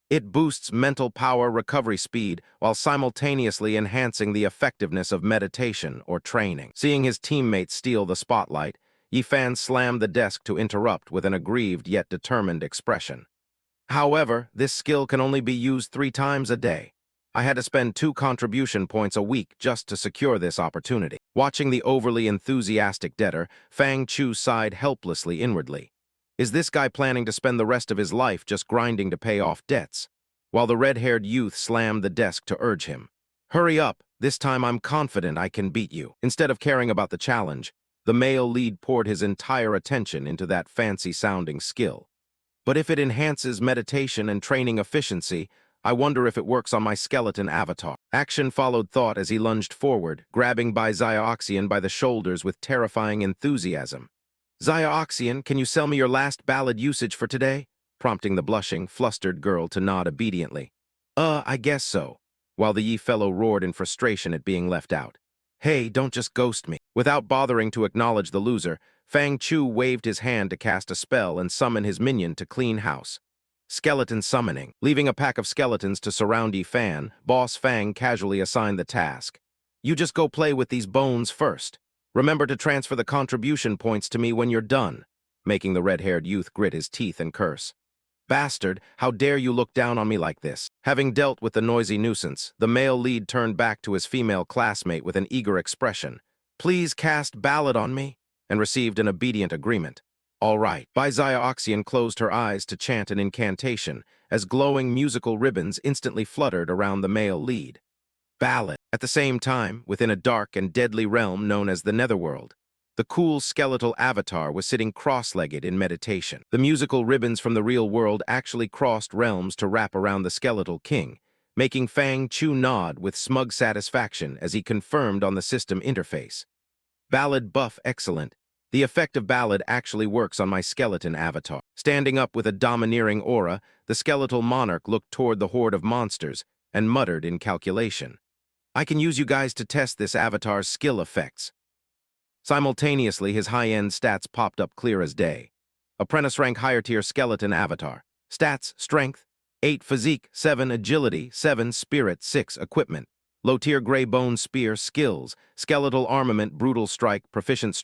It boosts mental power recovery speed while simultaneously enhancing the effectiveness of meditation or training. Seeing his teammates steal the spotlight, Yifan slammed the desk to interrupt with an aggrieved yet determined expression. However, this skill can only be used 3 times a day. I had to spend 2 contribution points a week just to secure this opportunity. Watching the overly enthusiastic debtor, Fang Chu sighed helplessly inwardly. Is this guy planning to spend the rest of his life just grinding to pay off debts? While the red-haired youth slammed the desk to urge him. Hurry up, this time I'm confident I can beat you. Instead of caring about the challenge, the male lead poured his entire attention into that fancy-sounding skill. But if it enhances meditation and training efficiency, I wonder if it works on my skeleton avatar. Action followed thought as he lunged forward, grabbing Bai Zioxian by the shoulders with terrifying enthusiasm. Zioxian, can you sell me your last ballad usage for today? Prompting the blushing, flustered girl to nod obediently. I guess so. While the Yi fellow roared in frustration at being left out. Hey, don't just ghost me. Without bothering to acknowledge the loser, Fang Chu waved his hand to cast a spell and summon his minion to clean house. Skeleton summoning. Leaving a pack of skeletons to surround Yifan, Boss Fang casually assigned the task. You just go play with these bones first. Remember to transfer the contribution points to me when you're done, making the red-haired youth grit his teeth and curse. Bastard, how dare you look down on me like this? Having dealt with the noisy nuisance, the male lead turned back to his female classmate with an eager expression. Please cast Ballad on me, and received an obedient agreement. All right. Bai Zioxian closed her eyes to chant an incantation, as glowing musical ribbons instantly fluttered around the male lead. Ballad. At the same time, within a dark and deadly realm known as the Netherworld, the cool skeletal avatar was sitting cross-legged in meditation. The musical ribbons from the real world actually crossed realms to wrap around the skeletal king, making Fang Chu nod with smug satisfaction as he confirmed on the system interface. Ballad buff excellent. The effect of Ballad actually works on my skeleton avatar. Standing up with a domineering aura, the skeletal monarch looked toward the horde of monsters and muttered in calculation. I can use you guys to test this avatar's skill effects. Simultaneously, his high-end stats popped up clear as day. Apprentice rank higher-tier skeleton avatar. Stats, strength, 8 physique, 7 agility, 7 spirit, 6 equipment. Low-tier gray bone spear skills, skeletal armament, brutal strike, proficient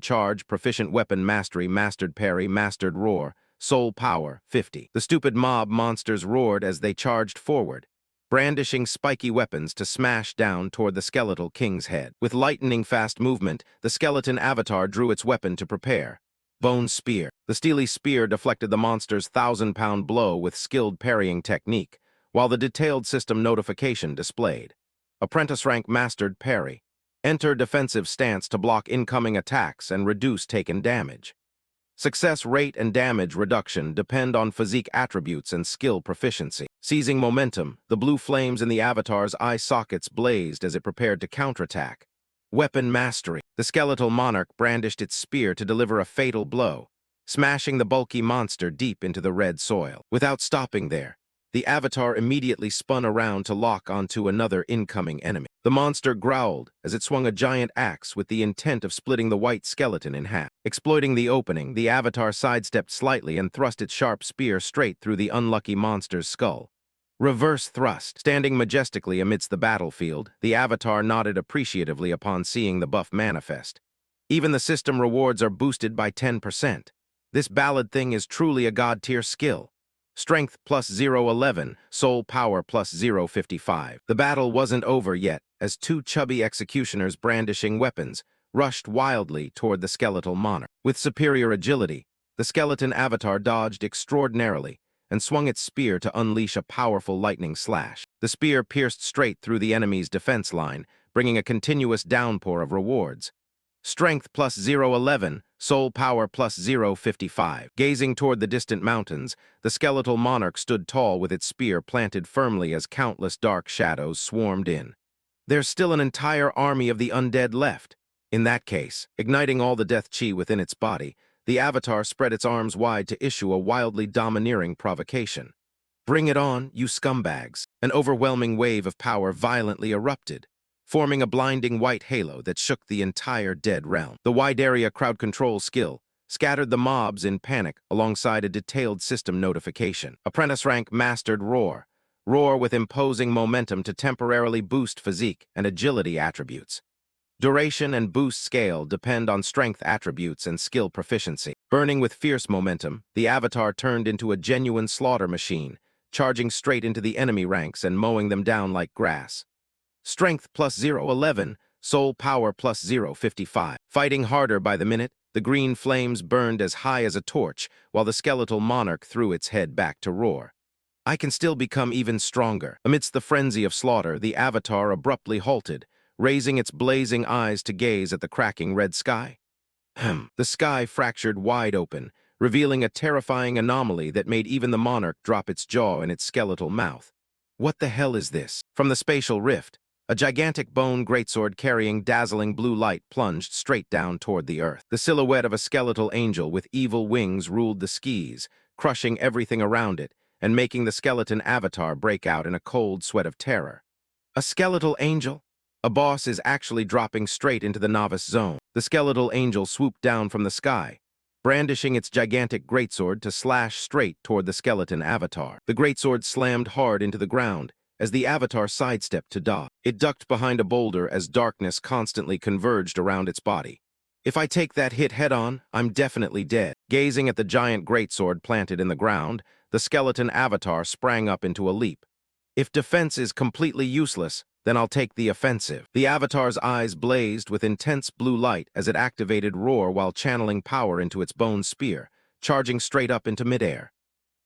charge, proficient weapon mastery, mastered parry, mastered roar, soul power, 50. The stupid mob monsters roared as they charged forward, brandishing spiky weapons to smash down toward the skeletal king's head. With lightning-fast movement, the skeleton avatar drew its weapon to prepare. Bone spear. The steely spear deflected the monster's 1,000-pound blow with skilled parrying technique, while the detailed system notification displayed. Apprentice rank mastered parry. Enter defensive stance to block incoming attacks and reduce taken damage. Success rate and damage reduction depend on physique attributes and skill proficiency. Seizing momentum, the blue flames in the avatar's eye sockets blazed as it prepared to counterattack. Weapon mastery. The skeletal monarch brandished its spear to deliver a fatal blow, smashing the bulky monster deep into the red soil. Without stopping there, the avatar immediately spun around to lock onto another incoming enemy. The monster growled as it swung a giant axe with the intent of splitting the white skeleton in half. Exploiting the opening, the avatar sidestepped slightly and thrust its sharp spear straight through the unlucky monster's skull. Reverse thrust. Standing majestically amidst the battlefield, the avatar nodded appreciatively upon seeing the buff manifest. Even the system rewards are boosted by 10%. This ballad thing is truly a god-tier skill. Strength plus 0.11, soul power plus 0.55. The battle wasn't over yet, as 2 chubby executioners brandishing weapons rushed wildly toward the skeletal monarch. With superior agility, the skeleton avatar dodged extraordinarily and swung its spear to unleash a powerful lightning slash. The spear pierced straight through the enemy's defense line, bringing a continuous downpour of rewards. Strength plus 0.11, Soul power plus 0.55. Gazing toward the distant mountains, the skeletal monarch stood tall with its spear planted firmly as countless dark shadows swarmed in. There's still an entire army of the undead left. In that case, igniting all the death chi within its body, the avatar spread its arms wide to issue a wildly domineering provocation. Bring it on, you scumbags. An overwhelming wave of power violently erupted, forming a blinding white halo that shook the entire dead realm. The wide area crowd control skill scattered the mobs in panic alongside a detailed system notification. Apprentice rank mastered roar. Roar with imposing momentum to temporarily boost physique and agility attributes. Duration and boost scale depend on strength attributes and skill proficiency. Burning with fierce momentum, the avatar turned into a genuine slaughter machine, charging straight into the enemy ranks and mowing them down like grass. Strength plus 0.11, soul power plus 0.55. Fighting harder by the minute, the green flames burned as high as a torch, while the skeletal monarch threw its head back to roar. I can still become even stronger. Amidst the frenzy of slaughter, the avatar abruptly halted, raising its blazing eyes to gaze at the cracking red sky. The sky fractured wide open, revealing a terrifying anomaly that made even the monarch drop its jaw in its skeletal mouth. What the hell is this? From the spatial rift, a gigantic bone greatsword carrying dazzling blue light plunged straight down toward the earth. The silhouette of a skeletal angel with evil wings ruled the skies, crushing everything around it, and making the skeleton avatar break out in a cold sweat of terror. A skeletal angel? A boss is actually dropping straight into the novice zone. The skeletal angel swooped down from the sky, brandishing its gigantic greatsword to slash straight toward the skeleton avatar. The greatsword slammed hard into the ground as the avatar sidestepped to dodge. It ducked behind a boulder as darkness constantly converged around its body. If I take that hit head-on, I'm definitely dead. Gazing at the giant greatsword planted in the ground, the skeleton avatar sprang up into a leap. If defense is completely useless, then I'll take the offensive. The avatar's eyes blazed with intense blue light as it activated roar while channeling power into its bone spear, charging straight up into midair.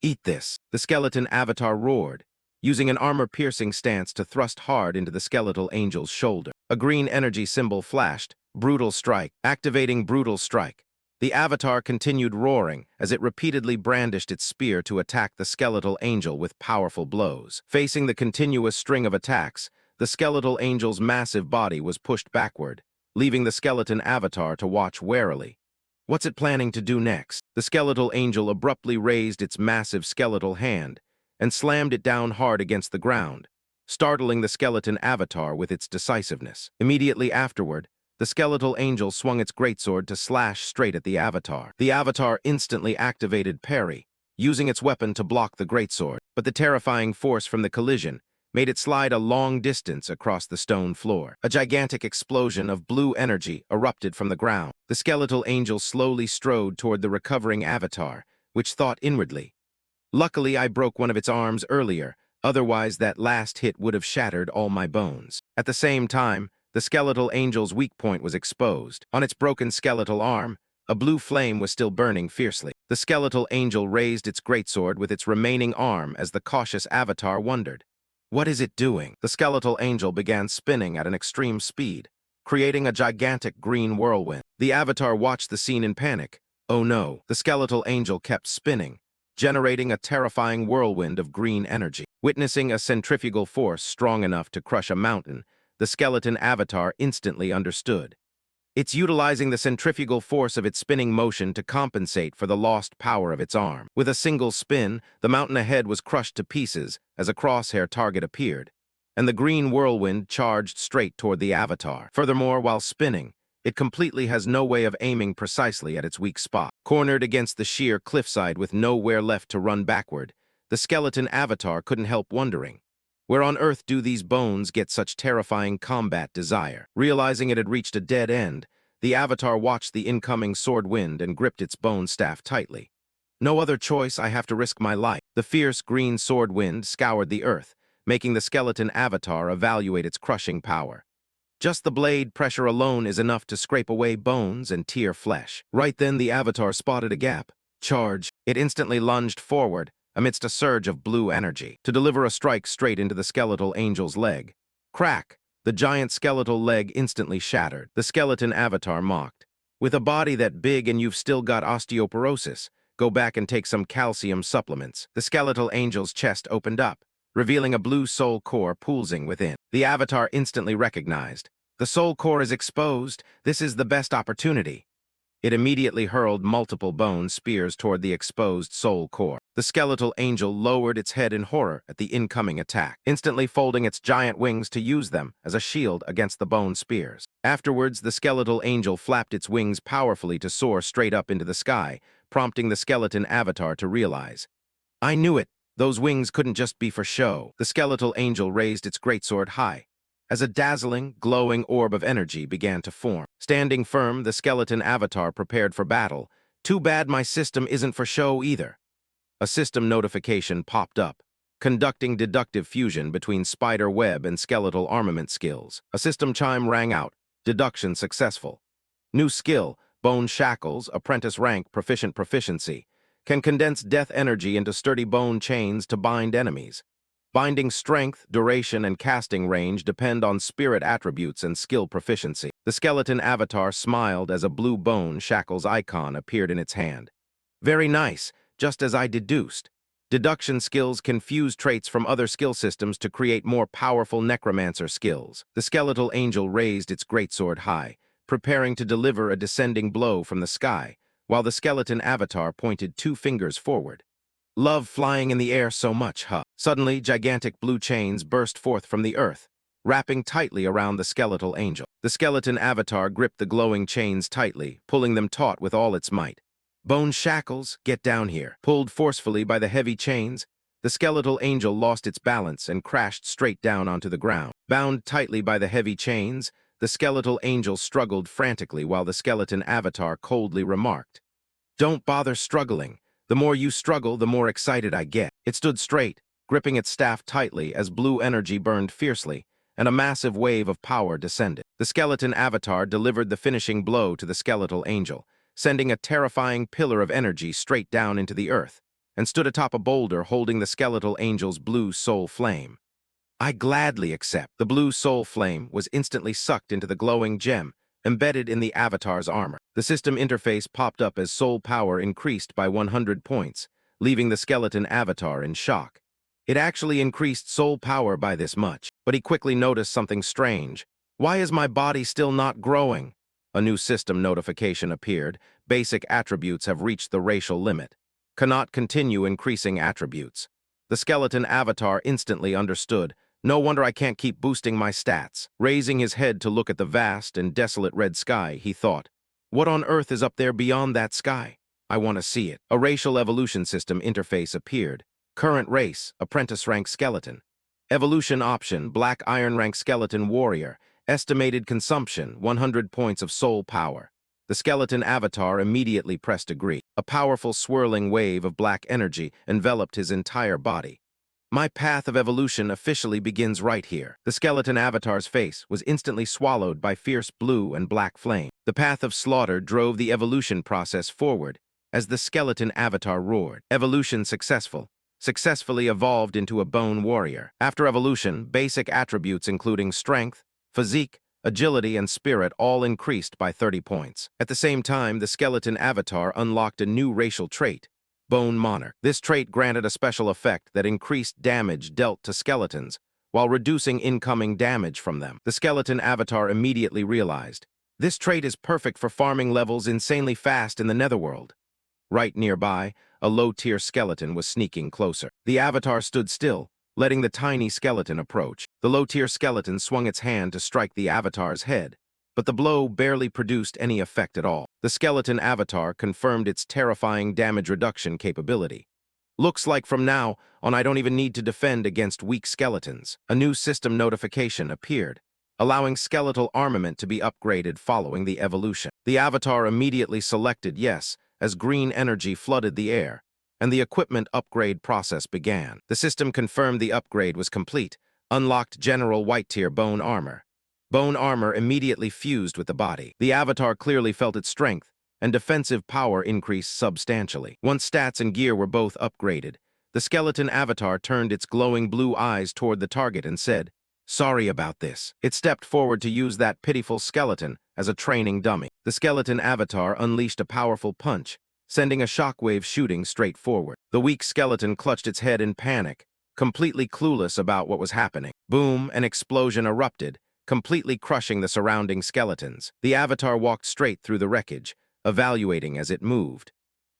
Eat this. The skeleton avatar roared, using an armor-piercing stance to thrust hard into the skeletal angel's shoulder. A green energy symbol flashed, Brutal Strike. Activating Brutal Strike. The avatar continued roaring as it repeatedly brandished its spear to attack the skeletal angel with powerful blows. Facing the continuous string of attacks, the skeletal angel's massive body was pushed backward, leaving the skeleton avatar to watch warily. What's it planning to do next? The skeletal angel abruptly raised its massive skeletal hand and slammed it down hard against the ground, startling the skeleton avatar with its decisiveness. Immediately afterward, the skeletal angel swung its greatsword to slash straight at the avatar. The avatar instantly activated parry, using its weapon to block the greatsword, but the terrifying force from the collision made it slide a long distance across the stone floor. A gigantic explosion of blue energy erupted from the ground. The skeletal angel slowly strode toward the recovering avatar, which thought inwardly, "Luckily, I broke one of its arms earlier, otherwise that last hit would have shattered all my bones." At the same time, the skeletal angel's weak point was exposed. On its broken skeletal arm, a blue flame was still burning fiercely. The skeletal angel raised its greatsword with its remaining arm as the cautious avatar wondered, "What is it doing?" The skeletal angel began spinning at an extreme speed, creating a gigantic green whirlwind. The avatar watched the scene in panic. Oh no, the skeletal angel kept spinning, generating a terrifying whirlwind of green energy. Witnessing a centrifugal force strong enough to crush a mountain, the skeleton avatar instantly understood. It's utilizing the centrifugal force of its spinning motion to compensate for the lost power of its arm. With a single spin, the mountain ahead was crushed to pieces as a crosshair target appeared, and the green whirlwind charged straight toward the avatar. Furthermore, while spinning, it completely has no way of aiming precisely at its weak spot. Cornered against the sheer cliffside with nowhere left to run backward, the skeleton avatar couldn't help wondering, where on earth do these bones get such terrifying combat desire? Realizing it had reached a dead end, the avatar watched the incoming sword wind and gripped its bone staff tightly. No other choice, I have to risk my life. The fierce green sword wind scoured the earth, making the skeleton avatar evaluate its crushing power. Just the blade pressure alone is enough to scrape away bones and tear flesh. Right then, the avatar spotted a gap. Charge! It instantly lunged forward, amidst a surge of blue energy, to deliver a strike straight into the skeletal angel's leg. Crack! The giant skeletal leg instantly shattered. The skeleton avatar mocked. With a body that big and you've still got osteoporosis, go back and take some calcium supplements. The skeletal angel's chest opened up, revealing a blue soul core pulsing within. The avatar instantly recognized. The soul core is exposed. This is the best opportunity. It immediately hurled multiple bone spears toward the exposed soul core. The skeletal angel lowered its head in horror at the incoming attack, instantly folding its giant wings to use them as a shield against the bone spears. Afterwards, the skeletal angel flapped its wings powerfully to soar straight up into the sky, prompting the skeleton avatar to realize. I knew it. Those wings couldn't just be for show. The skeletal angel raised its greatsword high, as a dazzling, glowing orb of energy began to form. Standing firm, the skeleton avatar prepared for battle. Too bad my system isn't for show either. A system notification popped up, conducting deductive fusion between spider web and skeletal armament skills. A system chime rang out. Deduction successful. New skill, bone shackles, apprentice rank, proficient proficiency. Can condense death energy into sturdy bone chains to bind enemies. Binding strength, duration, and casting range depend on spirit attributes and skill proficiency. The skeleton avatar smiled as a blue bone shackles icon appeared in its hand. Very nice, just as I deduced. Deduction skills can fuse traits from other skill systems to create more powerful necromancer skills. The skeletal angel raised its greatsword high, preparing to deliver a descending blow from the sky, while the skeleton avatar pointed 2 fingers forward. Love flying in the air so much, huh? Suddenly, gigantic blue chains burst forth from the earth, wrapping tightly around the skeletal angel. The skeleton avatar gripped the glowing chains tightly, pulling them taut with all its might. Bone shackles, get down here. Pulled forcefully by the heavy chains, the skeletal angel lost its balance and crashed straight down onto the ground. Bound tightly by the heavy chains, the skeletal angel struggled frantically while the skeleton avatar coldly remarked, "Don't bother struggling. The more you struggle, the more excited I get." It stood straight, gripping its staff tightly as blue energy burned fiercely, and a massive wave of power descended. The skeleton avatar delivered the finishing blow to the skeletal angel, sending a terrifying pillar of energy straight down into the earth, and stood atop a boulder holding the skeletal angel's blue soul flame. I gladly accept. The blue soul flame was instantly sucked into the glowing gem, embedded in the avatar's armor. The system interface popped up as soul power increased by 100 points, leaving the skeleton avatar in shock. It actually increased soul power by this much, but he quickly noticed something strange. Why is my body still not growing? A new system notification appeared. Basic attributes have reached the racial limit. Cannot continue increasing attributes. The skeleton avatar instantly understood. No wonder I can't keep boosting my stats. Raising his head to look at the vast and desolate red sky, he thought, what on earth is up there beyond that sky? I want to see it. A racial evolution system interface appeared. Current race, apprentice rank skeleton. Evolution option, black iron rank skeleton warrior. Estimated consumption, 100 points of soul power. The skeleton avatar immediately pressed agree. A powerful swirling wave of black energy enveloped his entire body. My path of evolution officially begins right here. The skeleton avatar's face was instantly swallowed by fierce blue and black flame. The path of slaughter drove the evolution process forward as the skeleton avatar roared. Evolution successful. Successfully evolved into a bone warrior. After evolution, basic attributes including strength, physique, agility, and spirit all increased by 30 points. At the same time, the skeleton avatar unlocked a new racial trait, Bone Monarch. This trait granted a special effect that increased damage dealt to skeletons, while reducing incoming damage from them. The skeleton avatar immediately realized, this trait is perfect for farming levels insanely fast in the netherworld. Right nearby, a low-tier skeleton was sneaking closer. The avatar stood still, letting the tiny skeleton approach. The low-tier skeleton swung its hand to strike the avatar's head, but the blow barely produced any effect at all. The skeleton avatar confirmed its terrifying damage reduction capability. Looks like from now on I don't even need to defend against weak skeletons. A new system notification appeared, allowing skeletal armament to be upgraded following the evolution. The avatar immediately selected yes, as green energy flooded the air, and the equipment upgrade process began. The system confirmed the upgrade was complete, unlocked general white-tier bone armor. Bone armor immediately fused with the body. The avatar clearly felt its strength, and defensive power increased substantially. Once stats and gear were both upgraded, the skeleton avatar turned its glowing blue eyes toward the target and said, "Sorry about this." It stepped forward to use that pitiful skeleton as a training dummy. The The skeleton avatar unleashed a powerful punch, sending a shockwave shooting straight forward. The weak skeleton clutched its head in panic, completely clueless about what was happening. Boom, an explosion erupted, completely crushing the surrounding skeletons. The avatar walked straight through the wreckage, evaluating as it moved.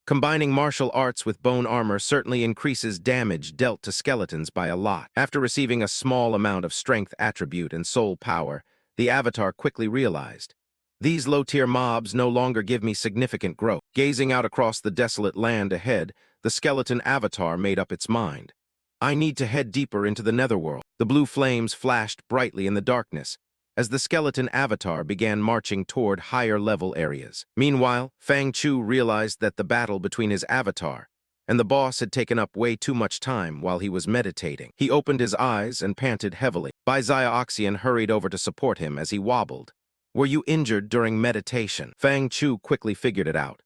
Combining martial arts with bone armor certainly increases damage dealt to skeletons by a lot. After receiving a small amount of strength attribute and soul power, the avatar quickly realized, these low-tier mobs no longer give me significant growth. Gazing out across the desolate land ahead, the skeleton avatar made up its mind. I need to head deeper into the netherworld. The blue flames flashed brightly in the darkness as the skeleton avatar began marching toward higher-level areas. Meanwhile, Fang Chu realized that the battle between his avatar and the boss had taken up way too much time while he was meditating. He opened his eyes and panted heavily. Bai Xiaoxian hurried over to support him as he wobbled. Were you injured during meditation? Fang Chu quickly figured it out.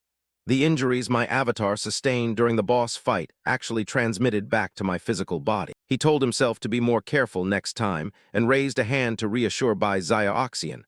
The injuries my avatar sustained during the boss fight actually transmitted back to my physical body. He told himself to be more careful next time and raised a hand to reassure Bai Xiaoxian.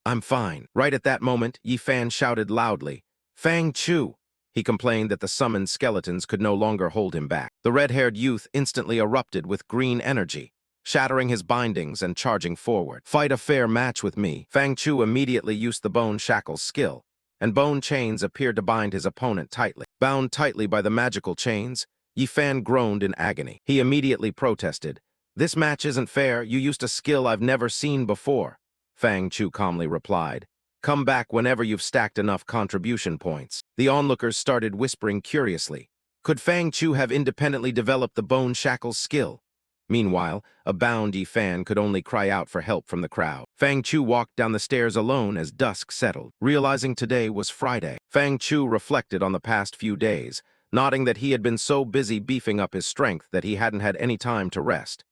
I'm fine. Right at that moment, Yi Fan shouted loudly, Fang Chu! He complained that the summoned skeletons could no longer hold him back. The red-haired youth instantly erupted with green energy, shattering his bindings and charging forward. Fight a fair match with me. Fang Chu immediately used the bone shackles skill, and bone chains appeared to bind his opponent tightly. Bound tightly by the magical chains, Yi Fan groaned in agony. He immediately protested. This match isn't fair. You used a skill I've never seen before. Fang Chu calmly replied. Come back whenever you've stacked enough contribution points. The onlookers started whispering curiously. Could Fang Chu have independently developed the bone shackles skill? Meanwhile, a bound Yi Fan could only cry out for help from the crowd. Fang Chu walked down the stairs alone as dusk settled. Realizing today was Friday, Fang Chu reflected on the past few days, nodding that he had been so busy beefing up his strength that he hadn't had any time to rest.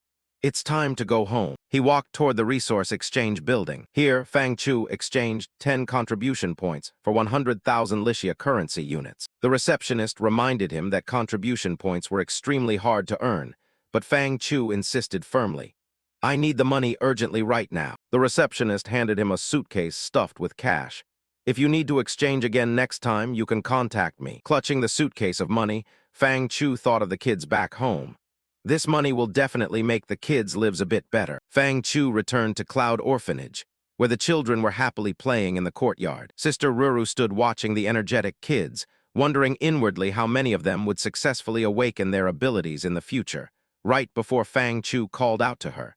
It's time to go home. He walked toward the resource exchange building. Here, Fang Chu exchanged 10 contribution points for 100,000 Lixia currency units. The receptionist reminded him that contribution points were extremely hard to earn, but Fang Chu insisted firmly. I need the money urgently right now. The receptionist handed him a suitcase stuffed with cash. If you need to exchange again next time, you can contact me. Clutching the suitcase of money, Fang Chu thought of the kids back home. This money will definitely make the kids' lives a bit better. Fang Chu returned to Cloud Orphanage, where the children were happily playing in the courtyard. Sister Ruru stood watching the energetic kids, wondering inwardly how many of them would successfully awaken their abilities in the future. Right before Fang Chu called out to her.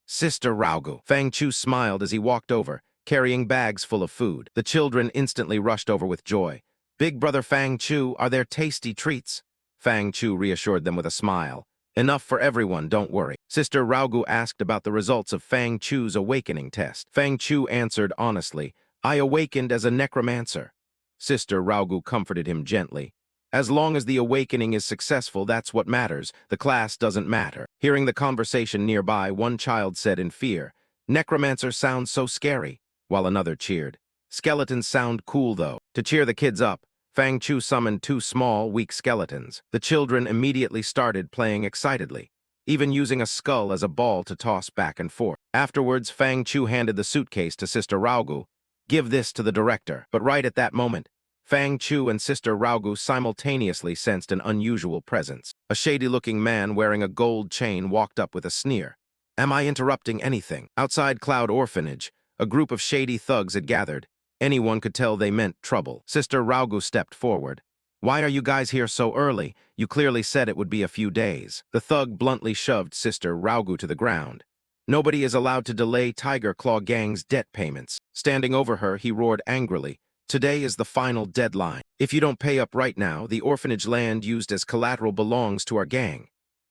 Sister Raugu. Fang Chu smiled as he walked over, carrying bags full of food. The children instantly rushed over with joy. Big brother Fang Chu, are there tasty treats? Fang Chu reassured them with a smile. Enough for everyone, don't worry. Sister Raugu asked about the results of Fang Chu's awakening test. Fang Chu answered honestly, I awakened as a necromancer. Sister Raugu comforted him gently. As long as the awakening is successful, that's what matters. The class doesn't matter. Hearing the conversation nearby, one child said in fear, Necromancer sounds so scary, while another cheered. Skeletons sound cool, though. To cheer the kids up, Fang Chu summoned 2 small, weak skeletons. The children immediately started playing excitedly, even using a skull as a ball to toss back and forth. Afterwards, Fang Chu handed the suitcase to Sister Raugu. Give this to the director. But right at that moment, Fang Chu and Sister Raugu simultaneously sensed an unusual presence. A shady-looking man wearing a gold chain walked up with a sneer. Am I interrupting anything? Outside Cloud Orphanage, a group of shady thugs had gathered. Anyone could tell they meant trouble. Sister Raugu stepped forward. Why are you guys here so early? You clearly said it would be a few days. The thug bluntly shoved Sister Raugu to the ground. Nobody is allowed to delay Tiger Claw Gang's debt payments. Standing over her, he roared angrily. Today is the final deadline. If you don't pay up right now, the orphanage land used as collateral belongs to our gang.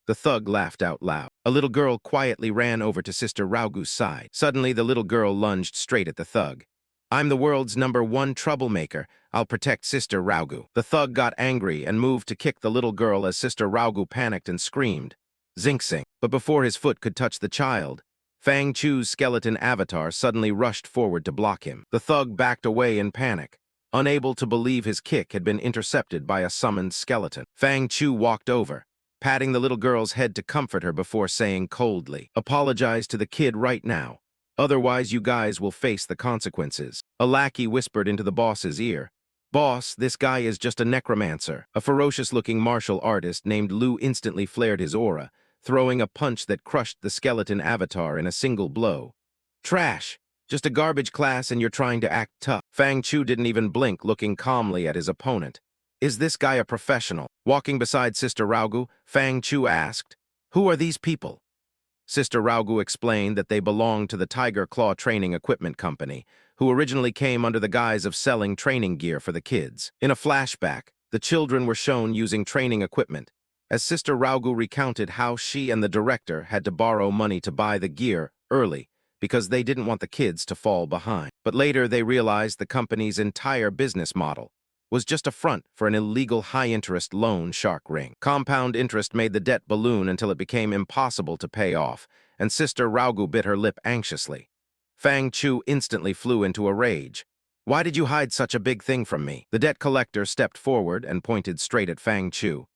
The thug laughed out loud. A little girl quietly ran over to Sister Raugu's side. Suddenly, the little girl lunged straight at the thug. I'm the world's #1 troublemaker. I'll protect Sister Raugu. The thug got angry and moved to kick the little girl as Sister Raugu panicked and screamed. Zing-sing. But before his foot could touch the child, Fang Chu's skeleton avatar suddenly rushed forward to block him. The thug backed away in panic, unable to believe his kick had been intercepted by a summoned skeleton. Fang Chu walked over, patting the little girl's head to comfort her before saying coldly, apologize to the kid right now. Otherwise, you guys will face the consequences. A lackey whispered into the boss's ear. Boss, this guy is just a necromancer. A ferocious-looking martial artist named Lu instantly flared his aura, throwing a punch that crushed the skeleton avatar in a single blow. Trash! Just a garbage class and you're trying to act tough. Fang Chu didn't even blink, looking calmly at his opponent. Is this guy a professional? Walking beside Sister Raugu, Fang Chu asked, Who are these people? Sister Raugu explained that they belonged to the Tiger Claw Training Equipment Company, who originally came under the guise of selling training gear for the kids. In a flashback, the children were shown using training equipment, as Sister Raugu recounted how she and the director had to borrow money to buy the gear early because they didn't want the kids to fall behind. But later they realized the company's entire business model was just a front for an illegal high-interest loan shark ring. Compound interest made the debt balloon until it became impossible to pay off, and Sister Raugu bit her lip anxiously. Fang Chu instantly flew into a rage. Why did you hide such a big thing from me? The debt collector stepped forward and pointed straight at Fang Chu.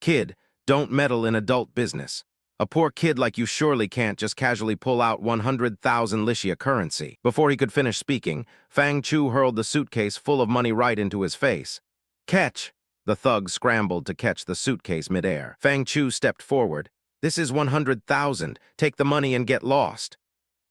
Kid, don't meddle in adult business. A poor kid like you surely can't just casually pull out 100,000 Lixia currency. Before he could finish speaking, Fang Chu hurled the suitcase full of money right into his face. Catch! The thug scrambled to catch the suitcase midair. Fang Chu stepped forward. This is 100,000. Take the money and get lost.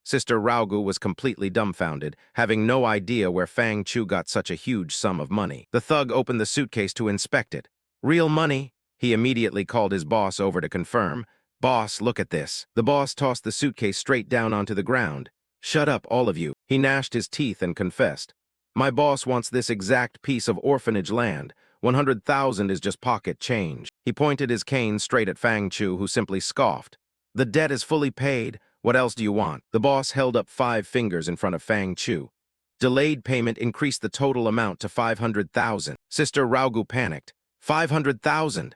Sister Raugu was completely dumbfounded, having no idea where Fang Chu got such a huge sum of money. The thug opened the suitcase to inspect it. Real money? He immediately called his boss over to confirm. Boss, look at this. The boss tossed the suitcase straight down onto the ground. Shut up, all of you. He gnashed his teeth and confessed. My boss wants this exact piece of orphanage land. 100,000 is just pocket change. He pointed his cane straight at Fang Chu, who simply scoffed. The debt is fully paid. What else do you want? The boss held up 5 fingers in front of Fang Chu. Delayed payment increased the total amount to 500,000. Sister Raugu panicked. 500,000!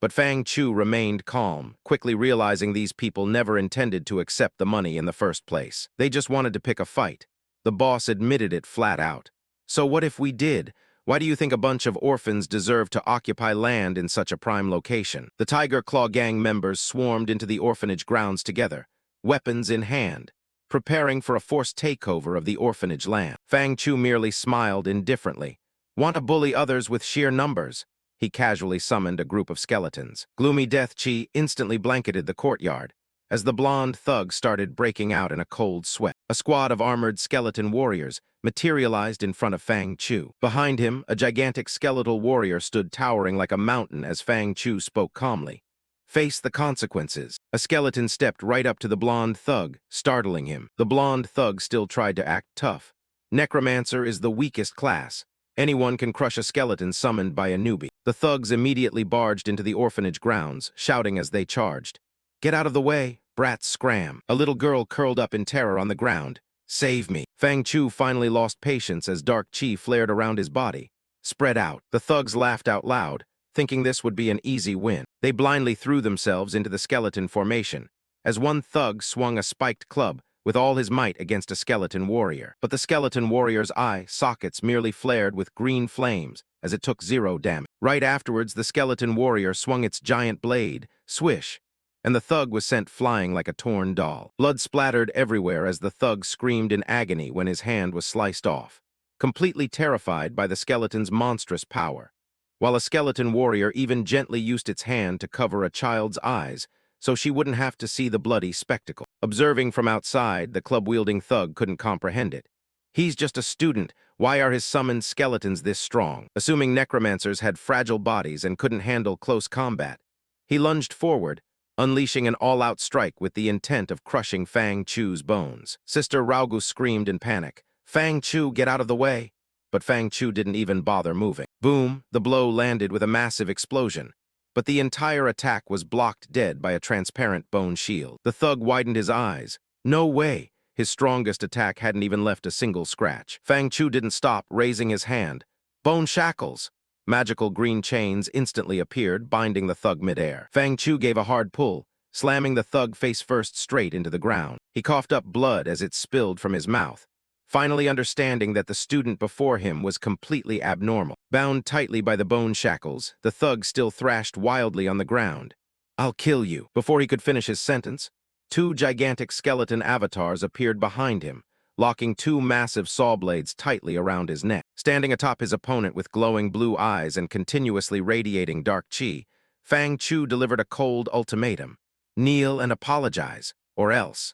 But Fang Chu remained calm, quickly realizing these people never intended to accept the money in the first place. They just wanted to pick a fight. The boss admitted it flat out. So what if we did? Why do you think a bunch of orphans deserve to occupy land in such a prime location? The Tiger Claw gang members swarmed into the orphanage grounds together, weapons in hand, preparing for a forced takeover of the orphanage land. Fang Chu merely smiled indifferently. Want to bully others with sheer numbers? He casually summoned a group of skeletons. Gloomy Death Chi instantly blanketed the courtyard, as the blonde thug started breaking out in a cold sweat. A squad of armored skeleton warriors materialized in front of Fang Chu. Behind him, a gigantic skeletal warrior stood towering like a mountain as Fang Chu spoke calmly. Face the consequences. A skeleton stepped right up to the blonde thug, startling him. The blonde thug still tried to act tough. Necromancer is the weakest class. Anyone can crush a skeleton summoned by a newbie. The thugs immediately barged into the orphanage grounds, shouting as they charged. Get out of the way, brats scram. A little girl curled up in terror on the ground. Save me. Fang Chu finally lost patience as dark chi flared around his body. Spread out. The thugs laughed out loud, thinking this would be an easy win. They blindly threw themselves into the skeleton formation, as one thug swung a spiked club with all his might against a skeleton warrior. But the skeleton warrior's eye sockets merely flared with green flames as it took 0 damage. Right afterwards, the skeleton warrior swung its giant blade, swish, and the thug was sent flying like a torn doll. Blood splattered everywhere as the thug screamed in agony when his hand was sliced off, completely terrified by the skeleton's monstrous power. While a skeleton warrior even gently used its hand to cover a child's eyes so she wouldn't have to see the bloody spectacle. Observing from outside, the club-wielding thug couldn't comprehend it. He's just a student. Why are his summoned skeletons this strong? Assuming necromancers had fragile bodies and couldn't handle close combat, he lunged forward, unleashing an all-out strike with the intent of crushing Fang Chu's bones. Sister Raugu screamed in panic. Fang Chu, get out of the way! But Fang Chu didn't even bother moving. Boom, the blow landed with a massive explosion, but the entire attack was blocked dead by a transparent bone shield. The thug widened his eyes. No way! His strongest attack hadn't even left a single scratch. Fang Chu didn't stop, raising his hand. Bone shackles! Magical green chains instantly appeared, binding the thug midair. Fang Chu gave a hard pull, slamming the thug face first straight into the ground. He coughed up blood as it spilled from his mouth, finally understanding that the student before him was completely abnormal. Bound tightly by the bone shackles, the thug still thrashed wildly on the ground. I'll kill you. Before he could finish his sentence, Two gigantic skeleton avatars appeared behind him, locking two massive saw blades tightly around his neck. Standing atop his opponent with glowing blue eyes and continuously radiating dark chi, Fang Chu delivered a cold ultimatum: kneel and apologize, or else.